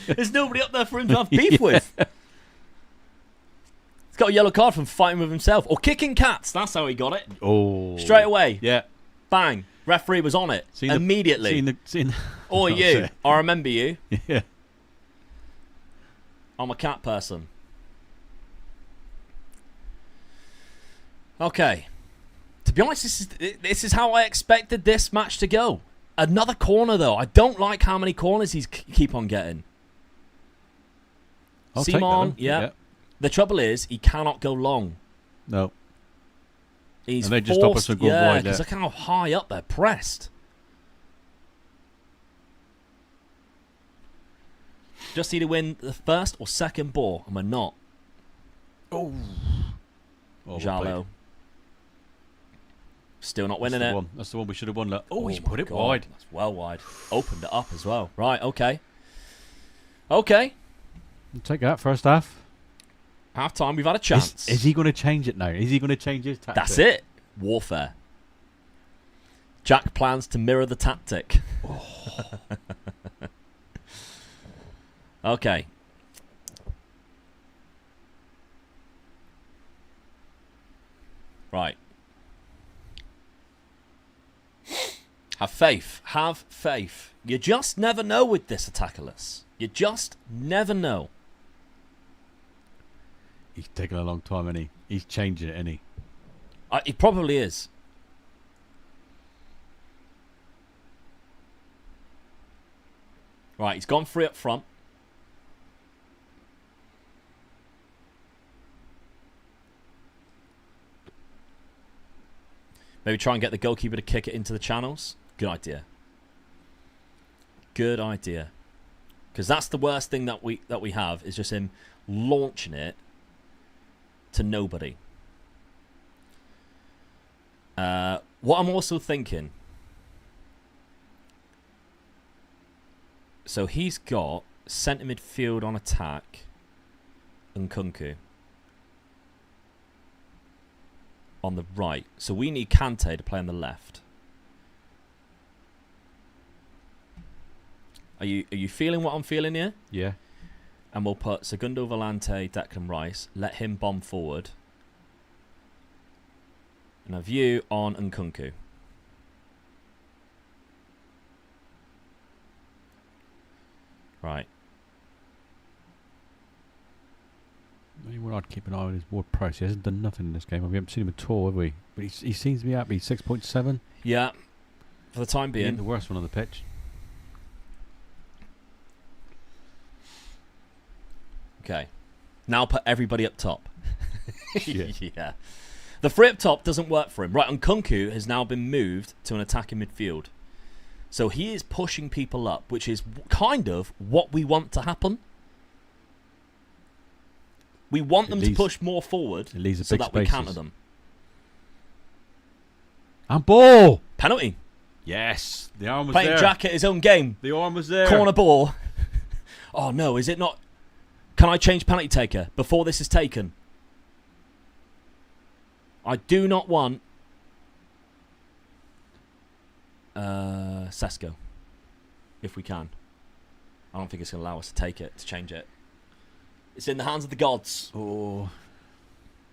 Speaker 2: There's nobody up there for him to have beef with. He's got a yellow card from fighting with himself. Or kicking cats, that's how he got it.
Speaker 1: Oh.
Speaker 2: Straight away.
Speaker 1: Yeah.
Speaker 2: Bang. Referee was on it. Immediately. Or you. I remember you.
Speaker 1: Yeah.
Speaker 2: I'm a cat person. Okay. To be honest, this is how I expected this match to go. Another corner, though. I don't like how many corners he's keep on getting.
Speaker 1: I'll take that
Speaker 2: Simon,
Speaker 1: then.
Speaker 2: yeah. The trouble is, he cannot go long.
Speaker 1: No.
Speaker 2: He's
Speaker 1: And they just stop us from going wide
Speaker 2: because
Speaker 1: there.
Speaker 2: look how high up they're pressed. Just need to win the first or second ball, and we're not.
Speaker 1: Oh. Oh, well
Speaker 2: Jalo.
Speaker 1: played.
Speaker 2: Still not winning it.
Speaker 1: That's the one we should have won. Look. Oh, he's
Speaker 2: my
Speaker 1: put it
Speaker 2: God,
Speaker 1: wide.
Speaker 2: That's well wide. Opened it up as well. Right, okay. Okay.
Speaker 1: Take that, first half.
Speaker 2: Half time, we've had a chance.
Speaker 1: Is he going to change it now? Is he going to change his tactic?
Speaker 2: That's it. Warfare. Jack plans to mirror the tactic. Oh. Okay. Right. Have faith. Have faith. You just never know with this Attackerless. You just never know.
Speaker 1: He's taking a long time, isn't he? He's changing it, isn't he?
Speaker 2: He probably is. Right, he's gone free up front. Maybe try and get the goalkeeper to kick it into the channels. Good idea. Good idea. Because that's the worst thing that we have is just him launching it to nobody. What I'm also thinking. So he's got centre midfield on attack and Nkunku on the right. So we need Kante to play on the left. Are you feeling what I'm feeling here?
Speaker 1: Yeah.
Speaker 2: And we'll put Segundo Volante, Declan Rice, let him bomb forward. And a view on Nkunku. Right.
Speaker 1: The only one I'd keep an eye on is Ward Price. He hasn't done nothing in this game. We haven't seen him at all, have we? But he seems to be happy. 6.7.
Speaker 2: Yeah. For the time
Speaker 1: He ain't
Speaker 2: being.
Speaker 1: the worst one on the pitch.
Speaker 2: Okay. Now put everybody up top.
Speaker 1: Yeah.
Speaker 2: Yeah. The free up top doesn't work for him. Right, and Nkunku has now been moved to an attacking midfield. So he is pushing people up, which is kind of what we want to happen. We want them to push more forward so that we counter them.
Speaker 1: And ball!
Speaker 2: Penalty.
Speaker 1: Yes. The arm was
Speaker 2: Playing
Speaker 1: there.
Speaker 2: Jack at his own game.
Speaker 1: The arm was there.
Speaker 2: Corner ball. Oh no, is it not? Can I change penalty taker before this is taken? I do not want Sesko, if we can. I don't think it's going to allow us to take it, to change it. It's in the hands of the gods.
Speaker 1: Oh.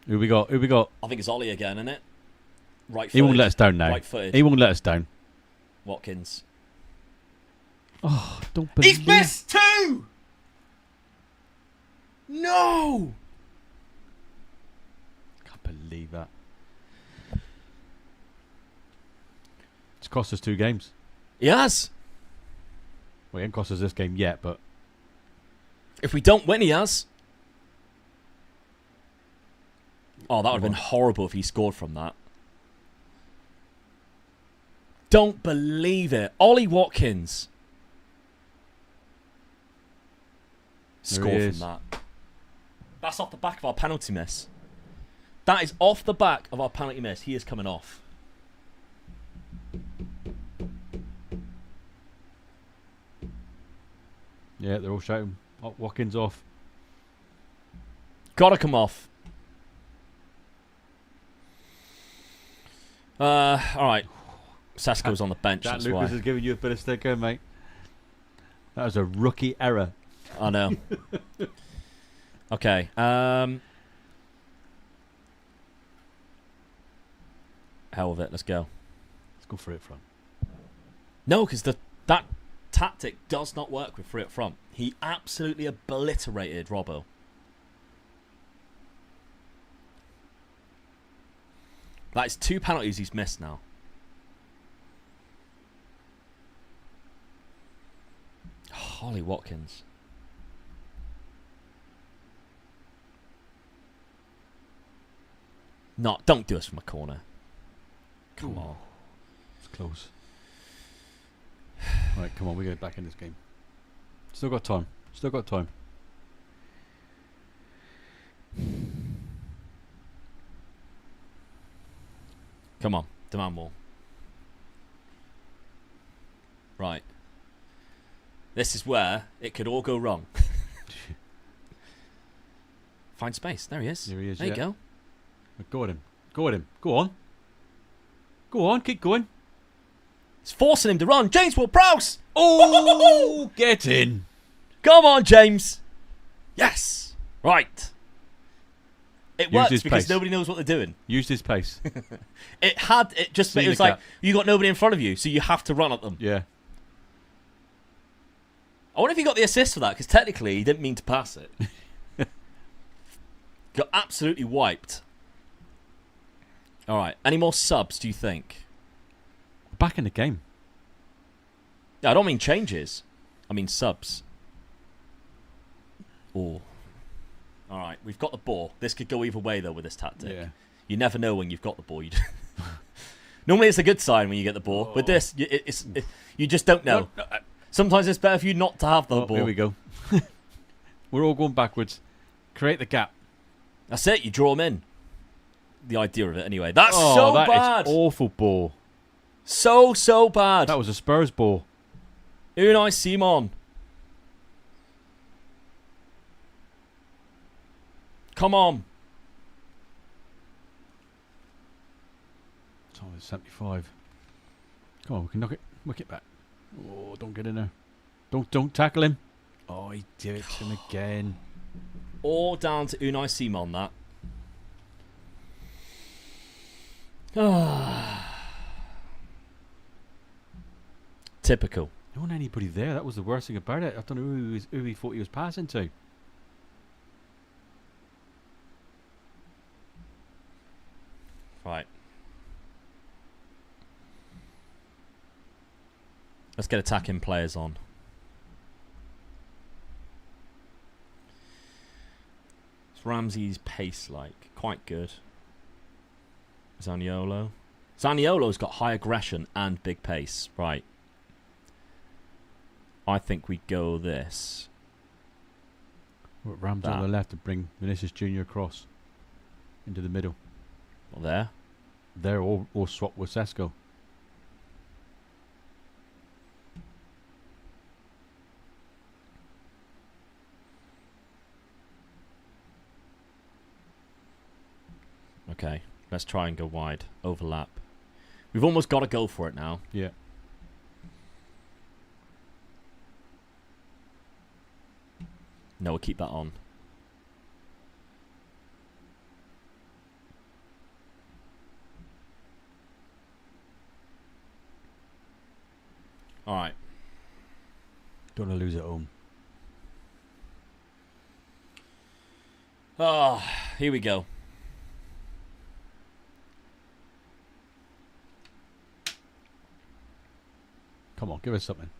Speaker 1: Who we got? Who we got?
Speaker 2: I think it's Ollie again, isn't it? Right footed.
Speaker 1: He won't let us down now.
Speaker 2: Right footed.
Speaker 1: He won't let us down.
Speaker 2: Watkins.
Speaker 1: Oh, don't believe.
Speaker 2: He's missed two! No!
Speaker 1: Can't believe that. It's cost us 2 games.
Speaker 2: He has.
Speaker 1: Well, it ain't cost us this game yet, but
Speaker 2: If we don't win, he has. Oh, that would have been horrible if he scored from that. Don't believe it. Ollie Watkins. Score from that. That's off the back of our penalty miss. That is off the back of our penalty miss. He is coming off.
Speaker 1: yeah, they're all shouting. Oh, Watkins off.
Speaker 2: Gotta come off. Alright. Sesko's on the bench.
Speaker 1: That
Speaker 2: That's
Speaker 1: Lucas
Speaker 2: why.
Speaker 1: is giving you a bit of sticker, mate. That was a rookie error.
Speaker 2: I know. Okay. Hell with it. Let's go.
Speaker 1: Let's go for it, front.
Speaker 2: No, because that tactic does not work with free up front. He absolutely obliterated Robbo. That is 2 penalties he's missed now. Holly Watkins. No, don't do us from a corner. Come on.
Speaker 1: It's close. Right, come on, we get back in this game. Still got time. Still got time.
Speaker 2: Come on. Demand more. Right. This is where it could all go wrong. Find space. There he is.
Speaker 1: There he is.
Speaker 2: There you go.
Speaker 1: Go at him. Go at him. Go on. Go on. Keep going.
Speaker 2: It's forcing him to run. James Ward-Prowse.
Speaker 1: Oh, get in.
Speaker 2: Come on, James. Yes. Right. It
Speaker 1: Use
Speaker 2: works
Speaker 1: his
Speaker 2: because
Speaker 1: pace.
Speaker 2: nobody knows what they're doing.
Speaker 1: Use his pace.
Speaker 2: It
Speaker 1: See
Speaker 2: was
Speaker 1: the
Speaker 2: like,
Speaker 1: gap.
Speaker 2: you got nobody in front of you, so you have to run at them.
Speaker 1: Yeah.
Speaker 2: I wonder if he got the assist for that, because technically he didn't mean to pass it. Got absolutely wiped. All right. Any more subs, do you think?
Speaker 1: Back in the game.
Speaker 2: Yeah, I don't mean changes. I mean subs. Oh. All right. We've got the ball. This could go either way, though, with this tactic.
Speaker 1: Yeah.
Speaker 2: You never know when you've got the ball. Normally, it's a good sign when you get the ball. With this, you just don't know.
Speaker 1: No,
Speaker 2: Sometimes it's better for you not to have the ball.
Speaker 1: Here we go. We're all going backwards. Create the gap.
Speaker 2: That's it. You draw them in. The idea of it, anyway. That's
Speaker 1: Oh,
Speaker 2: so
Speaker 1: that
Speaker 2: bad.
Speaker 1: is awful ball.
Speaker 2: So bad.
Speaker 1: That was a Spurs ball.
Speaker 2: Unai Simon. Come on.
Speaker 1: Oh, it's 75. Come on, we can knock it back. Oh, don't get in there. Don't tackle him. Oh, he did it to him again.
Speaker 2: All down to Unai Simon, that. Typical.
Speaker 1: There wasn't anybody there. That was the worst thing about it. I don't know who he thought he was passing to.
Speaker 2: Right. Let's get attacking players on. It's Ramsey's pace like? Quite good. Zaniolo. Zaniolo's got high aggression and big pace. Right. I think we go this.
Speaker 1: Ramsey on the left to bring Vinicius Jr. across into the middle.
Speaker 2: Well, there.
Speaker 1: There, or swap with Sesko.
Speaker 2: Okay. Let's try and go wide. Overlap. We've almost got to go for it now.
Speaker 1: Yeah.
Speaker 2: No, we'll keep that on. All right.
Speaker 1: Don't want to lose at home.
Speaker 2: Oh, here we go.
Speaker 1: Come on, give us something.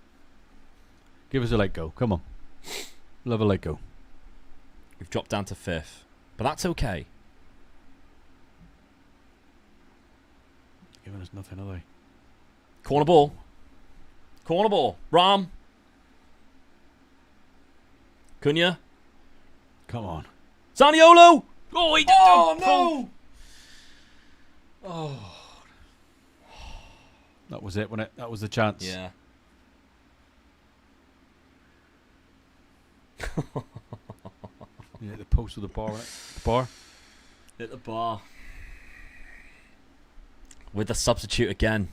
Speaker 1: Give us a let go. Come on. Love a let go.
Speaker 2: We've dropped down to 5th. But that's okay.
Speaker 1: Giving us nothing, are they?
Speaker 2: Corner ball. Corner ball. Ram. Cunha.
Speaker 1: Come on.
Speaker 2: Zaniolo.
Speaker 1: Oh, he
Speaker 2: no.
Speaker 1: Oh. That was it, wasn't it? That was the chance.
Speaker 2: Yeah.
Speaker 1: Yeah, the post of the bar, innit? The bar.
Speaker 2: Hit the bar. With the substitute again.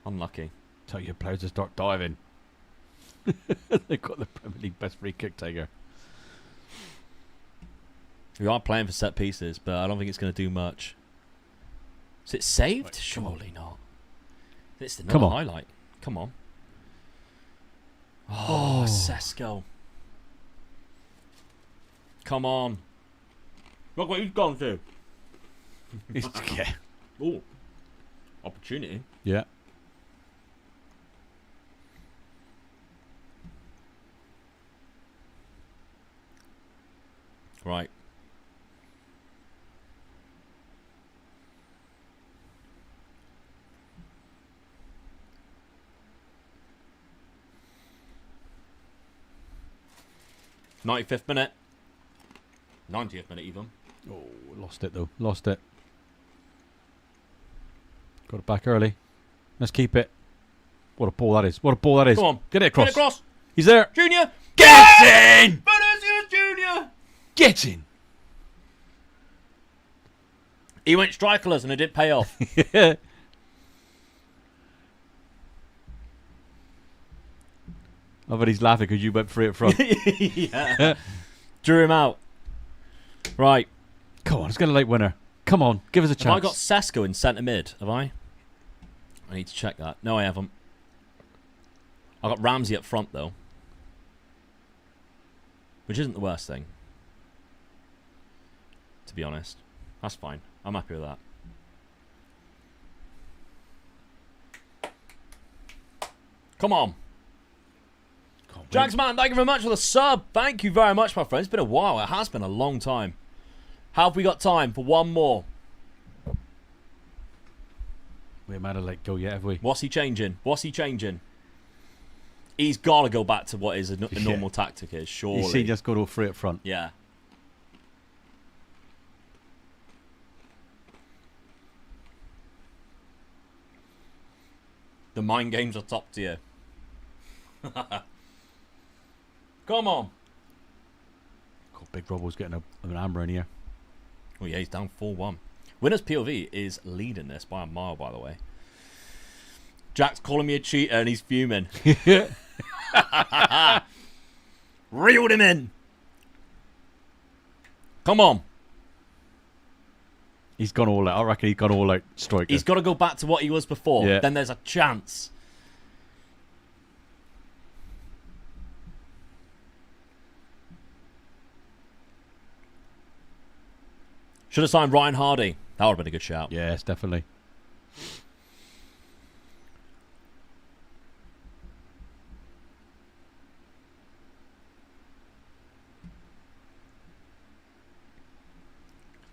Speaker 2: Unlucky.
Speaker 1: Tell your players to start diving. They've got the Premier League best free kick taker.
Speaker 2: We are playing for set pieces, but I don't think it's going to do much. Is it saved?
Speaker 1: Right,
Speaker 2: Surely not. It's
Speaker 1: Come
Speaker 2: another
Speaker 1: on.
Speaker 2: highlight. Come on. Oh, Sesko. Come on. Look what he's gone to.
Speaker 1: Yeah.
Speaker 2: Oh. Opportunity.
Speaker 1: Yeah.
Speaker 2: Right. 95th minute. 90th minute even.
Speaker 1: Oh, lost it though. Lost it. Got it back early. Let's keep it. What a ball that is. What a ball that is.
Speaker 2: Come on.
Speaker 1: Get it across.
Speaker 2: Get it across.
Speaker 1: He's there.
Speaker 2: Junior.
Speaker 1: Get in!
Speaker 2: Vinicius Junior.
Speaker 1: Get in!
Speaker 2: He went strikerless and it didn't pay off.
Speaker 1: Yeah. I bet he's laughing because you went free up front.
Speaker 2: Yeah. Drew him out. Right.
Speaker 1: Come on, let's get a late winner. Come on, give us a chance.
Speaker 2: Have I got Sesko in centre mid? Have I? I need to check that. No, I haven't. I got Ramsey up front though, which isn't the worst thing, to be honest. That's fine. I'm happy with that. Come on. Jagsman, thank you very much for the sub. Thank you very much, my friend. It's been a while. It has been a long time. How have we got time for one more?
Speaker 1: We haven't had a let go yet, have we?
Speaker 2: What's he changing? What's he changing? He's got to go back to what is a normal tactic is, surely.
Speaker 1: You see, just go to a free up front.
Speaker 2: Yeah. The mind games are top tier. Come on.
Speaker 1: God, Big Robbo's getting an hammer in here.
Speaker 2: Oh yeah, he's down 4-1. Winners POV is leading this by a mile, by the way. Jack's calling me a cheater and he's fuming. Reeled him in. Come on.
Speaker 1: He's gone all out. I reckon he's gone all out striker.
Speaker 2: He's got to go back to what he was before.
Speaker 1: Yeah.
Speaker 2: Then there's a chance. Should have signed Ryan Hardy. That would have been a good shout.
Speaker 1: Yes, definitely.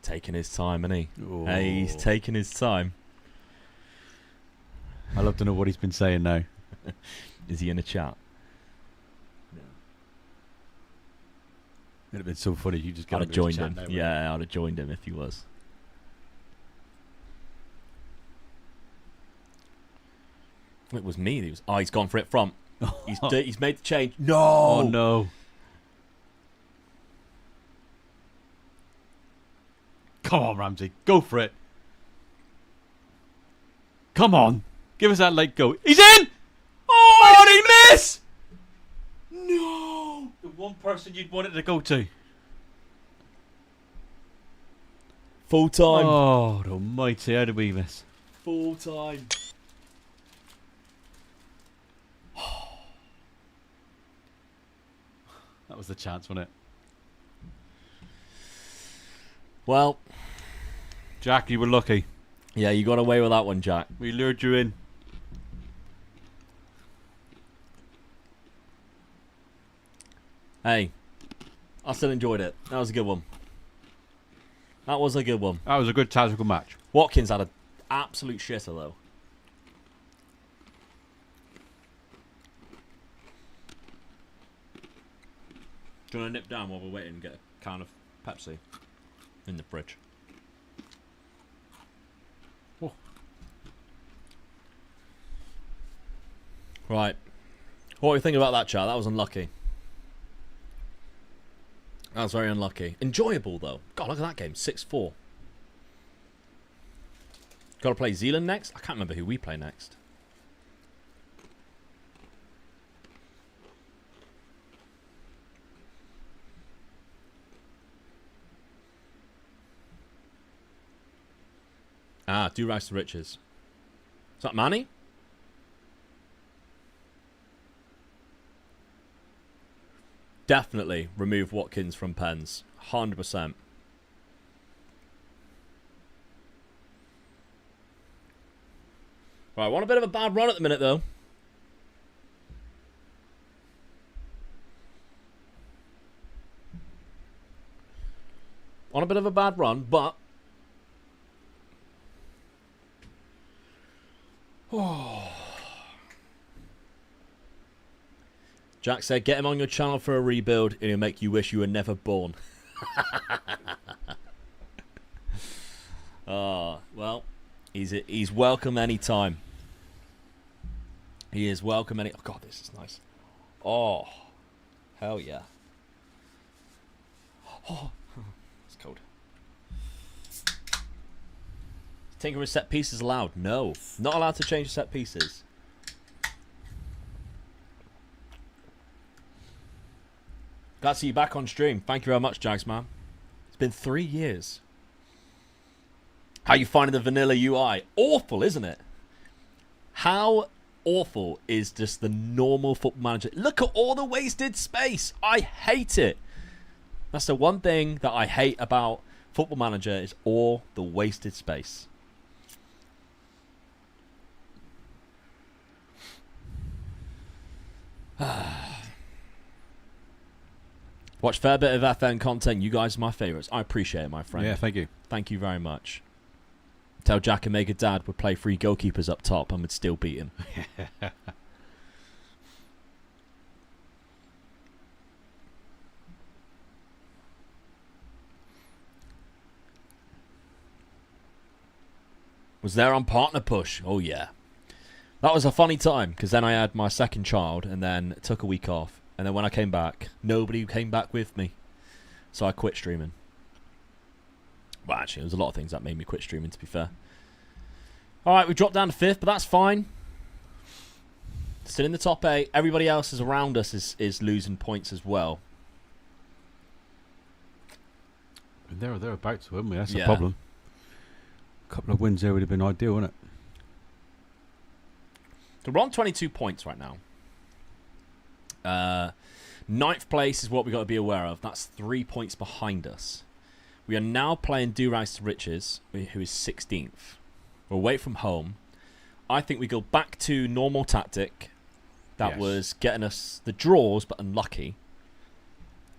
Speaker 2: Taking his time, isn't he?
Speaker 1: Oh.
Speaker 2: Hey, he's taking his time.
Speaker 1: I'd love to know what he's been saying now.
Speaker 2: Is he in a chat?
Speaker 1: It'd have been so funny. You just got
Speaker 2: I'd have joined him. Yeah, I'd have joined him if he was. It was me. He was. Oh, he's gone for it from. He's made the change. No.
Speaker 1: Oh no. Come on, Ramsey. Go for it. Come on. Give us that late go. He's in! Oh, did he miss? No. The one person you'd want it to go to.
Speaker 2: Full time.
Speaker 1: Oh, almighty. How did we miss?
Speaker 2: Full time.
Speaker 1: That was the chance, wasn't it?
Speaker 2: Well,
Speaker 1: Jack, you were lucky.
Speaker 2: yeah, you got away with that one, Jack.
Speaker 1: We lured you in.
Speaker 2: Hey, I still enjoyed it. That was a good one. That was a good one.
Speaker 1: That was a good tactical match.
Speaker 2: Watkins had an absolute shitter, though. Do you want to nip down while we're waiting and get a can of Pepsi in the fridge?
Speaker 1: Oh.
Speaker 2: Right. What do you think about that, chat? That was unlucky. That was very unlucky. Enjoyable, though. God, look at that game. 6-4. Got to play Zealand next? I can't remember who we play next. Ah, do Rise to Riches. Is that Manny? Definitely remove Watkins from pens. 100%. Right, want a bit of a bad run at the minute, though. On a bit of a bad run, but... Jack said, get him on your channel for a rebuild and he'll make you wish you were never born. Oh, well, he's welcome anytime. He is welcome any... Oh, God, this is nice. Oh, hell yeah. Oh, it's cold. Tinkering with set pieces allowed? No. Not allowed to change set pieces. Glad to see you back on stream. Thank you very much, Jags, man. It's been 3 years. How you finding the vanilla UI? Awful, isn't it? How awful is just the normal Football Manager? Look at all the wasted space. I hate it. That's the one thing that I hate about Football Manager is all the wasted space. Watch fair bit of FN content. You guys are my favourites. I appreciate it, my friend.
Speaker 1: Yeah, thank you.
Speaker 2: Thank you very much. Tell Jack and Mega Dad would play 3 goalkeepers up top and would still beat him. Was there on Partner Push? Oh, yeah. That was a funny time, because then I had my second child and then took a week off. And then when I came back, nobody came back with me. So I quit streaming. Well, actually, there was a lot of things that made me quit streaming, to be fair. All right, we dropped down to 5th, but that's fine. Still in the top 8. Everybody else is around us is losing points as well.
Speaker 1: They're about to, haven't we? That's the problem. A couple of wins there would have been ideal, wouldn't it?
Speaker 2: So we're on 22 points right now. 9th place is what we've got to be aware of. That's 3 points behind us. We are now playing Do Rise to Riches, who is 16th. We're away from home. I think we go back to normal tactic. That was getting us the draws, but unlucky.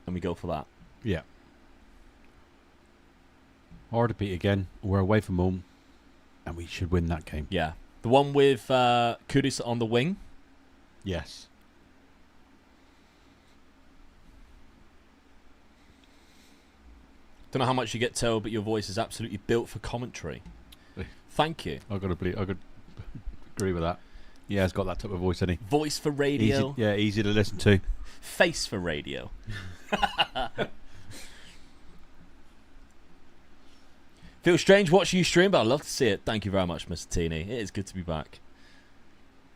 Speaker 2: And we go for that.
Speaker 1: Yeah. Hard to beat again. We're away from home. And we should win that game.
Speaker 2: Yeah. The one with Kudus on the wing.
Speaker 1: Yes.
Speaker 2: Don't know how much you get told, but your voice is absolutely built for commentary. Thank you.
Speaker 1: I could agree with that. Yeah, it's got that type of voice, hasn't he?
Speaker 2: Voice for radio.
Speaker 1: Easy to listen to.
Speaker 2: Face for radio. Feels strange watching you stream, but I'd love to see it. Thank you very much, Mr. Teeny. It is good to be back.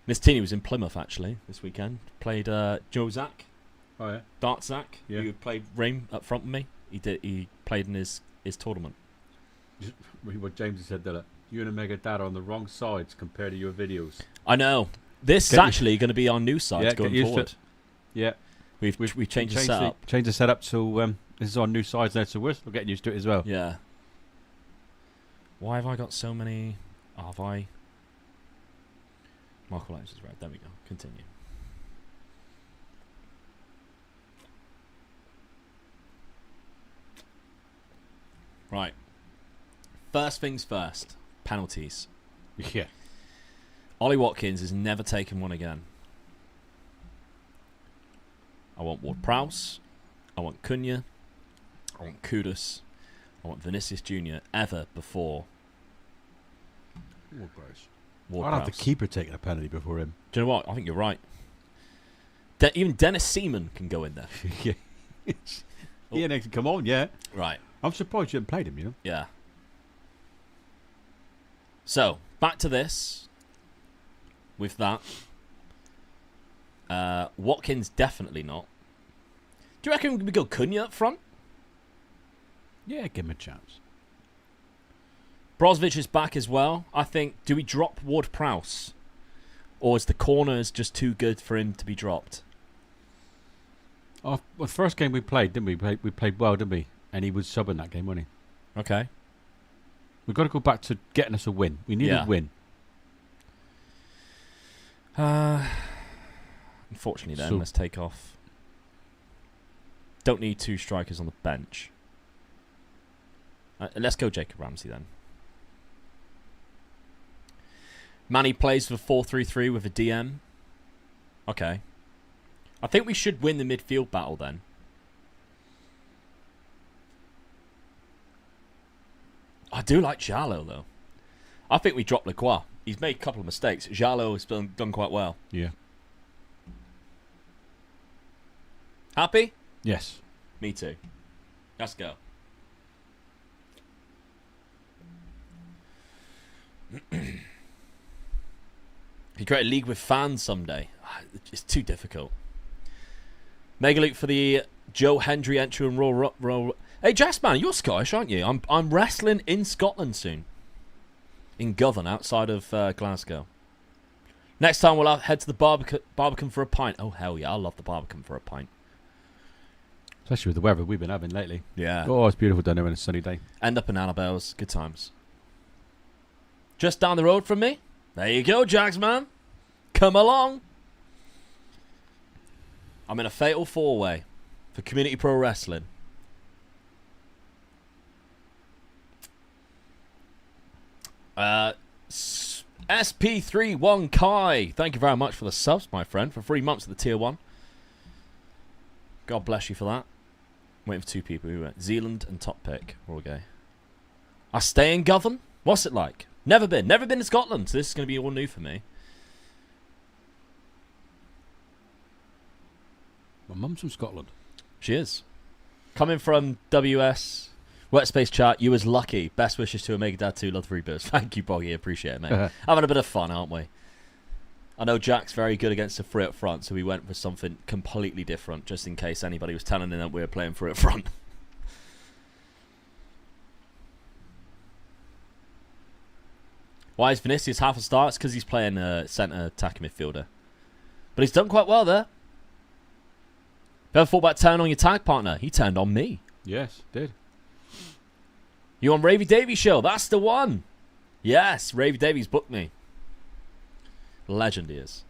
Speaker 2: Mr. Teeny was in Plymouth, actually, this weekend. Played Joe Zach.
Speaker 1: Oh, yeah.
Speaker 2: Dart Zach, who played Reign up front with me. He played in his tournament.
Speaker 1: What James said there, you and Mega Dad are on the wrong sides compared to your videos.
Speaker 2: I know. This is actually going to be our new side going forward.
Speaker 1: Yeah.
Speaker 2: We've changed the setup.
Speaker 1: Changed the setup, so this is our new sides now, so we're still getting used to it as well.
Speaker 2: Yeah. Why have I got so many? Oh, have I? Michael Adams is right. There we go. Continue. Right. First things first. Penalties.
Speaker 1: Yeah.
Speaker 2: Ollie Watkins has never taken one again. I want Ward-Prowse. I want Cunha. I want Kudus. I want Vinicius Jr. ever before
Speaker 1: Ward-Prowse. I'd have the keeper taking a penalty before him.
Speaker 2: Do you know what? I think you're right. Even Dennis Seaman can go in there.
Speaker 1: Yeah. Yeah, come on, yeah.
Speaker 2: Right.
Speaker 1: I'm surprised you haven't played him, you know?
Speaker 2: Yeah. So, back to this. With that. Watkins definitely not. Do you reckon we go Cunha up front?
Speaker 1: Yeah, give him a chance.
Speaker 2: Brozovic is back as well. I think, do we drop Ward-Prowse? Or is the corners just too good for him to be dropped?
Speaker 1: Well, the first game we played, didn't we? We played well, didn't we? And he was subbing that game, wasn't he?
Speaker 2: Okay.
Speaker 1: We've got to go back to getting us a win. We need a win.
Speaker 2: Unfortunately, then, let's take off. Don't need 2 strikers on the bench. Let's go Jacob Ramsey, then. Manny plays for 4-3-3 with a DM. Okay. I think we should win the midfield battle then. I do like Jallo, though. I think we dropped Lacroix. He's made a couple of mistakes. Jallo has done quite well.
Speaker 1: Yeah.
Speaker 2: Happy?
Speaker 1: Yes.
Speaker 2: Me too. Let's go. You create a league with fans someday. It's too difficult. Megaluke for the Joe Hendry entry and roll. Hey, Jazzman, you're Scottish, aren't you? I'm wrestling in Scotland soon. In Govan, outside of Glasgow. Next time we'll head to the Barbican for a pint. Oh, hell yeah, I love the Barbican for a pint.
Speaker 1: Especially with the weather we've been having lately.
Speaker 2: Yeah.
Speaker 1: Oh, it's beautiful down there on a sunny day.
Speaker 2: End up in Annabelle's. Good times. Just down the road from me. There you go, Jagsman. Come along. I'm in a fatal four-way for Community Pro Wrestling. SP31 Kai. Thank you very much for the subs, my friend, for 3 months of the tier 1. God bless you for that. Waiting for 2 people who went. Zealand and Top Pick. All gay. I stay in Govan. What's it like? Never been to Scotland, so this is going to be all new for me.
Speaker 1: My mum's from Scotland.
Speaker 2: She is. Coming from WS, Wet Space Chat, you was lucky. Best wishes to Omega Dad 2, love the rebirth. Thank you, Boggy, appreciate it, mate. Having a bit of fun, aren't we? I know Jack's very good against the free up front, so we went for something completely different, just in case anybody was telling him that we were playing free up front. Why is Vinicius half a star? It's because he's playing centre attacking midfielder. But he's done quite well there. Ever thought about turning on your tag partner? He turned on me.
Speaker 1: Yes, did.
Speaker 2: You on Ravy Davies show? That's the one. Yes, Ravy Davies booked me. Legend he is.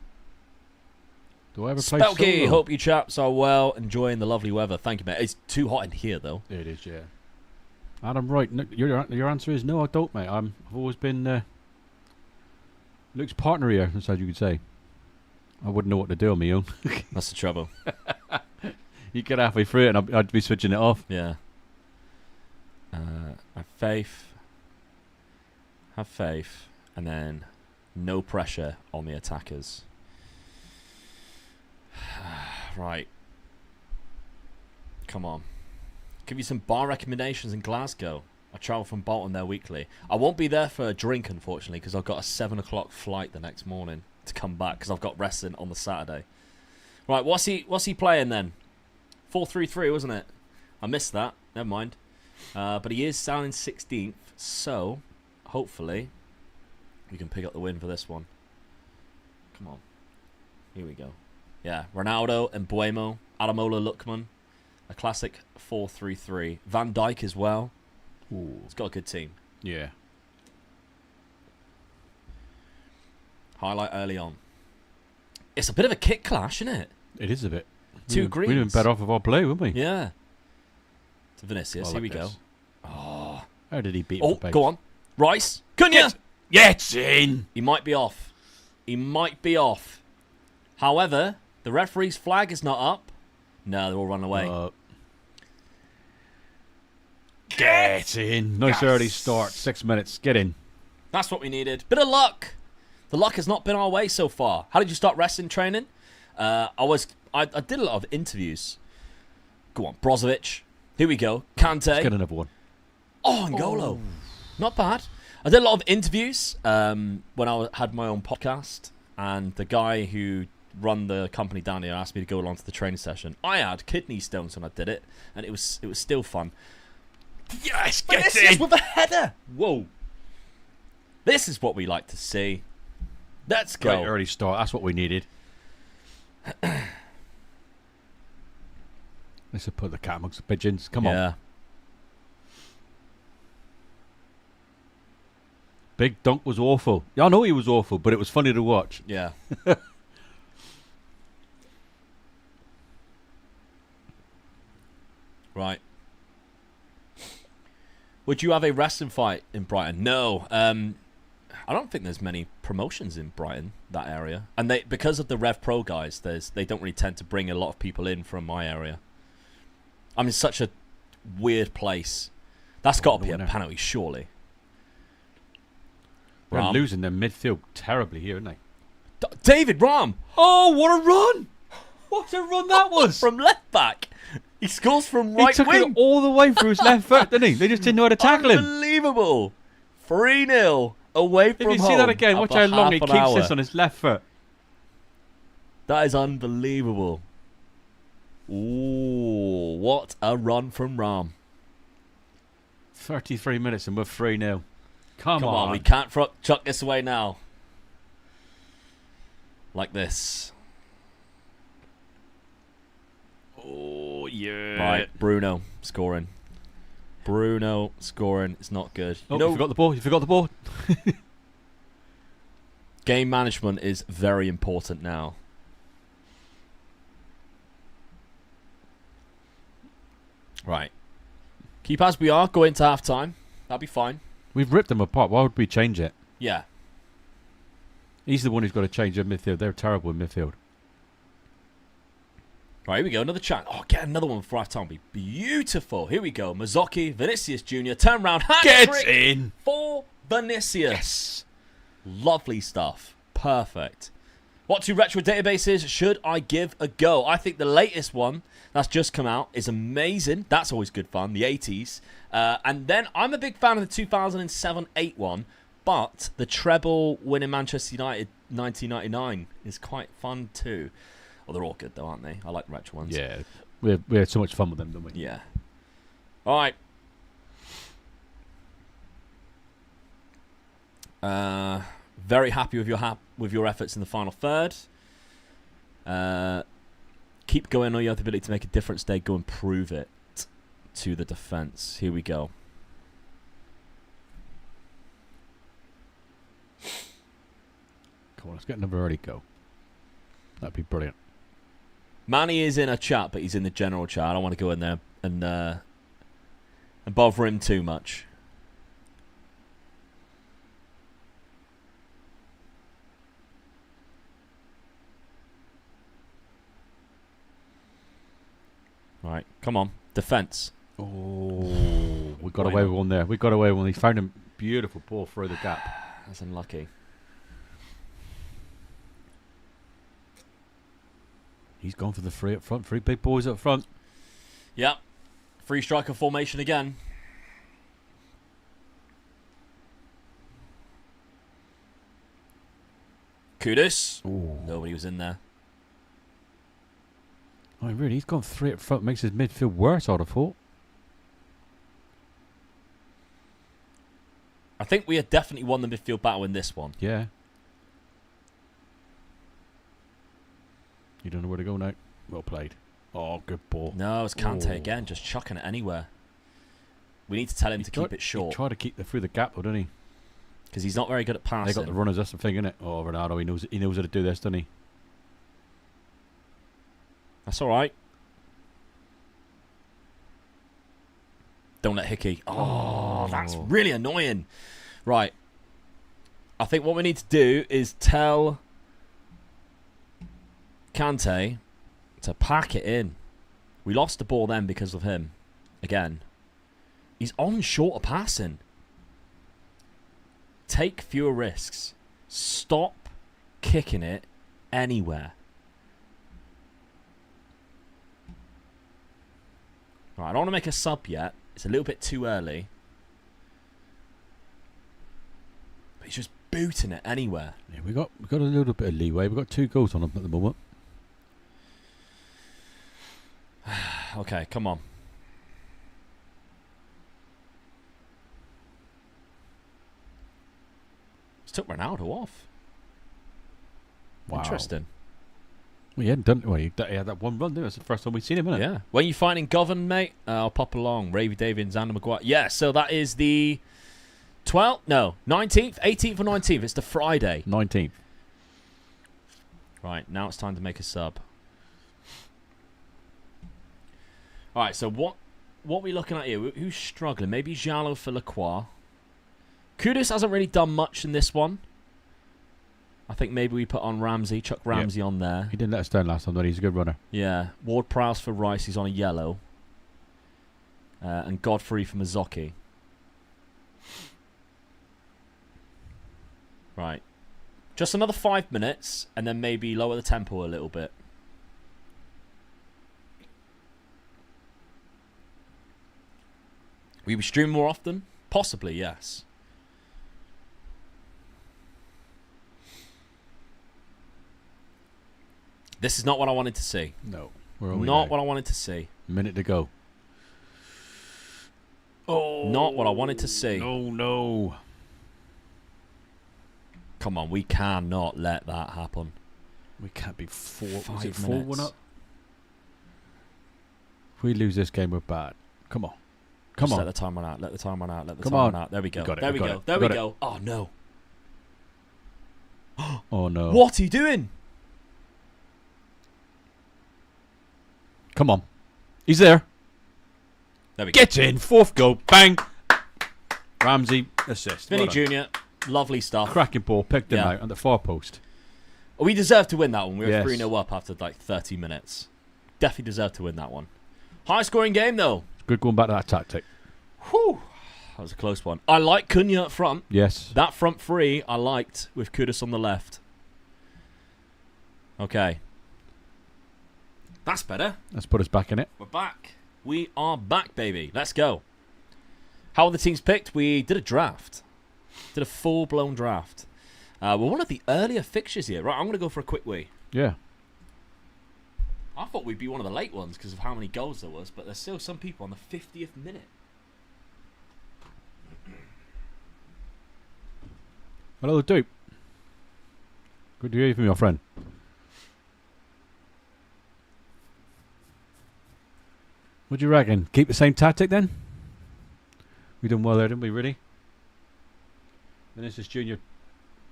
Speaker 1: Do I ever play
Speaker 2: Spelky,
Speaker 1: solo?
Speaker 2: hope you chaps are well, enjoying the lovely weather. Thank you, mate. It's too hot in here, though.
Speaker 1: It is, yeah. Adam, right. No, your answer is no, I don't, mate. I've always been Luke's partner here, as you could say. I wouldn't know what to do on my own.
Speaker 2: That's the trouble.
Speaker 1: You get halfway through it and I'd be switching it off.
Speaker 2: Yeah. Have faith. Have faith. And then no pressure on the attackers. Right. Come on. Give you some bar recommendations in Glasgow. I travel from Bolton there weekly. I won't be there for a drink, unfortunately, because I've got a 7 o'clock flight the next morning to come back, because I've got wrestling on the Saturday. Right, what's he playing then? 4-3-3, wasn't it? I missed that. Never mind. But he is selling 16th, so hopefully we can pick up the win for this one. Come on. Here we go. Yeah, Ronaldo and Buemo, Adamola Lookman, a classic 4-3-3. Van Dijk as well.
Speaker 1: Ooh.
Speaker 2: It's got a good team.
Speaker 1: Yeah.
Speaker 2: Highlight early on. It's a bit of a kick clash, isn't it?
Speaker 1: It is a bit.
Speaker 2: Two greens.
Speaker 1: We'd have been better off with our play, wouldn't we?
Speaker 2: Yeah. To Vinicius, here we go.
Speaker 1: this.
Speaker 2: Oh,
Speaker 1: How did he beat
Speaker 2: oh,
Speaker 1: him?
Speaker 2: go on. Rice. Cunha.
Speaker 1: Gets in.
Speaker 2: He might be off. He might be off. However, the referee's flag is not up. No, they're all run away.
Speaker 1: Get in. Nice early start. 6 minutes. Get in.
Speaker 2: That's what we needed. Bit of luck. The luck has not been our way so far. How did you start wrestling training? I did a lot of interviews. Go on, Brozovic. Here we go. Kante.
Speaker 1: Let's get another one.
Speaker 2: Oh, N'Golo. Not bad. I did a lot of interviews when I had my own podcast, and the guy who run the company down here asked me to go along to the training session. I had kidney stones when I did it, and it was still fun.
Speaker 1: Yes,
Speaker 2: Get in with a header. Whoa. This is what we like to see. Let's go.
Speaker 1: Great early start. That's what we needed. Let's have put the cat amongst the pigeons. Come on.
Speaker 2: Yeah.
Speaker 1: Big Dunk was awful. Yeah, I know he was awful, but it was funny to watch.
Speaker 2: Yeah. Right. Would you have a wrestling fight in Brighton? No. I don't think there's many promotions in Brighton, that area, and because of the Rev Pro guys, they don't really tend to bring a lot of people in from my area. I'm in such a weird place. That's got to be a penalty, surely.
Speaker 1: They're losing their midfield terribly here, aren't they?
Speaker 2: David Rahm!
Speaker 1: Oh, what a run! What a run that was!
Speaker 2: From left back. He scores from right
Speaker 1: wing. He took
Speaker 2: wing.
Speaker 1: it all the way through his left foot, didn't he? They just didn't know how to tackle him.
Speaker 2: Unbelievable. 3-0 away from home.
Speaker 1: If you see that again, watch how long he keeps this on his left foot.
Speaker 2: That is unbelievable. Ooh, what a run from Rahm.
Speaker 1: 33 minutes and we're 3-0. Come on.
Speaker 2: We can't chuck this away now. Like this.
Speaker 1: Oh, yeah.
Speaker 2: Right, Bruno scoring. Bruno scoring. It's not good.
Speaker 1: Oh, you forgot the ball. You forgot the ball.
Speaker 2: Game management is very important now. Right. Keep as we are. Go into half time. That'll be fine.
Speaker 1: We've ripped them apart. Why would we change it?
Speaker 2: Yeah.
Speaker 1: He's the one who's got to change their midfield. They're terrible in midfield.
Speaker 2: Right, here we go. Another chance. Oh, get another one before half time. Be beautiful. Here we go. Mazzocchi, Vinicius Jr. Turn round.
Speaker 1: Get in.
Speaker 2: For Vinicius.
Speaker 1: Yes.
Speaker 2: Lovely stuff. Perfect. What 2 retro databases should I give a go? I think the latest one that's just come out is amazing. That's always good fun. The 80s. And then I'm a big fan of the 2007-8 one. But the treble winning Manchester United 1999 is quite fun too. Well, they're all good though, aren't they? I like the retro ones.
Speaker 1: Yeah. We had so much fun with them, didn't we?
Speaker 2: Yeah. All right. Very happy with your efforts in the final third. Keep going on your ability to make a difference today. Go and prove it to the defense. Here we go.
Speaker 1: Come on, let's get another early go. That'd be brilliant.
Speaker 2: Manny is in a chat, but he's in the general chat. I don't want to go in there and bother him too much. All right, come on. Defense.
Speaker 1: Oh, we got away with one there. We got away with one. He found a beautiful ball through the gap.
Speaker 2: That's unlucky.
Speaker 1: He's gone for the 3 up front. 3 big boys up front.
Speaker 2: Yep. 3 striker formation again. Kudus.
Speaker 1: Ooh.
Speaker 2: Nobody was in there.
Speaker 1: Oh, really? He's gone 3 up front. Makes his midfield worse, I'd have thought.
Speaker 2: I think we had definitely won the midfield battle in this one.
Speaker 1: Yeah. You don't know where to go now. Well played. Oh, good ball.
Speaker 2: No, it's Kante again, just chucking it anywhere. We need to tell him to keep it short.
Speaker 1: He tried to keep through the gap, though, didn't he?
Speaker 2: Because he's not very good at passing.
Speaker 1: They got the runners. That's the thing, isn't it? Oh, Ronaldo, he knows how to do this, doesn't he?
Speaker 2: That's all right. Don't let Hickey. Oh, that's really annoying. Right. I think what we need to do is tell Kante to pack it in. We lost the ball then because of him. Again. He's on shorter passing. Take fewer risks. Stop kicking it anywhere. Right, I don't want to make a sub yet. It's a little bit too early. But he's just booting it anywhere.
Speaker 1: Yeah, we got a little bit of leeway. We've got 2 goals on him at the moment.
Speaker 2: Okay, come on. Just took Ronaldo off.
Speaker 1: Wow.
Speaker 2: Interesting.
Speaker 1: Well, he hadn't done. Well, he had that one run. That's the first time we've seen him, isn't it?
Speaker 2: Yeah. When you fighting Govan, mate, I'll pop along. Ravy Davies, Xander Maguire. Yeah. So that is the 12th. No, 19th, 18th, or 19th. It's the Friday.
Speaker 1: 19th.
Speaker 2: Right. Now it's time to make a sub. All right. So what are we looking at here? Who's struggling? Maybe Jallo for Lacroix. Kudus hasn't really done much in this one. I think maybe we put on Ramsey, chuck Ramsey on there.
Speaker 1: He didn't let us down last time, though. He's a good runner.
Speaker 2: Yeah. Ward-Prowse for Rice, he's on a yellow. And Godfrey for Mazzocchi. Right. Just another 5 minutes, and then maybe lower the tempo a little bit. Will we stream more often? Possibly, yes. This is not what I wanted to see.
Speaker 1: No. Where are we
Speaker 2: Not
Speaker 1: now?
Speaker 2: what I wanted to see.
Speaker 1: Minute to go. Oh.
Speaker 2: Not what I wanted to see.
Speaker 1: No.
Speaker 2: Come on, we cannot let that happen.
Speaker 1: We can't be 4. Was
Speaker 2: 5
Speaker 1: it 4-1
Speaker 2: minutes.
Speaker 1: up? If we lose this game, we're bad. Come on.
Speaker 2: Just
Speaker 1: on.
Speaker 2: let the time run out. Let the time run out. Let the
Speaker 1: Come
Speaker 2: time
Speaker 1: on.
Speaker 2: run out. There we go.
Speaker 1: We got it,
Speaker 2: There
Speaker 1: we
Speaker 2: we
Speaker 1: got
Speaker 2: go.
Speaker 1: it,
Speaker 2: There
Speaker 1: we
Speaker 2: we
Speaker 1: got
Speaker 2: go. Oh no.
Speaker 1: Oh, no.
Speaker 2: What are you doing?
Speaker 1: Come on. He's there.
Speaker 2: There we go.
Speaker 1: Get in. 4th goal. Bang. Ramsey assist.
Speaker 2: Vinny
Speaker 1: Well done.
Speaker 2: Jr. Lovely stuff.
Speaker 1: Cracking ball. Picked him
Speaker 2: Yeah.
Speaker 1: out on the far post.
Speaker 2: We deserved to win that one. We were
Speaker 1: Yes.
Speaker 2: 3-0 up after like 30 minutes. Definitely deserved to win that one. High scoring game though.
Speaker 1: Good going back to that tactic.
Speaker 2: Whew. That was a close one. I like Cunha up front.
Speaker 1: Yes.
Speaker 2: That front three I liked with Kudus on the left. Okay. That's better.
Speaker 1: Let's put us back in it.
Speaker 2: We're back. We are back, baby. Let's go. How are the teams picked? We did a draft. Did a full-blown draft. We're one of the earlier fixtures here. Right, I'm going to go for a quick wee.
Speaker 1: Yeah.
Speaker 2: I thought we'd be one of the late ones because of how many goals there was, but there's still some people on the 50th minute.
Speaker 1: Hello, Dupe. Good to hear from you, my friend. What do you reckon? Keep the same tactic then? We done well there, didn't we, really? Vinicius Jr.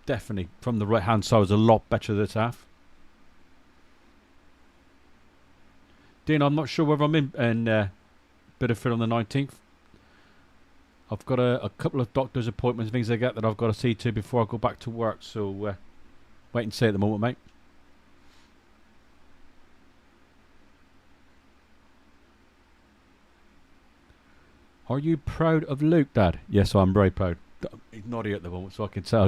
Speaker 1: definitely, from the right-hand side, was a lot better this half. Dean, I'm not sure whether I'm in Bideford on the 19th. I've got a couple of doctor's appointments, things like that I've got to see to before I go back to work. So wait and see at the moment, mate. Are you proud of Luke, Dad? Yes, I'm very proud. He's naughty at the moment, so I can tell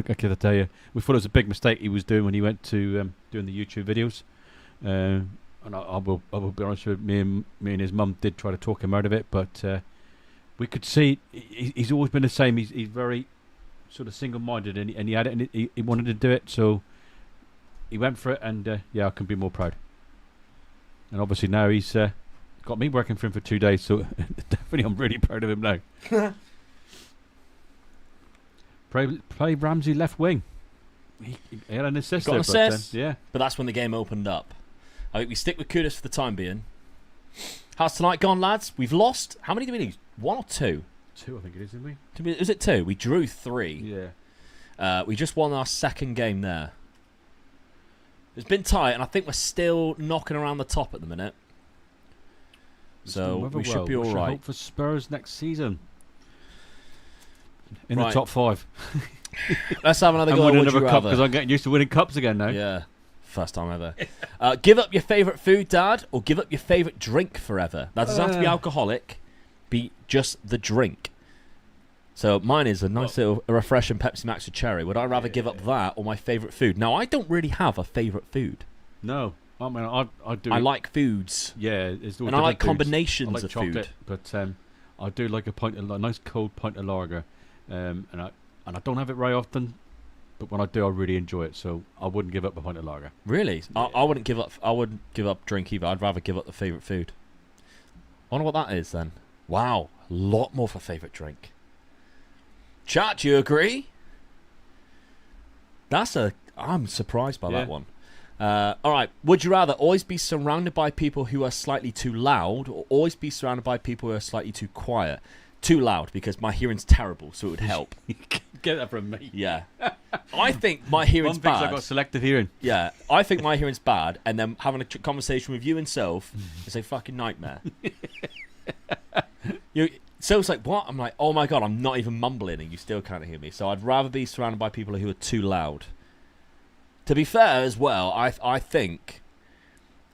Speaker 1: you. We thought it was a big mistake he was doing when he went to doing the YouTube videos. And I will be honest with you, me and his mum did try to talk him out of it, but we could see he's always been the same. He's very sort of single-minded, and he had it, and he wanted to do it, so he went for it, and yeah, I can be more proud. And obviously now he's got me working for him for 2 days, so definitely I'm really proud of him now. Play Ramsey left wing. He had an assist.
Speaker 2: Got an
Speaker 1: there,
Speaker 2: assist.
Speaker 1: But, yeah.
Speaker 2: But that's when the game opened up. I think we stick with Kudus for the time being. How's tonight gone, lads? We've lost. How many did we lose? 1 or 2?
Speaker 1: 2, I think it is, isn't we?
Speaker 2: Is it 2? We drew 3.
Speaker 1: Yeah.
Speaker 2: We just won our second game there. It's been tight, and I think we're still knocking around the top at the minute. So we should be all right.
Speaker 1: Hope for Spurs next season. In
Speaker 2: Right.
Speaker 1: the top 5.
Speaker 2: Let's have another
Speaker 1: I'm
Speaker 2: go.
Speaker 1: winning
Speaker 2: Would
Speaker 1: another
Speaker 2: you
Speaker 1: cup
Speaker 2: rather?
Speaker 1: because I'm getting used to winning cups again now.
Speaker 2: Yeah. First time ever. Give up your favourite food, Dad, or give up your favourite drink forever. That doesn't have to be alcoholic. Be just the drink. So mine is a nice little refreshing Pepsi Max with cherry. Would I rather give up that or my favourite food? Now, I don't really have a favourite food.
Speaker 1: No. I mean, I do.
Speaker 2: I like foods.
Speaker 1: Yeah. It's all
Speaker 2: And I like
Speaker 1: different foods.
Speaker 2: combinations
Speaker 1: I like
Speaker 2: of
Speaker 1: chocolate,
Speaker 2: food.
Speaker 1: but I do like a nice cold pint of lager. And I don't have it very often, but when I do, I really enjoy it. So I wouldn't give up a pint of lager.
Speaker 2: Really?
Speaker 1: Yeah.
Speaker 2: I wouldn't give up. I wouldn't give up drink either. I'd rather give up the favourite food. I wonder what that is then. Wow, a lot more for favourite drink. Chat, do you agree? I'm surprised by that one. All right. Would you rather always be surrounded by people who are slightly too loud, or always be surrounded by people who are slightly too quiet? Too loud because my hearing's terrible, so it would help.
Speaker 1: Get that from me.
Speaker 2: Yeah. I think my hearing's
Speaker 1: One thing's
Speaker 2: bad.
Speaker 1: I've got selective hearing.
Speaker 2: Yeah, I think my hearing's bad, and then having a conversation with you and Soph is a fucking nightmare. So it's like, what? I'm like, oh my God, I'm not even mumbling and you still can't hear me. So I'd rather be surrounded by people who are too loud. To be fair as well, I think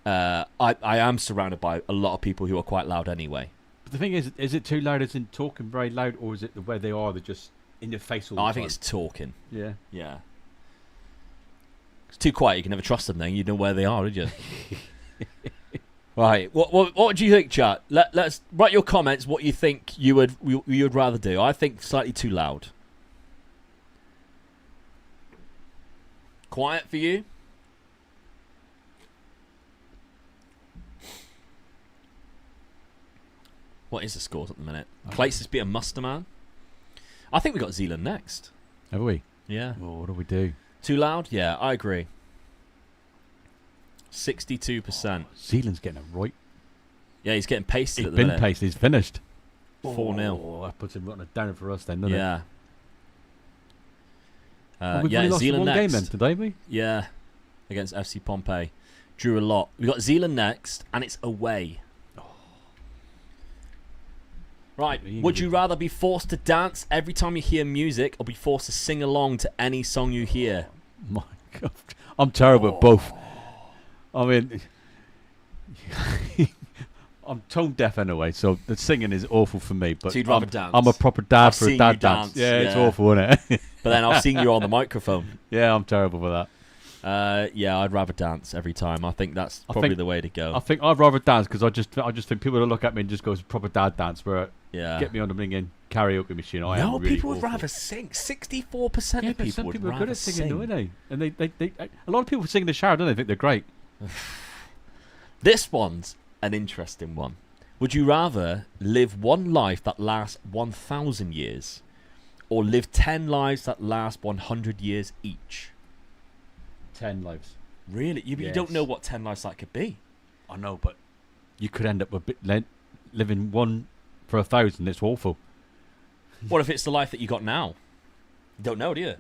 Speaker 2: I am surrounded by a lot of people who are quite loud anyway.
Speaker 1: But the thing is it too loud as in talking very loud, or is it the way they are, they're just in your face all the time?
Speaker 2: I think it's talking.
Speaker 1: Yeah.
Speaker 2: Yeah. It's too quiet. You can never trust them then. You know where they are, did you? Right. What do you think, chat? Let's write your comments. What you think you would rather do? I think slightly too loud. Quiet for you? What is the scores at the minute? Clates has beaten Musterman. I think we got Zealand next.
Speaker 1: Have we?
Speaker 2: Yeah.
Speaker 1: Oh, what do we do?
Speaker 2: Too loud? Yeah, I agree. 62%.
Speaker 1: Zealand's getting it right.
Speaker 2: Yeah, he's getting pasted
Speaker 1: He's
Speaker 2: at the
Speaker 1: been
Speaker 2: minute.
Speaker 1: pasted. He's finished.
Speaker 2: 4-0.
Speaker 1: Oh, that puts him on a downer for us then, doesn't it?
Speaker 2: Yeah.
Speaker 1: We've
Speaker 2: Yeah,
Speaker 1: only lost
Speaker 2: Zealand
Speaker 1: one
Speaker 2: next.
Speaker 1: game then today, we?
Speaker 2: Yeah, against FC Pompeii. Drew a lot. We got Zealand next, and it's away. Right. Would you rather be forced to dance every time you hear music, or be forced to sing along to any song you hear?
Speaker 1: My God, I'm terrible at both. I mean, I'm tone deaf anyway, so the singing is awful for me. But
Speaker 2: So you'd rather dance?
Speaker 1: I'm a proper dad
Speaker 2: I've
Speaker 1: for a
Speaker 2: seen
Speaker 1: dad
Speaker 2: you
Speaker 1: dance.
Speaker 2: dance,
Speaker 1: Yeah, it's
Speaker 2: yeah.
Speaker 1: awful, isn't it?
Speaker 2: But then I've seen you on the microphone.
Speaker 1: Yeah, I'm terrible with that.
Speaker 2: Yeah, I'd rather dance every time. I think that's probably the way to go.
Speaker 1: I think I'd rather dance because I just think people will look at me and just go, it's a proper dad dance, where
Speaker 2: Yeah.
Speaker 1: get me on the bringing karaoke machine. I
Speaker 2: No,
Speaker 1: am really
Speaker 2: people would
Speaker 1: awful.
Speaker 2: rather sing. 64%
Speaker 1: Yeah,
Speaker 2: of
Speaker 1: but
Speaker 2: people
Speaker 1: some
Speaker 2: would
Speaker 1: people are
Speaker 2: rather
Speaker 1: good at singing,
Speaker 2: sing.
Speaker 1: though, aren't they? And they a lot of people sing in the shower, don't they? Think they're great.
Speaker 2: This one's an interesting one. Would you rather live one life that lasts 1,000 years, or live 10 lives that last 100 years each?
Speaker 1: 10 lives.
Speaker 2: Really? You
Speaker 1: Yes.
Speaker 2: don't know what 10 lives that could be.
Speaker 1: I know, but you could end up with living one for 1,000. It's awful.
Speaker 2: What if it's the life that you got now? You don't know, do you?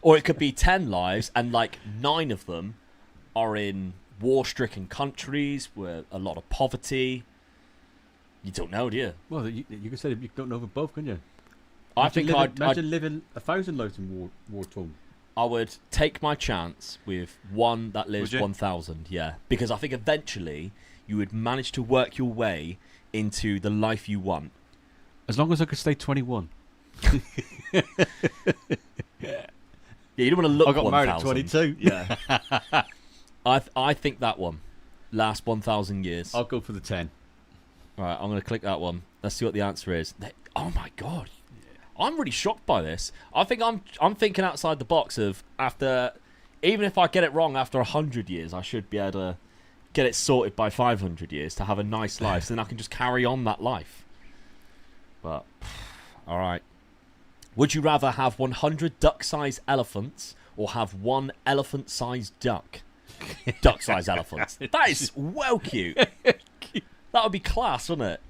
Speaker 2: Or it could be 10 lives, and like 9 of them are in war-stricken countries with a lot of poverty. You don't know, do you?
Speaker 1: Well, you could say you don't know for both, couldn't you?
Speaker 2: I think
Speaker 1: imagine living 1,000 lives in war-torn.
Speaker 2: I would take my chance with one that lives
Speaker 1: Would you?
Speaker 2: 1,000, yeah. Because I think eventually you would manage to work your way into the life you want.
Speaker 1: As long as I could stay 21.
Speaker 2: Yeah, you don't want to look
Speaker 1: I got
Speaker 2: 1,000.
Speaker 1: married at 22.
Speaker 2: Yeah. I think that one. Last 1,000 years.
Speaker 1: I'll go for the 10.
Speaker 2: Right, I'm going to click that one. Let's see what the answer is. Oh my God. I'm really shocked by this. I think I'm thinking outside the box of even if I get it wrong after 100 years, I should be able to get it sorted by 500 years to have a nice life, so then I can just carry on that life. But, all right. Would you rather have 100 duck-sized elephants or have one elephant-sized duck? Duck-sized elephants. That is well cute. That would be class, wouldn't it?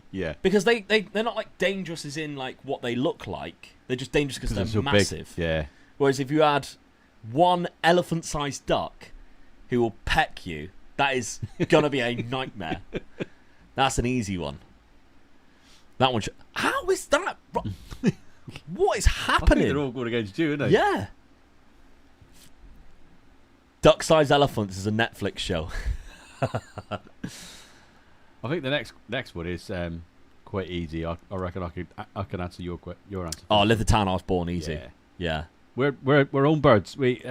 Speaker 1: Yeah.
Speaker 2: Because they're not like dangerous as in like what they look like. They're just dangerous because they're
Speaker 1: so
Speaker 2: massive.
Speaker 1: Big. Yeah.
Speaker 2: Whereas if you had one elephant-sized duck who will peck you, that is gonna be a nightmare. That's an easy one. That one. How is that? What is
Speaker 1: I think
Speaker 2: happening?
Speaker 1: they're all going against you, aren't they?
Speaker 2: Yeah. Duck-sized elephants is a Netflix show.
Speaker 1: I think the next one is quite easy. I reckon I can answer your answer.
Speaker 2: Oh, live the town I was born. Easy.
Speaker 1: Yeah.
Speaker 2: Yeah.
Speaker 1: We're own birds. We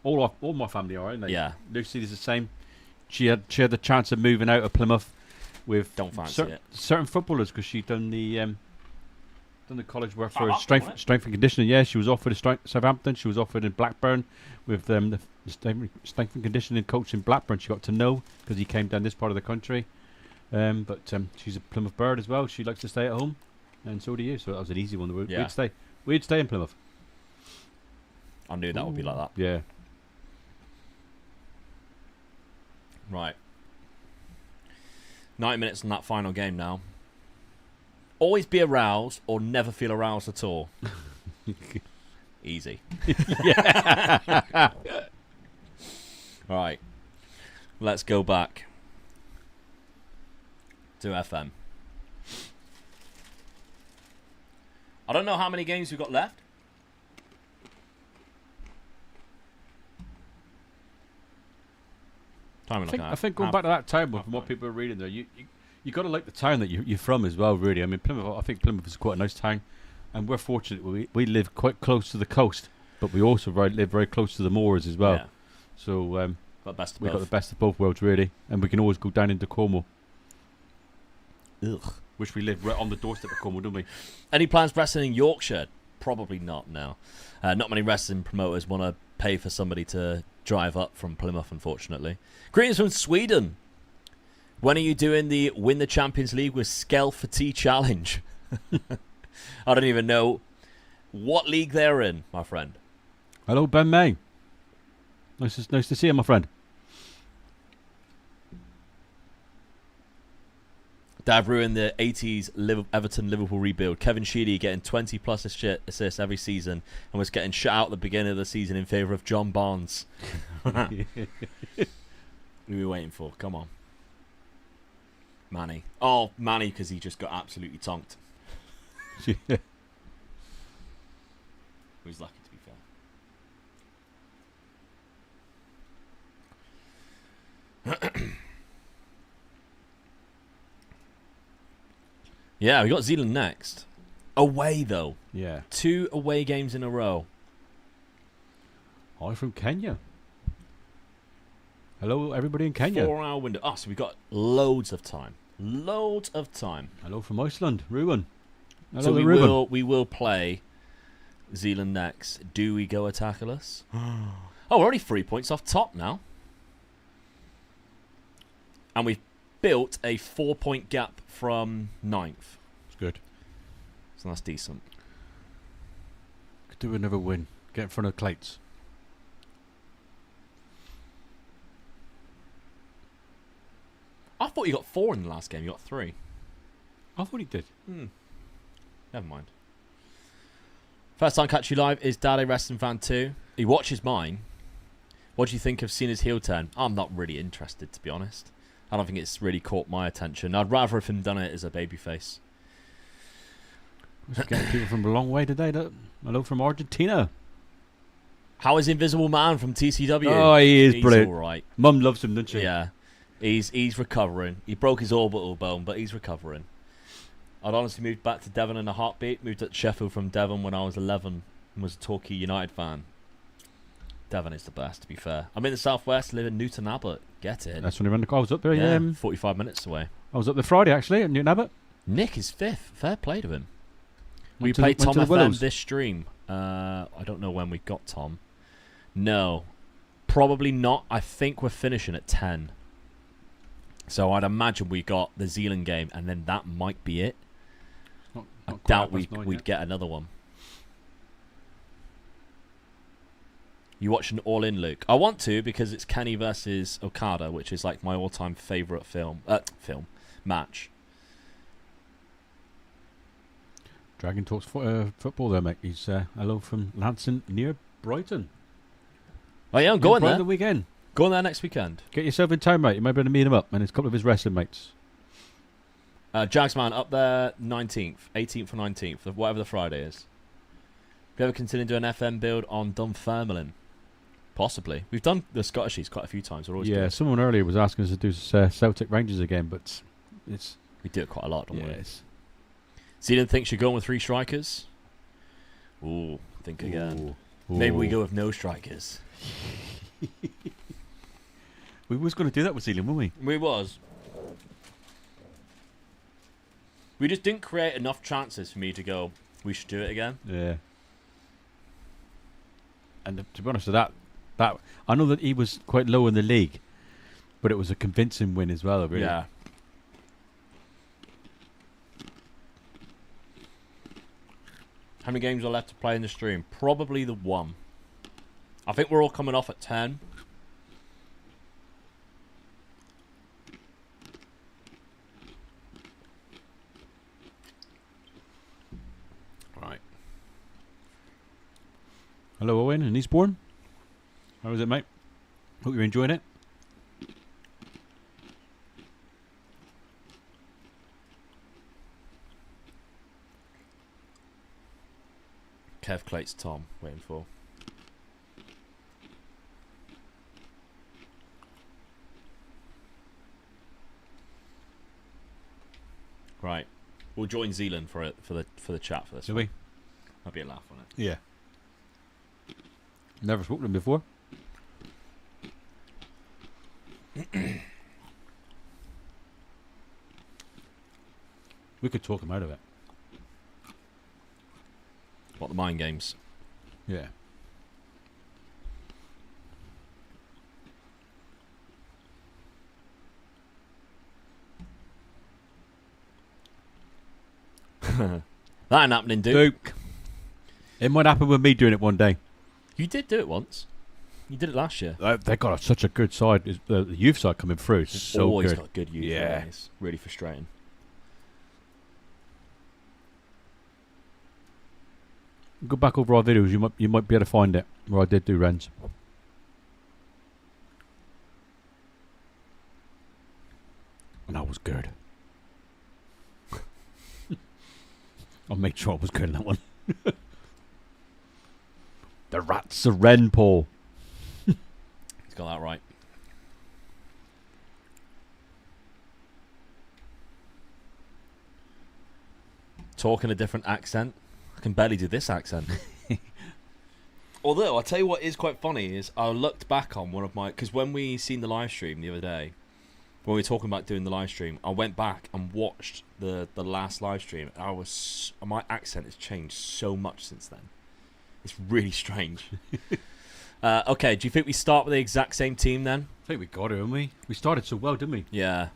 Speaker 1: all my family are, aren't they?
Speaker 2: Yeah.
Speaker 1: Lucy is the same. She had the chance of moving out of Plymouth with
Speaker 2: Don't fancy it.
Speaker 1: certain footballers because she'd done the college work for
Speaker 2: Southampton,
Speaker 1: strength and conditioning. Yeah, she was offered a Southampton. She was offered in Blackburn with the strength and conditioning coach in Blackburn. She got to know because he came down this part of the country. But she's a Plymouth bird as well. She likes to stay at home, and so do you. So that was an easy one. We'd stay in Plymouth.
Speaker 2: I knew that would be like that.
Speaker 1: Yeah.
Speaker 2: Right. 90 minutes in that final game now. Always be aroused or never feel aroused at all. Easy. Right. Let's go back to FM. I don't know how many games we've got left.
Speaker 1: I think going back to that town, from what people are reading there, you got to like the town that you're from as well, really. I mean, Plymouth. I think Plymouth is quite a nice town, and we're fortunate. We live quite close to the coast, but we also live very close to the moors as well.
Speaker 2: Yeah.
Speaker 1: So
Speaker 2: we've got
Speaker 1: the best of both worlds, really, and we can always go down into Cornwall.
Speaker 2: Ugh.
Speaker 1: Which we live right on the doorstep of Cornwall, don't we?
Speaker 2: Any plans for wrestling in Yorkshire? Probably not now. Not many wrestling promoters want to pay for somebody to drive up from Plymouth, unfortunately. Greetings from Sweden. When are you doing the Win the Champions League with Skell for Tea challenge? I don't even know what league they're in, my friend.
Speaker 1: Hello, Ben May. Nice to see you, my friend.
Speaker 2: Dav ruined the 80s Everton-Liverpool rebuild. Kevin Sheedy getting 20-plus assists every season and was getting shut out at the beginning of the season in favour of John Barnes. What are we waiting for? Come on. Manny. Oh, Manny, because he just got absolutely tonked. He was lucky, to be fair. Yeah, we got Zealand next. Away, though.
Speaker 1: Yeah.
Speaker 2: 2 away games in a row.
Speaker 1: I'm from Kenya. Hello, everybody in Kenya.
Speaker 2: 4-hour window. Oh, so we've got loads of time. Loads of time.
Speaker 1: Hello from Iceland, Ruben. Hello,
Speaker 2: so
Speaker 1: Ruben.
Speaker 2: we will play Zealand next. Do we go attackerless? Oh, we're only 3 points off top now. And we've built a 4-point gap from 9th.
Speaker 1: It's good.
Speaker 2: So that's decent.
Speaker 1: Could do another win. Get in front of Clates.
Speaker 2: I thought you got 4 in the last game. You got 3.
Speaker 1: I thought he did.
Speaker 2: Never mind. First time catch you live is Daddy Wrestling Fan 2. He watches mine. What do you think of Cena's heel turn? I'm not really interested, to be honest. I don't think it's really caught my attention. I'd rather have him done it as a babyface.
Speaker 1: We're getting people from a long way today. Hello from Argentina.
Speaker 2: How is Invisible Man from TCW?
Speaker 1: Oh, he is brilliant.
Speaker 2: All right.
Speaker 1: Mum loves him, doesn't she?
Speaker 2: Yeah. He's recovering. He broke his orbital bone, but he's recovering. I'd honestly moved back to Devon in a heartbeat. Moved to Sheffield from Devon when I was 11 and was a Torquay United fan. Devon is the best, to be fair. I'm in the southwest, live in Newton Abbot. Get in.
Speaker 1: That's when I was up there.
Speaker 2: Yeah, 45 minutes away.
Speaker 1: I was up there Friday, actually, at Newton Abbot.
Speaker 2: Nick is 5th. Fair play to him. We
Speaker 1: Went to
Speaker 2: played
Speaker 1: the
Speaker 2: Tom FM
Speaker 1: Willows.
Speaker 2: this stream. I don't know when we got Tom. No. Probably not. I think we're finishing at 10. So I'd imagine we got the Zealand game, and then that might be it. I doubt we'd get another one. You watching All In, Luke? I want to, because it's Kenny versus Okada, which is like my all-time favourite match.
Speaker 1: Dragon talks football there, mate. He's hello from Lansing near Brighton.
Speaker 2: Oh yeah, I'm going
Speaker 1: Brighton
Speaker 2: there.
Speaker 1: the weekend.
Speaker 2: Going there next weekend.
Speaker 1: Get yourself in time, mate. You might be able to meet him up, and it's a couple of his wrestling mates.
Speaker 2: Jagsman up there 19th, 18th or 19th, whatever the Friday is. Have you ever considered doing an FM build on Dunfermline? Possibly. We've done the Scottishies quite a few times. We're always
Speaker 1: Yeah,
Speaker 2: good.
Speaker 1: someone earlier was asking us to do Celtic Rangers again, but it's...
Speaker 2: We do it quite a lot, don't we?
Speaker 1: Yes.
Speaker 2: Zealand thinks you're going with 3 strikers. Ooh, think again.
Speaker 1: Ooh.
Speaker 2: Maybe we go with no strikers.
Speaker 1: We was going to do that with Zealand, weren't we?
Speaker 2: We was. We just didn't create enough chances for me to go, we should do it again.
Speaker 1: Yeah. And to be honest with that I know that he was quite low in the league, but it was a convincing win as well, really.
Speaker 2: Yeah. How many games are left to play in the stream? Probably the 1. I think we're all coming off at 10. Right.
Speaker 1: Hello, Owen in Eastbourne. How is it, mate? Hope you're enjoying it.
Speaker 2: Kev Clates Tom, waiting for. Right, we'll join Zealand for the chat for this.
Speaker 1: Do
Speaker 2: one.
Speaker 1: we?
Speaker 2: That'll be a laugh on it.
Speaker 1: Yeah. Never spoken to him before. We could talk him out of it.
Speaker 2: What, the mind games?
Speaker 1: Yeah.
Speaker 2: That ain't happening, dude.
Speaker 1: Duke. It might happen with me doing it one day.
Speaker 2: You did do it once. You did it last year.
Speaker 1: They got such a good side. The youth side coming through. It's so
Speaker 2: always
Speaker 1: good.
Speaker 2: got good youth.
Speaker 1: Yeah.
Speaker 2: It's really frustrating.
Speaker 1: Go back over our videos. You might be able to find it where I did do Rens. And that was good. I'll make sure I was good in that one. The Rats of Ren, Paul.
Speaker 2: He's got that right. Talking a different accent. I can barely do this accent. Although, I'll tell you what is quite funny is I looked back on one of my... Because when we seen the live stream the other day, when we were talking about doing the live stream, I went back and watched the last live stream. And my accent has changed so much since then. It's really strange. Okay, do you think we start with the exact same team then?
Speaker 1: I think we got it, haven't we? We started so well, didn't we?
Speaker 2: Yeah.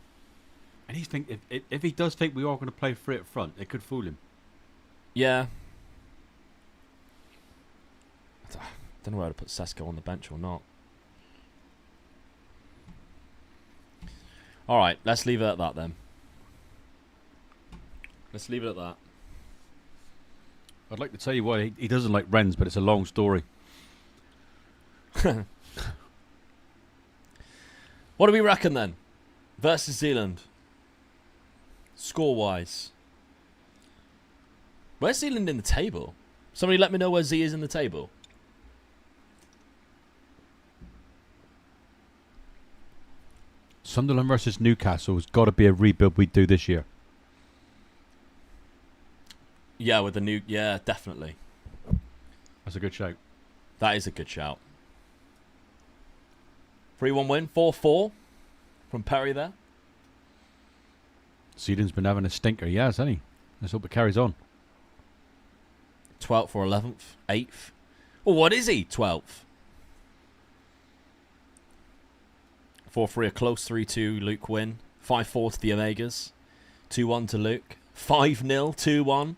Speaker 1: And he's think if he does think we are going to play free up front, it could fool him.
Speaker 2: Yeah. I don't know whether to put Sesko on the bench or not. All right, let's leave it at that then. Let's leave it at that.
Speaker 1: I'd like to tell you why he doesn't like Rennes, but it's a long story.
Speaker 2: What do we reckon then? Versus Zealand. Score-wise. Where's Zealand in the table? Somebody let me know where Z is in the table.
Speaker 1: Sunderland versus Newcastle has got to be a rebuild we do this year.
Speaker 2: Yeah, with the new... Yeah, definitely.
Speaker 1: That's a good shout.
Speaker 2: That is a good shout. 3-1 win. 4-4 from Perry there.
Speaker 1: Seedon's been having a stinker. He has, hasn't he? Let's hope it carries on.
Speaker 2: 12th or 11th. 8th. Well, what is he? 12th. 4-3, a close 3-2 Luke win. 5-4 to the Omegas. 2-1 to Luke. 5-0, 2-1.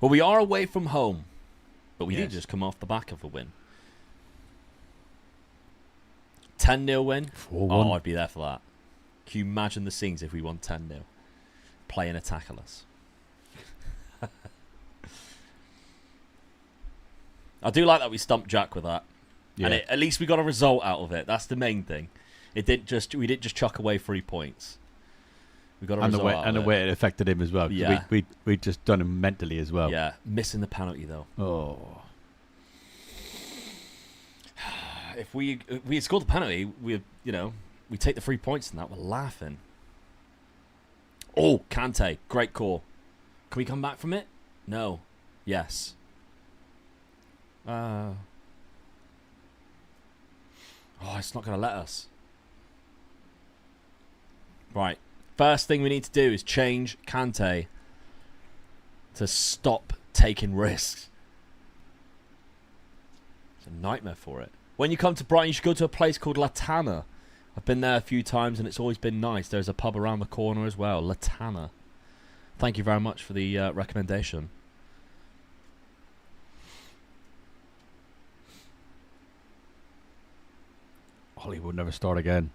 Speaker 2: Well, we are away from home. But we did just come off the back of a win. 10-0 win.
Speaker 1: 4-1.
Speaker 2: Oh, I'd be there for that. Can you imagine the scenes if we won 10-0? Playing Attackers. I do like that we stumped Jack with that.
Speaker 1: Yeah.
Speaker 2: And at least we got a result out of it. That's the main thing. We didn't just chuck away 3 points. We got a result out of it.
Speaker 1: And the way it affected him as well.
Speaker 2: Yeah.
Speaker 1: We just done him mentally as well.
Speaker 2: Yeah, missing the penalty though.
Speaker 1: Oh.
Speaker 2: If we had scored the penalty, we take the 3 points and that, we're laughing. Oh, Kante, great call. Can we come back from it? No. Yes. Oh, it's not going to let us. Right. First thing we need to do is change Kante to stop taking risks. It's a nightmare for it. When you come to Brighton, you should go to a place called Latana. I've been there a few times and it's always been nice. There's a pub around the corner as well, Latana. Thank you very much for the recommendation.
Speaker 1: Holly would never start again.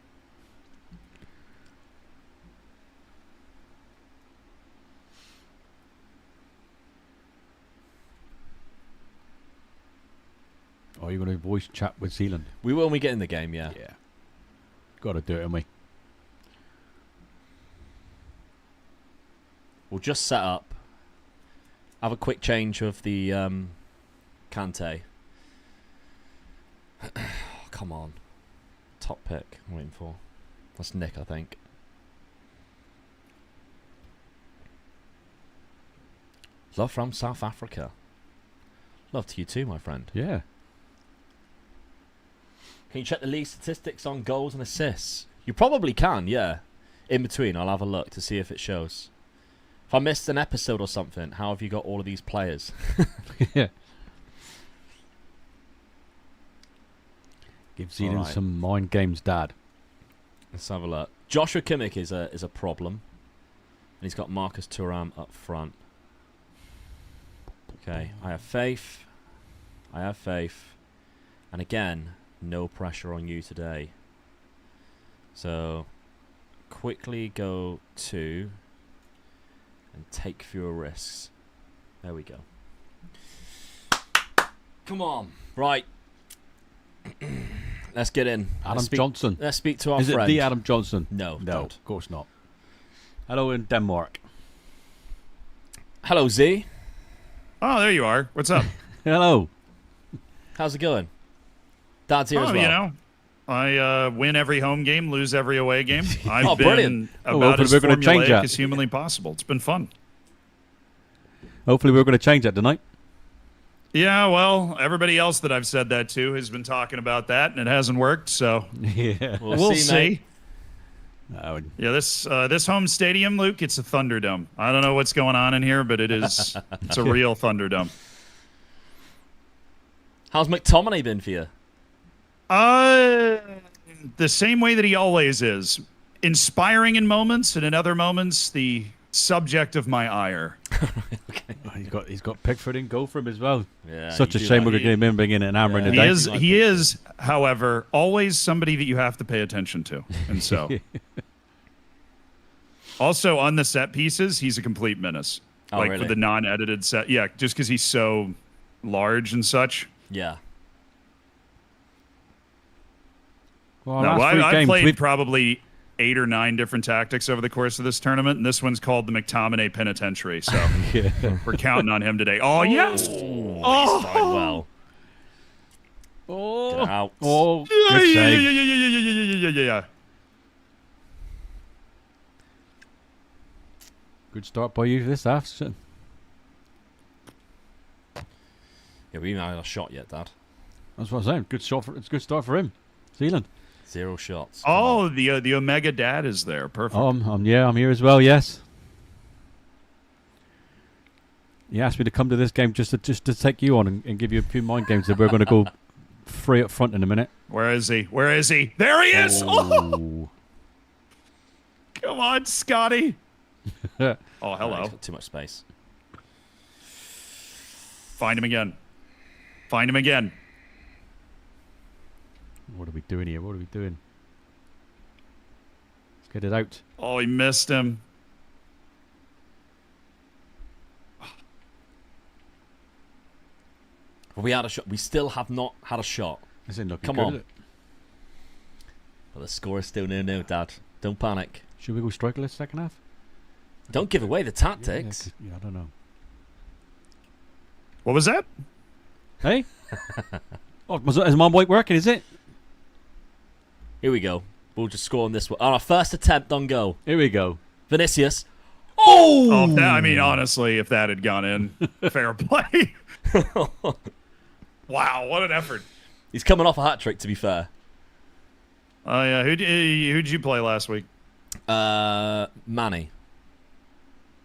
Speaker 1: Are you going to voice chat with Zealand?
Speaker 2: We will when we get in the game, yeah.
Speaker 1: Yeah. Got to do it, haven't we?
Speaker 2: We'll just set up. Have a quick change of the Kante. Come on. Top pick I'm waiting for. That's Nick, I think. Love from South Africa. Love to you too, my friend.
Speaker 1: Yeah.
Speaker 2: Can you check the league statistics on goals and assists? You probably can, yeah. In between, I'll have a look to see if it shows. If I missed an episode or something, how have you got all of these players?
Speaker 1: Yeah. Give Zealand
Speaker 2: Alright.
Speaker 1: some mind games, Dad.
Speaker 2: Let's have a look. Joshua Kimmich is a problem. And he's got Marcus Thuram up front. Okay, I have faith. I have faith. And again, no pressure on you today. So, quickly go to and take fewer risks. There we go. Come on. Right. Let's get in.
Speaker 1: Adam Johnson.
Speaker 2: Let's speak to our
Speaker 1: Is
Speaker 2: friend.
Speaker 1: it the Adam Johnson?
Speaker 2: No,
Speaker 1: No,
Speaker 2: don't.
Speaker 1: of course not. Hello in Denmark.
Speaker 2: Hello, Z.
Speaker 4: Oh, there you are. What's up?
Speaker 1: Hello.
Speaker 2: How's it going? Dad's here as well.
Speaker 4: You know, I win every home game, lose every away game. I've
Speaker 2: Oh,
Speaker 4: been
Speaker 2: brilliant.
Speaker 4: about
Speaker 1: hopefully
Speaker 4: as
Speaker 1: we're gonna change
Speaker 4: formulaic
Speaker 1: that.
Speaker 4: as humanly possible. It's been fun.
Speaker 1: Hopefully we're going to change that tonight.
Speaker 4: Yeah, well, everybody else that I've said that to has been talking about that, and it hasn't worked. So
Speaker 1: Yeah.
Speaker 4: we'll see.
Speaker 2: mate.
Speaker 1: Oh,
Speaker 4: Yeah, this home stadium, Luke, it's a Thunderdome. I don't know what's going on in here, but it's a real Thunderdome.
Speaker 2: How's McTominay been for you?
Speaker 4: The same way that he always is. Inspiring in moments, and in other moments, the subject of my ire.
Speaker 1: he's got Pickford in goal for him as well.
Speaker 2: Yeah,
Speaker 1: Such
Speaker 2: you
Speaker 1: a
Speaker 2: do
Speaker 1: shame
Speaker 2: like
Speaker 1: we're
Speaker 2: it.
Speaker 1: going to bring in an hammer in the
Speaker 4: He
Speaker 1: day.
Speaker 4: is, he is, however, always somebody that you have to pay attention to. And so, also on the set pieces, he's a complete menace.
Speaker 2: Oh,
Speaker 4: like
Speaker 2: really?
Speaker 4: for the non-edited set. Yeah, just because he's so large and such.
Speaker 2: Yeah.
Speaker 1: Well,
Speaker 4: No,
Speaker 1: last three
Speaker 4: I've
Speaker 1: games,
Speaker 4: played
Speaker 1: we've-
Speaker 4: probably 8 or 9 different tactics over the course of this tournament, and this one's called the McTominay Penitentiary. So
Speaker 1: Yeah.
Speaker 4: we're counting on him today. Oh, yes!
Speaker 2: Started
Speaker 4: Oh,
Speaker 2: well. Get out.
Speaker 1: Oh,
Speaker 4: yeah,
Speaker 1: good
Speaker 4: yeah,
Speaker 1: save.
Speaker 4: yeah.
Speaker 1: Good start by you this half. So-
Speaker 2: Yeah, we haven't had a shot yet, Dad.
Speaker 1: That's what I'm saying. Good shot. It's a good start for him. Zealand.
Speaker 2: 0 shots.
Speaker 4: Oh, the Omega Dad is there. Perfect.
Speaker 1: Oh, I'm here as well. Yes. He asked me to come to this game just to take you on and give you a few mind games that we're going to go free up front in a minute.
Speaker 4: Where is he? Where is he? There he is! Oh,
Speaker 1: Oh.
Speaker 4: come on, Scotty. Oh,
Speaker 2: Oh,
Speaker 4: hello.
Speaker 2: he's got too much space.
Speaker 4: Find him again. Find him again.
Speaker 1: What are we doing here? What are we doing? Let's get it out.
Speaker 4: Oh, he missed him.
Speaker 2: But we had a shot. We still have not had a shot.
Speaker 1: This ain't looking
Speaker 2: Come
Speaker 1: good,
Speaker 2: on.
Speaker 1: is it?
Speaker 2: But the score is still 0-0, Dad. Don't panic.
Speaker 1: Should we go strikerless second half?
Speaker 2: Don't give away the tactics.
Speaker 1: Yeah, I don't know.
Speaker 4: What was that?
Speaker 1: Hey? Oh, is my mic working, is it?
Speaker 2: Here we go. We'll just score on this one. On our first attempt on goal.
Speaker 1: Here we go.
Speaker 2: Vinicius.
Speaker 4: Oh, I mean, honestly, if that had gone in, fair play. Wow, what an effort.
Speaker 2: He's coming off a hat-trick, to be fair.
Speaker 4: Oh, yeah. Who'd you play last week?
Speaker 2: Manny.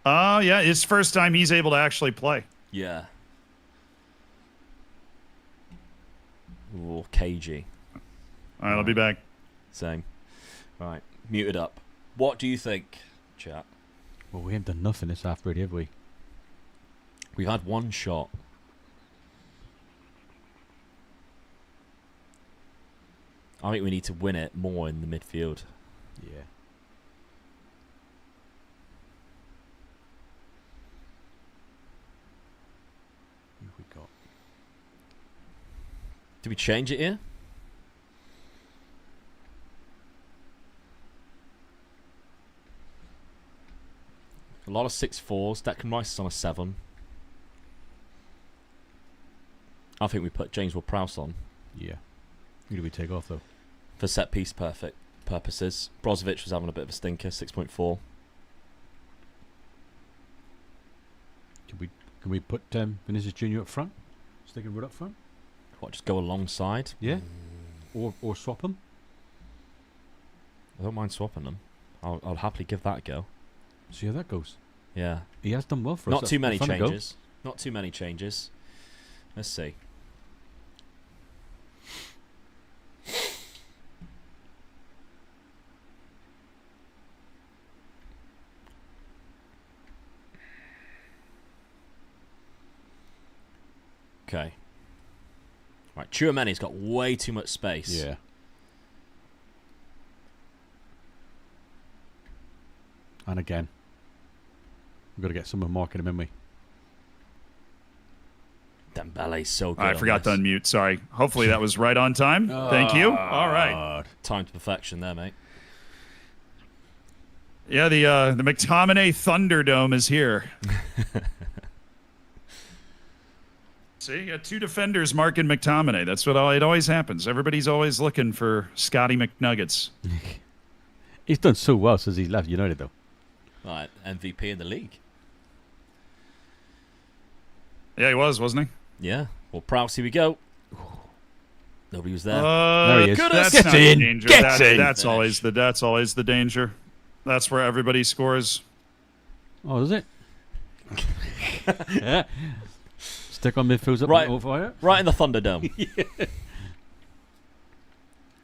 Speaker 4: Oh, yeah. It's first time he's able to actually play.
Speaker 2: Yeah. Ooh, KG.
Speaker 4: All right, I'll be back.
Speaker 2: Same. Right. Muted up. What do you think, chat?
Speaker 1: Well, we haven't done nothing this half, really, have we?
Speaker 2: We've had one shot. I think we need to win it more in the midfield.
Speaker 1: Yeah. Who have we got?
Speaker 2: Do we change it here? A lot of 6-4s. Declan Rice is on a 7. I think we put James Ward-Prowse on.
Speaker 1: Yeah. Who do we take off, though?
Speaker 2: For set-piece purposes. Brozovic was having a bit of a stinker, 6.4.
Speaker 1: Can we put Vinicius Junior up front? Stick him right up front?
Speaker 2: What, just go alongside?
Speaker 1: Yeah. Or swap them?
Speaker 2: I don't mind swapping them. I'll happily give that a go.
Speaker 1: See how that goes.
Speaker 2: Yeah.
Speaker 1: He has done well for us.
Speaker 2: Not too many
Speaker 1: Fun to go.
Speaker 2: changes. Not too many changes. Let's see. Okay. Right, Tchouameni's got way too much space.
Speaker 1: Yeah. And again, we've got to get someone marking him, haven't we?
Speaker 2: Dembele's so good.
Speaker 4: I forgot to unmute. Sorry. Hopefully that was right on time. Thank you. All right.
Speaker 2: Time to perfection there, mate.
Speaker 4: Yeah, the McTominay Thunderdome is here. See, you got 2 defenders marking McTominay. That's what it always happens. Everybody's always looking for Scotty McNuggets.
Speaker 1: He's done so well since he's left United, though.
Speaker 2: Right, MVP in the league.
Speaker 4: Yeah, he was, wasn't he?
Speaker 2: Yeah. Well, Prowse, here we go. Nobody was there.
Speaker 1: There he is.
Speaker 4: That's
Speaker 1: Get
Speaker 4: not
Speaker 1: in.
Speaker 4: the danger.
Speaker 1: Get in.
Speaker 4: That's always the danger. That's where everybody scores.
Speaker 1: Oh, is it? Yeah. Stick on midfields up
Speaker 2: Right.
Speaker 1: and over.
Speaker 2: Right in the Thunderdome.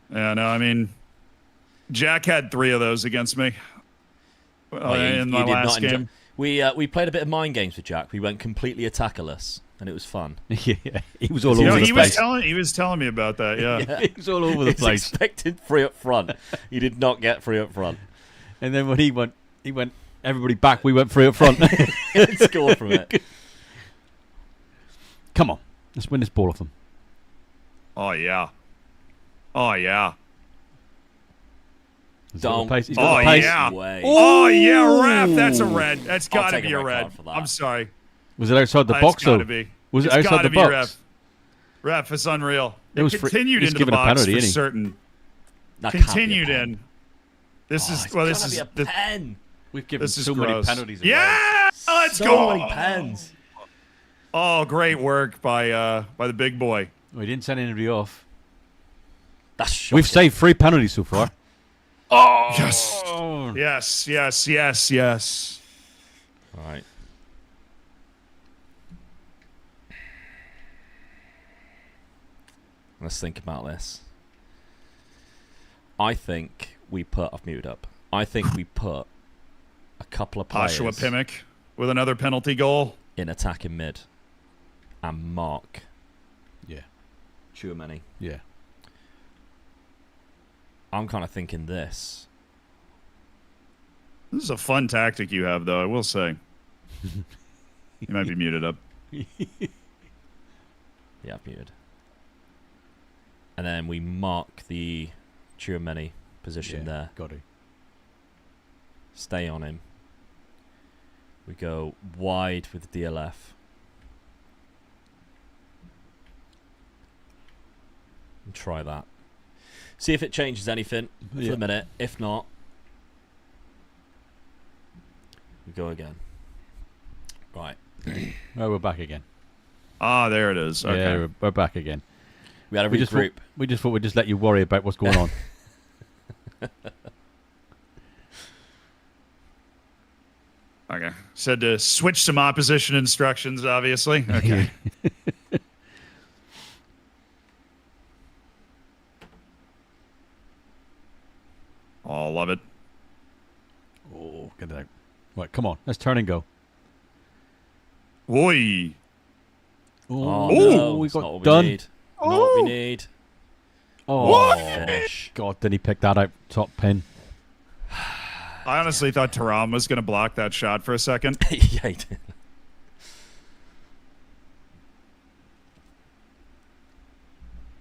Speaker 4: Yeah, no, I mean, Jack had 3 of those against me in my last game.
Speaker 2: We played a bit of mind games with Jack. We went completely attackerless, and it was fun.
Speaker 1: Yeah, he was all
Speaker 4: You know,
Speaker 1: over the place.
Speaker 4: he was telling me about that. Yeah.
Speaker 1: He was all over the
Speaker 2: He's
Speaker 1: place.
Speaker 2: expected 3 up front. He did not get 3 up front.
Speaker 1: And then when he went everybody back. We went 3 up front.
Speaker 2: Score from it.
Speaker 1: Come on, let's win this ball off them.
Speaker 4: Oh yeah. Oh yeah.
Speaker 1: He's got
Speaker 2: Don't.
Speaker 1: the pace. He's got
Speaker 4: Oh
Speaker 1: the pace.
Speaker 4: yeah.
Speaker 2: Way.
Speaker 4: Oh yeah, ref. That's a red. That's
Speaker 2: I'll
Speaker 4: got to
Speaker 2: take
Speaker 4: be
Speaker 2: a
Speaker 4: a
Speaker 2: red
Speaker 4: red.
Speaker 2: card for that.
Speaker 4: I'm sorry.
Speaker 1: Was it outside the
Speaker 4: It's
Speaker 1: box
Speaker 4: gotta
Speaker 1: though?
Speaker 4: be.
Speaker 1: Was it
Speaker 4: It's
Speaker 1: outside
Speaker 4: gotta
Speaker 1: the
Speaker 4: be,
Speaker 1: box?
Speaker 4: Ref. Ref, it's unreal.
Speaker 1: It was free-
Speaker 4: continued
Speaker 1: he's
Speaker 4: into the
Speaker 1: given a
Speaker 4: box
Speaker 1: penalty,
Speaker 4: for
Speaker 1: isn't he?
Speaker 4: certain.
Speaker 2: That can't be a
Speaker 4: Continued
Speaker 2: pen.
Speaker 4: in. This is
Speaker 2: It's
Speaker 4: well. This
Speaker 2: gotta
Speaker 4: is
Speaker 2: be a pen.
Speaker 1: We've given
Speaker 4: this is
Speaker 1: so many
Speaker 4: gross.
Speaker 1: penalties away.
Speaker 4: Yeah, let's
Speaker 2: so
Speaker 4: go.
Speaker 2: many pens.
Speaker 4: Oh, great work by the big boy.
Speaker 1: We didn't send anybody off.
Speaker 2: That's shocking.
Speaker 1: We've saved 3 penalties so far.
Speaker 4: Yes.
Speaker 1: Oh.
Speaker 4: Yes. Yes. Yes. Yes.
Speaker 2: All right. Let's think about this. I think we put... I've muted up. I think we put a couple of players
Speaker 4: Joshua Pimick with another penalty goal.
Speaker 2: in attacking mid and mark
Speaker 1: Yeah.
Speaker 2: Tchouameni.
Speaker 1: Yeah.
Speaker 2: I'm kind of thinking this.
Speaker 4: This is a fun tactic you have, though. I will say. You might be muted up.
Speaker 2: Yeah, I've muted. And then we mark the Tchouameni position
Speaker 1: Yeah,
Speaker 2: there.
Speaker 1: got it.
Speaker 2: Stay on him. We go wide with the DLF. And try that. See if it changes anything for
Speaker 1: Yeah.
Speaker 2: the minute. If not, we go again. Right.
Speaker 1: Oh, we're back again.
Speaker 4: Ah, there it is. Okay.
Speaker 1: Yeah, we're back again.
Speaker 2: We had a
Speaker 1: We just,
Speaker 2: regroup.
Speaker 1: we just thought we'd just let you worry about what's going on.
Speaker 4: Okay. Said to switch some opposition instructions, obviously. Okay. Oh, love it.
Speaker 1: Oh, get it out. Right, come on. Let's turn and go.
Speaker 4: Oi.
Speaker 2: Oh,
Speaker 4: Ooh,
Speaker 2: no,
Speaker 1: we
Speaker 2: it's
Speaker 1: got
Speaker 2: not what
Speaker 1: done.
Speaker 2: we need. Not what we need.
Speaker 1: Oh,
Speaker 2: Finish.
Speaker 1: God, didn't he pick that out top pin?
Speaker 4: I honestly thought Thuram was going to block that shot for a second.
Speaker 2: Yeah, he did.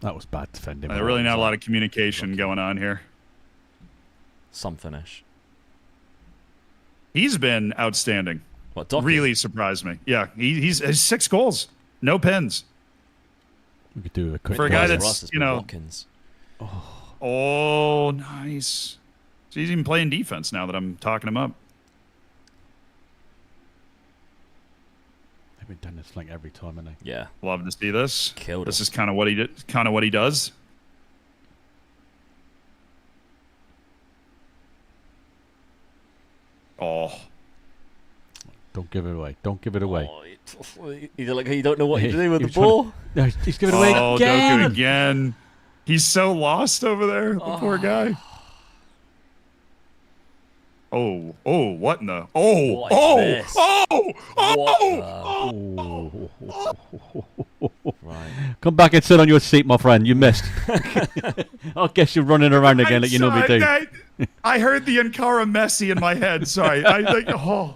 Speaker 1: That was bad defending.
Speaker 4: There's really not a lot of communication going on here.
Speaker 2: Some finish.
Speaker 4: He's been outstanding.
Speaker 2: What, Dockett?
Speaker 4: Really surprised me. Yeah, he's 6 goals, no pens.
Speaker 1: We could do a quick
Speaker 4: For a guy
Speaker 1: pause.
Speaker 4: that's,
Speaker 2: Ross has
Speaker 4: you
Speaker 2: been
Speaker 4: know-
Speaker 2: Watkins.
Speaker 4: Oh, nice. So he's even playing defense now that I'm talking him up.
Speaker 1: They've been doing this like every time, haven't they?
Speaker 2: Yeah.
Speaker 4: Love to see this.
Speaker 2: Killed
Speaker 4: This
Speaker 2: him.
Speaker 4: is kind of what he did. Kind of what he does. Oh,
Speaker 1: Don't give it away. Don't give it away.
Speaker 2: You're like, you don't know what you're doing with
Speaker 1: He
Speaker 2: the
Speaker 1: was trying to-
Speaker 2: ball.
Speaker 1: No, he's giving it away
Speaker 4: oh,
Speaker 1: again.
Speaker 4: Doku again. He's so lost over there. The poor guy. Oh, what in the? Oh,
Speaker 2: What is
Speaker 4: oh,
Speaker 2: this?
Speaker 4: oh,
Speaker 2: What
Speaker 4: oh,
Speaker 2: the- Right.
Speaker 1: Come back and sit on your seat, my friend. You missed. I guess you're running around again like you normally do.
Speaker 4: I heard the Ankara Messi in my head. Sorry. Oh,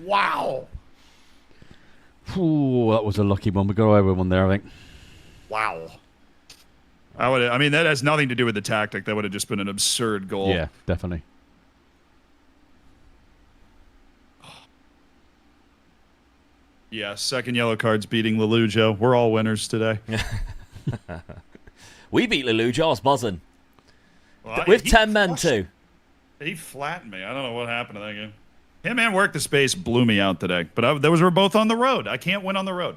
Speaker 4: wow.
Speaker 1: Ooh, that was a lucky one. We got away with one there, I think.
Speaker 4: Wow. I mean, that has nothing to do with the tactic. That would have just been an absurd goal.
Speaker 1: Yeah, definitely.
Speaker 4: Yeah, second yellow card's beating Lelujo. We're all winners today.
Speaker 2: We beat Lelujo. I was buzzing.
Speaker 4: Well,
Speaker 2: With
Speaker 4: he
Speaker 2: 10 men,
Speaker 4: flushed-
Speaker 2: too.
Speaker 4: He flattened me. I don't know what happened to that game. Him and Work the Space blew me out today. But we're both on the road. I can't win on the road.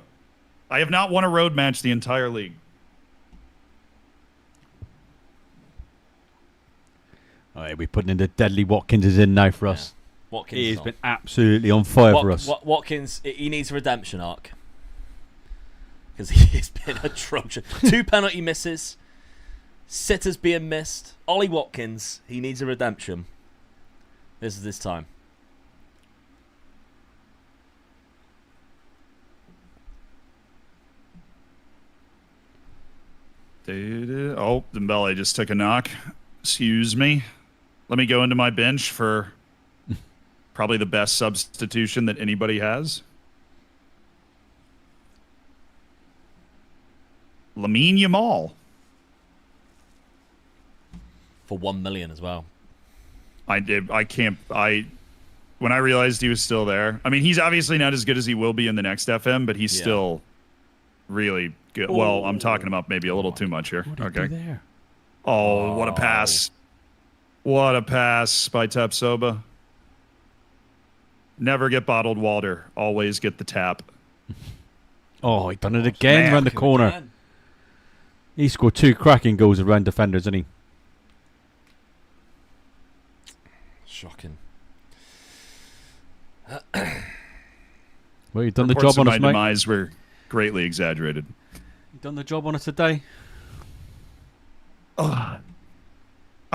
Speaker 4: I have not won a road match the entire league.
Speaker 1: All right, we're putting in the deadly Watkins is in now for us.
Speaker 2: Watkins.
Speaker 1: He has
Speaker 2: not.
Speaker 1: been absolutely on fire for us.
Speaker 2: Watkins, he needs a redemption arc. Because he's been atrocious. 2 penalty misses. Sitters being missed. Ollie Watkins, he needs a redemption. This is his time.
Speaker 4: Oh, Dembele just took a knock. Excuse me. Let me go into my bench for probably the best substitution that anybody has. Lamine Yamal.
Speaker 2: For 1 million as well.
Speaker 4: When I realized he was still there. I mean, he's obviously not as good as he will be in the next FM, but he's
Speaker 2: Yeah.
Speaker 4: still really good. Well, I'm talking about maybe a little too much here.
Speaker 1: What did he do
Speaker 4: Okay.
Speaker 1: there?
Speaker 4: Oh, what a pass. What a pass by Tapsoba. Never get bottled water. Always get the tap.
Speaker 1: Oh, he done it again
Speaker 4: man.
Speaker 1: around the corner. He scored 2 cracking goals around defenders, didn't he?
Speaker 2: Shocking.
Speaker 1: Well, you've done the
Speaker 4: Reports
Speaker 1: job on
Speaker 4: of
Speaker 1: us,
Speaker 4: my
Speaker 1: mate.
Speaker 4: demise were greatly exaggerated.
Speaker 1: You've done the job on us today.
Speaker 4: I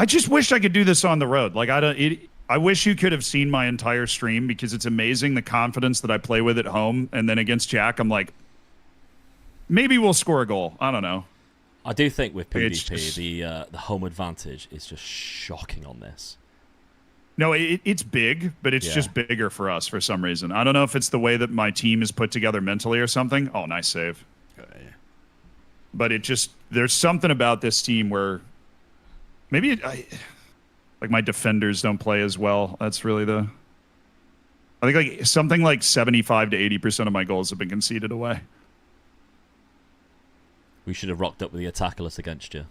Speaker 4: just wish I could do this on the road. Like I wish you could have seen my entire stream because it's amazing the confidence that I play with at home, and then against Jack, I'm like, maybe we'll score a goal. I don't know.
Speaker 2: I do think with
Speaker 4: It's
Speaker 2: PvP,
Speaker 4: just-
Speaker 2: the home advantage is just shocking on this.
Speaker 4: No, it's big, but it's
Speaker 2: Yeah.
Speaker 4: just bigger for us for some reason. I don't know if it's the way that my team is put together mentally or something. Oh, nice save. But there's something about this team where maybe like my defenders don't play as well. That's really I think like something like 75 to 80% of my goals have been conceded away.
Speaker 2: We should have rocked up with the attackerless against you.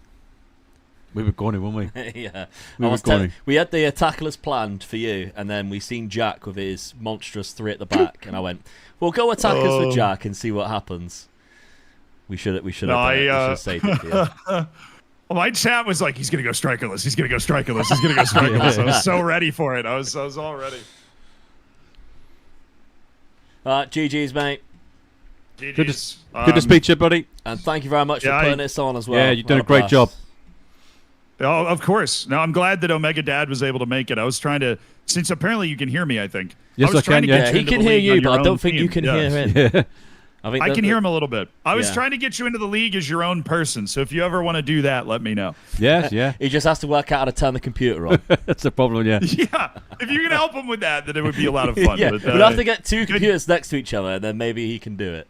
Speaker 1: We were going, weren't we?
Speaker 2: Yeah.
Speaker 1: We were going.
Speaker 2: We had the attackerless planned for you, and then we seen Jack with his monstrous 3 at the back, and I went, "We'll go attackers with Jack and see what happens." We should have.
Speaker 4: No,
Speaker 2: We should have saved it for you.
Speaker 4: Well, my chat was like, he's going to go strikerless. He's going to go strikerless. He's going to go strikerless. I was so ready for it. I was all ready.
Speaker 2: GG's, mate.
Speaker 4: GG's.
Speaker 1: Good to speak to you, buddy.
Speaker 2: And thank you very much
Speaker 4: Yeah,
Speaker 2: for putting this on as well.
Speaker 1: Yeah, you've done a
Speaker 2: Well
Speaker 1: great
Speaker 2: blessed.
Speaker 1: job.
Speaker 4: Oh, of course. Now, I'm glad that Omega Dad was able to make it. I was trying to, since apparently you can hear me, I think.
Speaker 1: Yes,
Speaker 4: I was
Speaker 1: I
Speaker 4: trying
Speaker 1: can,
Speaker 4: to
Speaker 1: yeah.
Speaker 4: get
Speaker 2: Yeah,
Speaker 4: you
Speaker 2: he
Speaker 4: into
Speaker 2: can
Speaker 4: the
Speaker 2: hear
Speaker 4: league
Speaker 2: you,
Speaker 4: on
Speaker 2: but
Speaker 4: your
Speaker 2: I don't
Speaker 4: own
Speaker 2: think you
Speaker 4: team.
Speaker 2: can
Speaker 4: Yeah.
Speaker 2: hear him.
Speaker 1: Yeah.
Speaker 4: I can hear him a little bit. I was trying to get you into the league as your own person. So if you ever want to do that, let me know.
Speaker 1: Yes, yeah.
Speaker 2: He just has to work out how to turn the computer on.
Speaker 1: That's the problem, yeah.
Speaker 4: Yeah. If you can help him with that, then it would be a lot of fun.
Speaker 2: Yeah,
Speaker 4: But,
Speaker 2: we'll have to get 2 computers next to each other, and then maybe he can do it.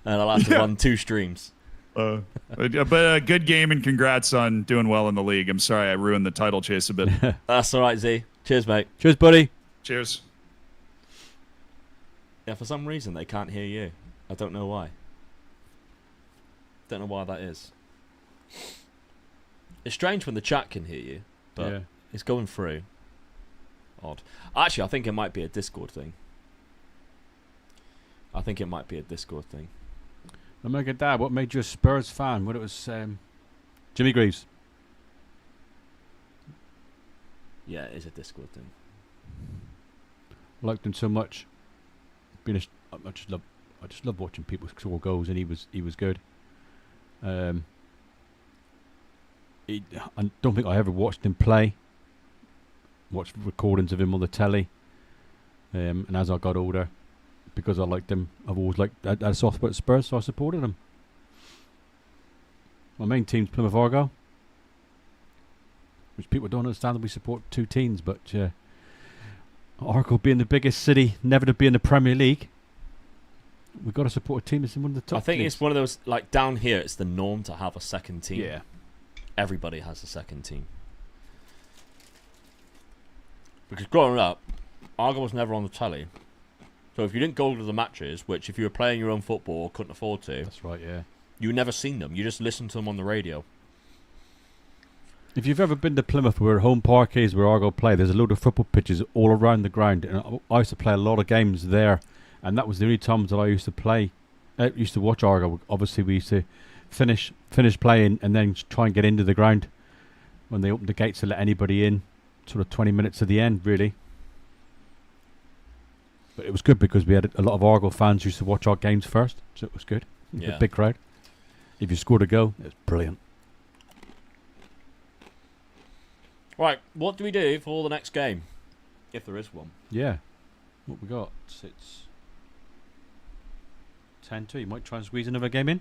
Speaker 2: And I'll have to
Speaker 4: Yeah.
Speaker 2: run 2 streams.
Speaker 4: but a good game and congrats on doing well in the league. I'm sorry I ruined the title chase a bit.
Speaker 2: That's all right, Z. Cheers, mate.
Speaker 1: Cheers, buddy.
Speaker 4: Cheers.
Speaker 2: Yeah, for some reason they can't hear you. I don't know why. Don't know why that is. It's strange when the chat can hear you, but it's going through. Odd. Actually, I think it might be a Discord thing.
Speaker 1: Omega Dad, what made you a Spurs fan? What it was Jimmy Greaves.
Speaker 2: Yeah, it is a Discord thing.
Speaker 1: Liked him so much. I just love watching people score goals, and he was good. I don't think I ever watched him play. Watched recordings of him on the telly. And as I got older, because I liked him, I've always liked a soft spot at Spurs, so I supported him. My main team's Plymouth Argyle, which people don't understand that we support two teams, but Argyle being the biggest city never to be in the Premier League, we've got to support a team that's in one of the top.
Speaker 2: I think
Speaker 1: leagues.
Speaker 2: it's one of those, like down here, it's the norm to have a second team.
Speaker 1: Yeah.
Speaker 2: Everybody has a second team. Because growing up, Argyle was never on the telly. So if you didn't go to the matches, which if you were playing your own football or couldn't afford to,
Speaker 1: That's right, yeah.
Speaker 2: you never seen them. You just listened to them on the radio.
Speaker 1: If you've ever been to Plymouth where home park is, where Argyle play, there's a load of football pitches all around the ground. And I used to play a lot of games there. And that was the only times that I used to play. I used to watch Argyle. Obviously, we used to finish playing and then try and get into the ground when they opened the gates to let anybody in. Sort of 20 minutes to the end, really. But it was good because we had a lot of Argyle fans who used to watch our games first. So it was good.
Speaker 2: Yeah.
Speaker 1: A big crowd. If you scored a goal, it was brilliant.
Speaker 2: Right, what do we do for the next game? If there is one.
Speaker 1: Yeah. What we got? It's 10-2. You might try and squeeze another game in.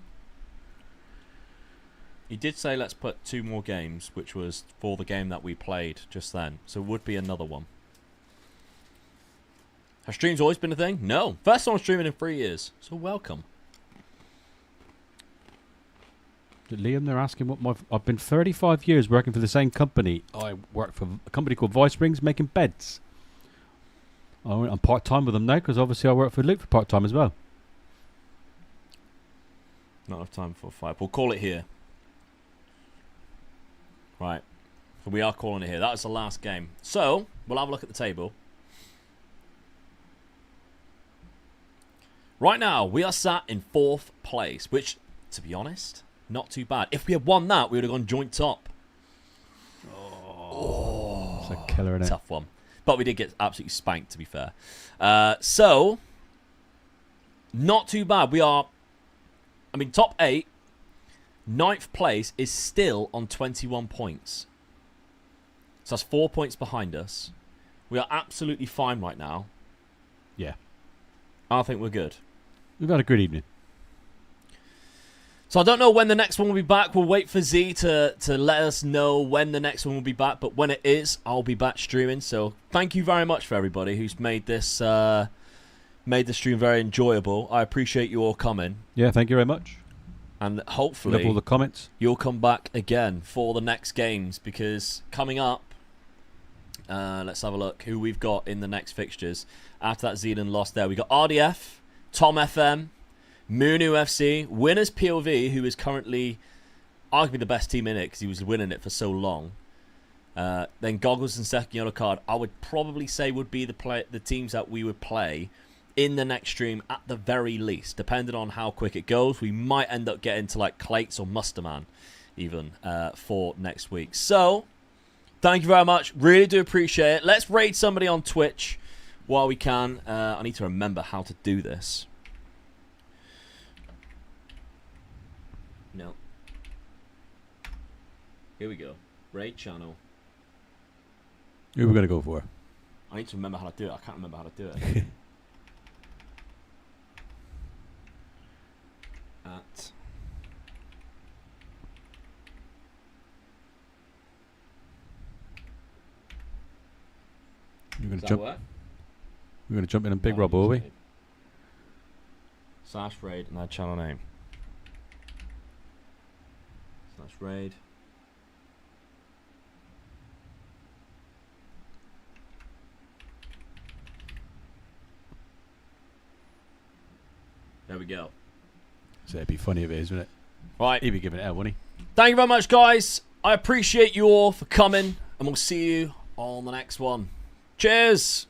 Speaker 2: He did say let's put 2 more games, which was for the game that we played just then. So it would be another one. Has streams always been a thing? No. First time I'm streaming in 3 years. So welcome.
Speaker 1: Liam, they're asking what I've been 35 years working for the same company. I work for a company called Vice Springs making beds. I'm part-time with them now because obviously I work for Luke for part-time as well.
Speaker 2: Not enough time for 5. We'll call it here. Right. So we are calling it here. That was the last game. So, we'll have a look at the table. Right now, we are sat in 4th place, which, to be honest, not too bad. If we had won that, we would have gone joint top. Oh.
Speaker 1: It's a killer, innit?
Speaker 2: Tough one. But we did get absolutely spanked, to be fair. So, not too bad. We are, top 8. 9th place is still on 21 points. So that's 4 points behind us. We are absolutely fine right now.
Speaker 1: Yeah.
Speaker 2: I think we're good.
Speaker 1: We've had a good evening.
Speaker 2: So I don't know when the next one will be back. We'll wait for Z to let us know when the next one will be back. But when it is, I'll be back streaming. So thank you very much for everybody who's made this stream very enjoyable. I appreciate you all coming.
Speaker 1: Yeah, thank you very much.
Speaker 2: And hopefully
Speaker 1: love all the comments.
Speaker 2: You'll come back again for the next games, because coming up, let's have a look who we've got in the next fixtures. After that Zealand loss there, we got RDF, Tom FM, Moonu FC, Winners POV, who is currently arguably the best team in it because he was winning it for so long. Then Goggles and second yellow card, I would probably say would be the teams that we would play in the next stream at the very least. Depending on how quick it goes, we might end up getting to like Clates or Musterman even for next week. So, thank you very much. Really do appreciate it. Let's raid somebody on Twitch while we can. I need to remember how to do this. No. Here we go. Raid channel.
Speaker 1: Who are we going to go for?
Speaker 2: I need to remember how to do it. I can't remember how to do it. At
Speaker 1: We're going
Speaker 2: Does
Speaker 1: to
Speaker 2: that work?
Speaker 1: We're going to jump in and big Rob, are we?
Speaker 2: / raid and add channel name. / raid. There we go.
Speaker 1: So it'd be funny if it is, wouldn't it?
Speaker 2: Right.
Speaker 1: He'd be giving it out, wouldn't he?
Speaker 2: Thank you very much, guys. I appreciate you all for coming, and we'll see you on the next one. Cheers.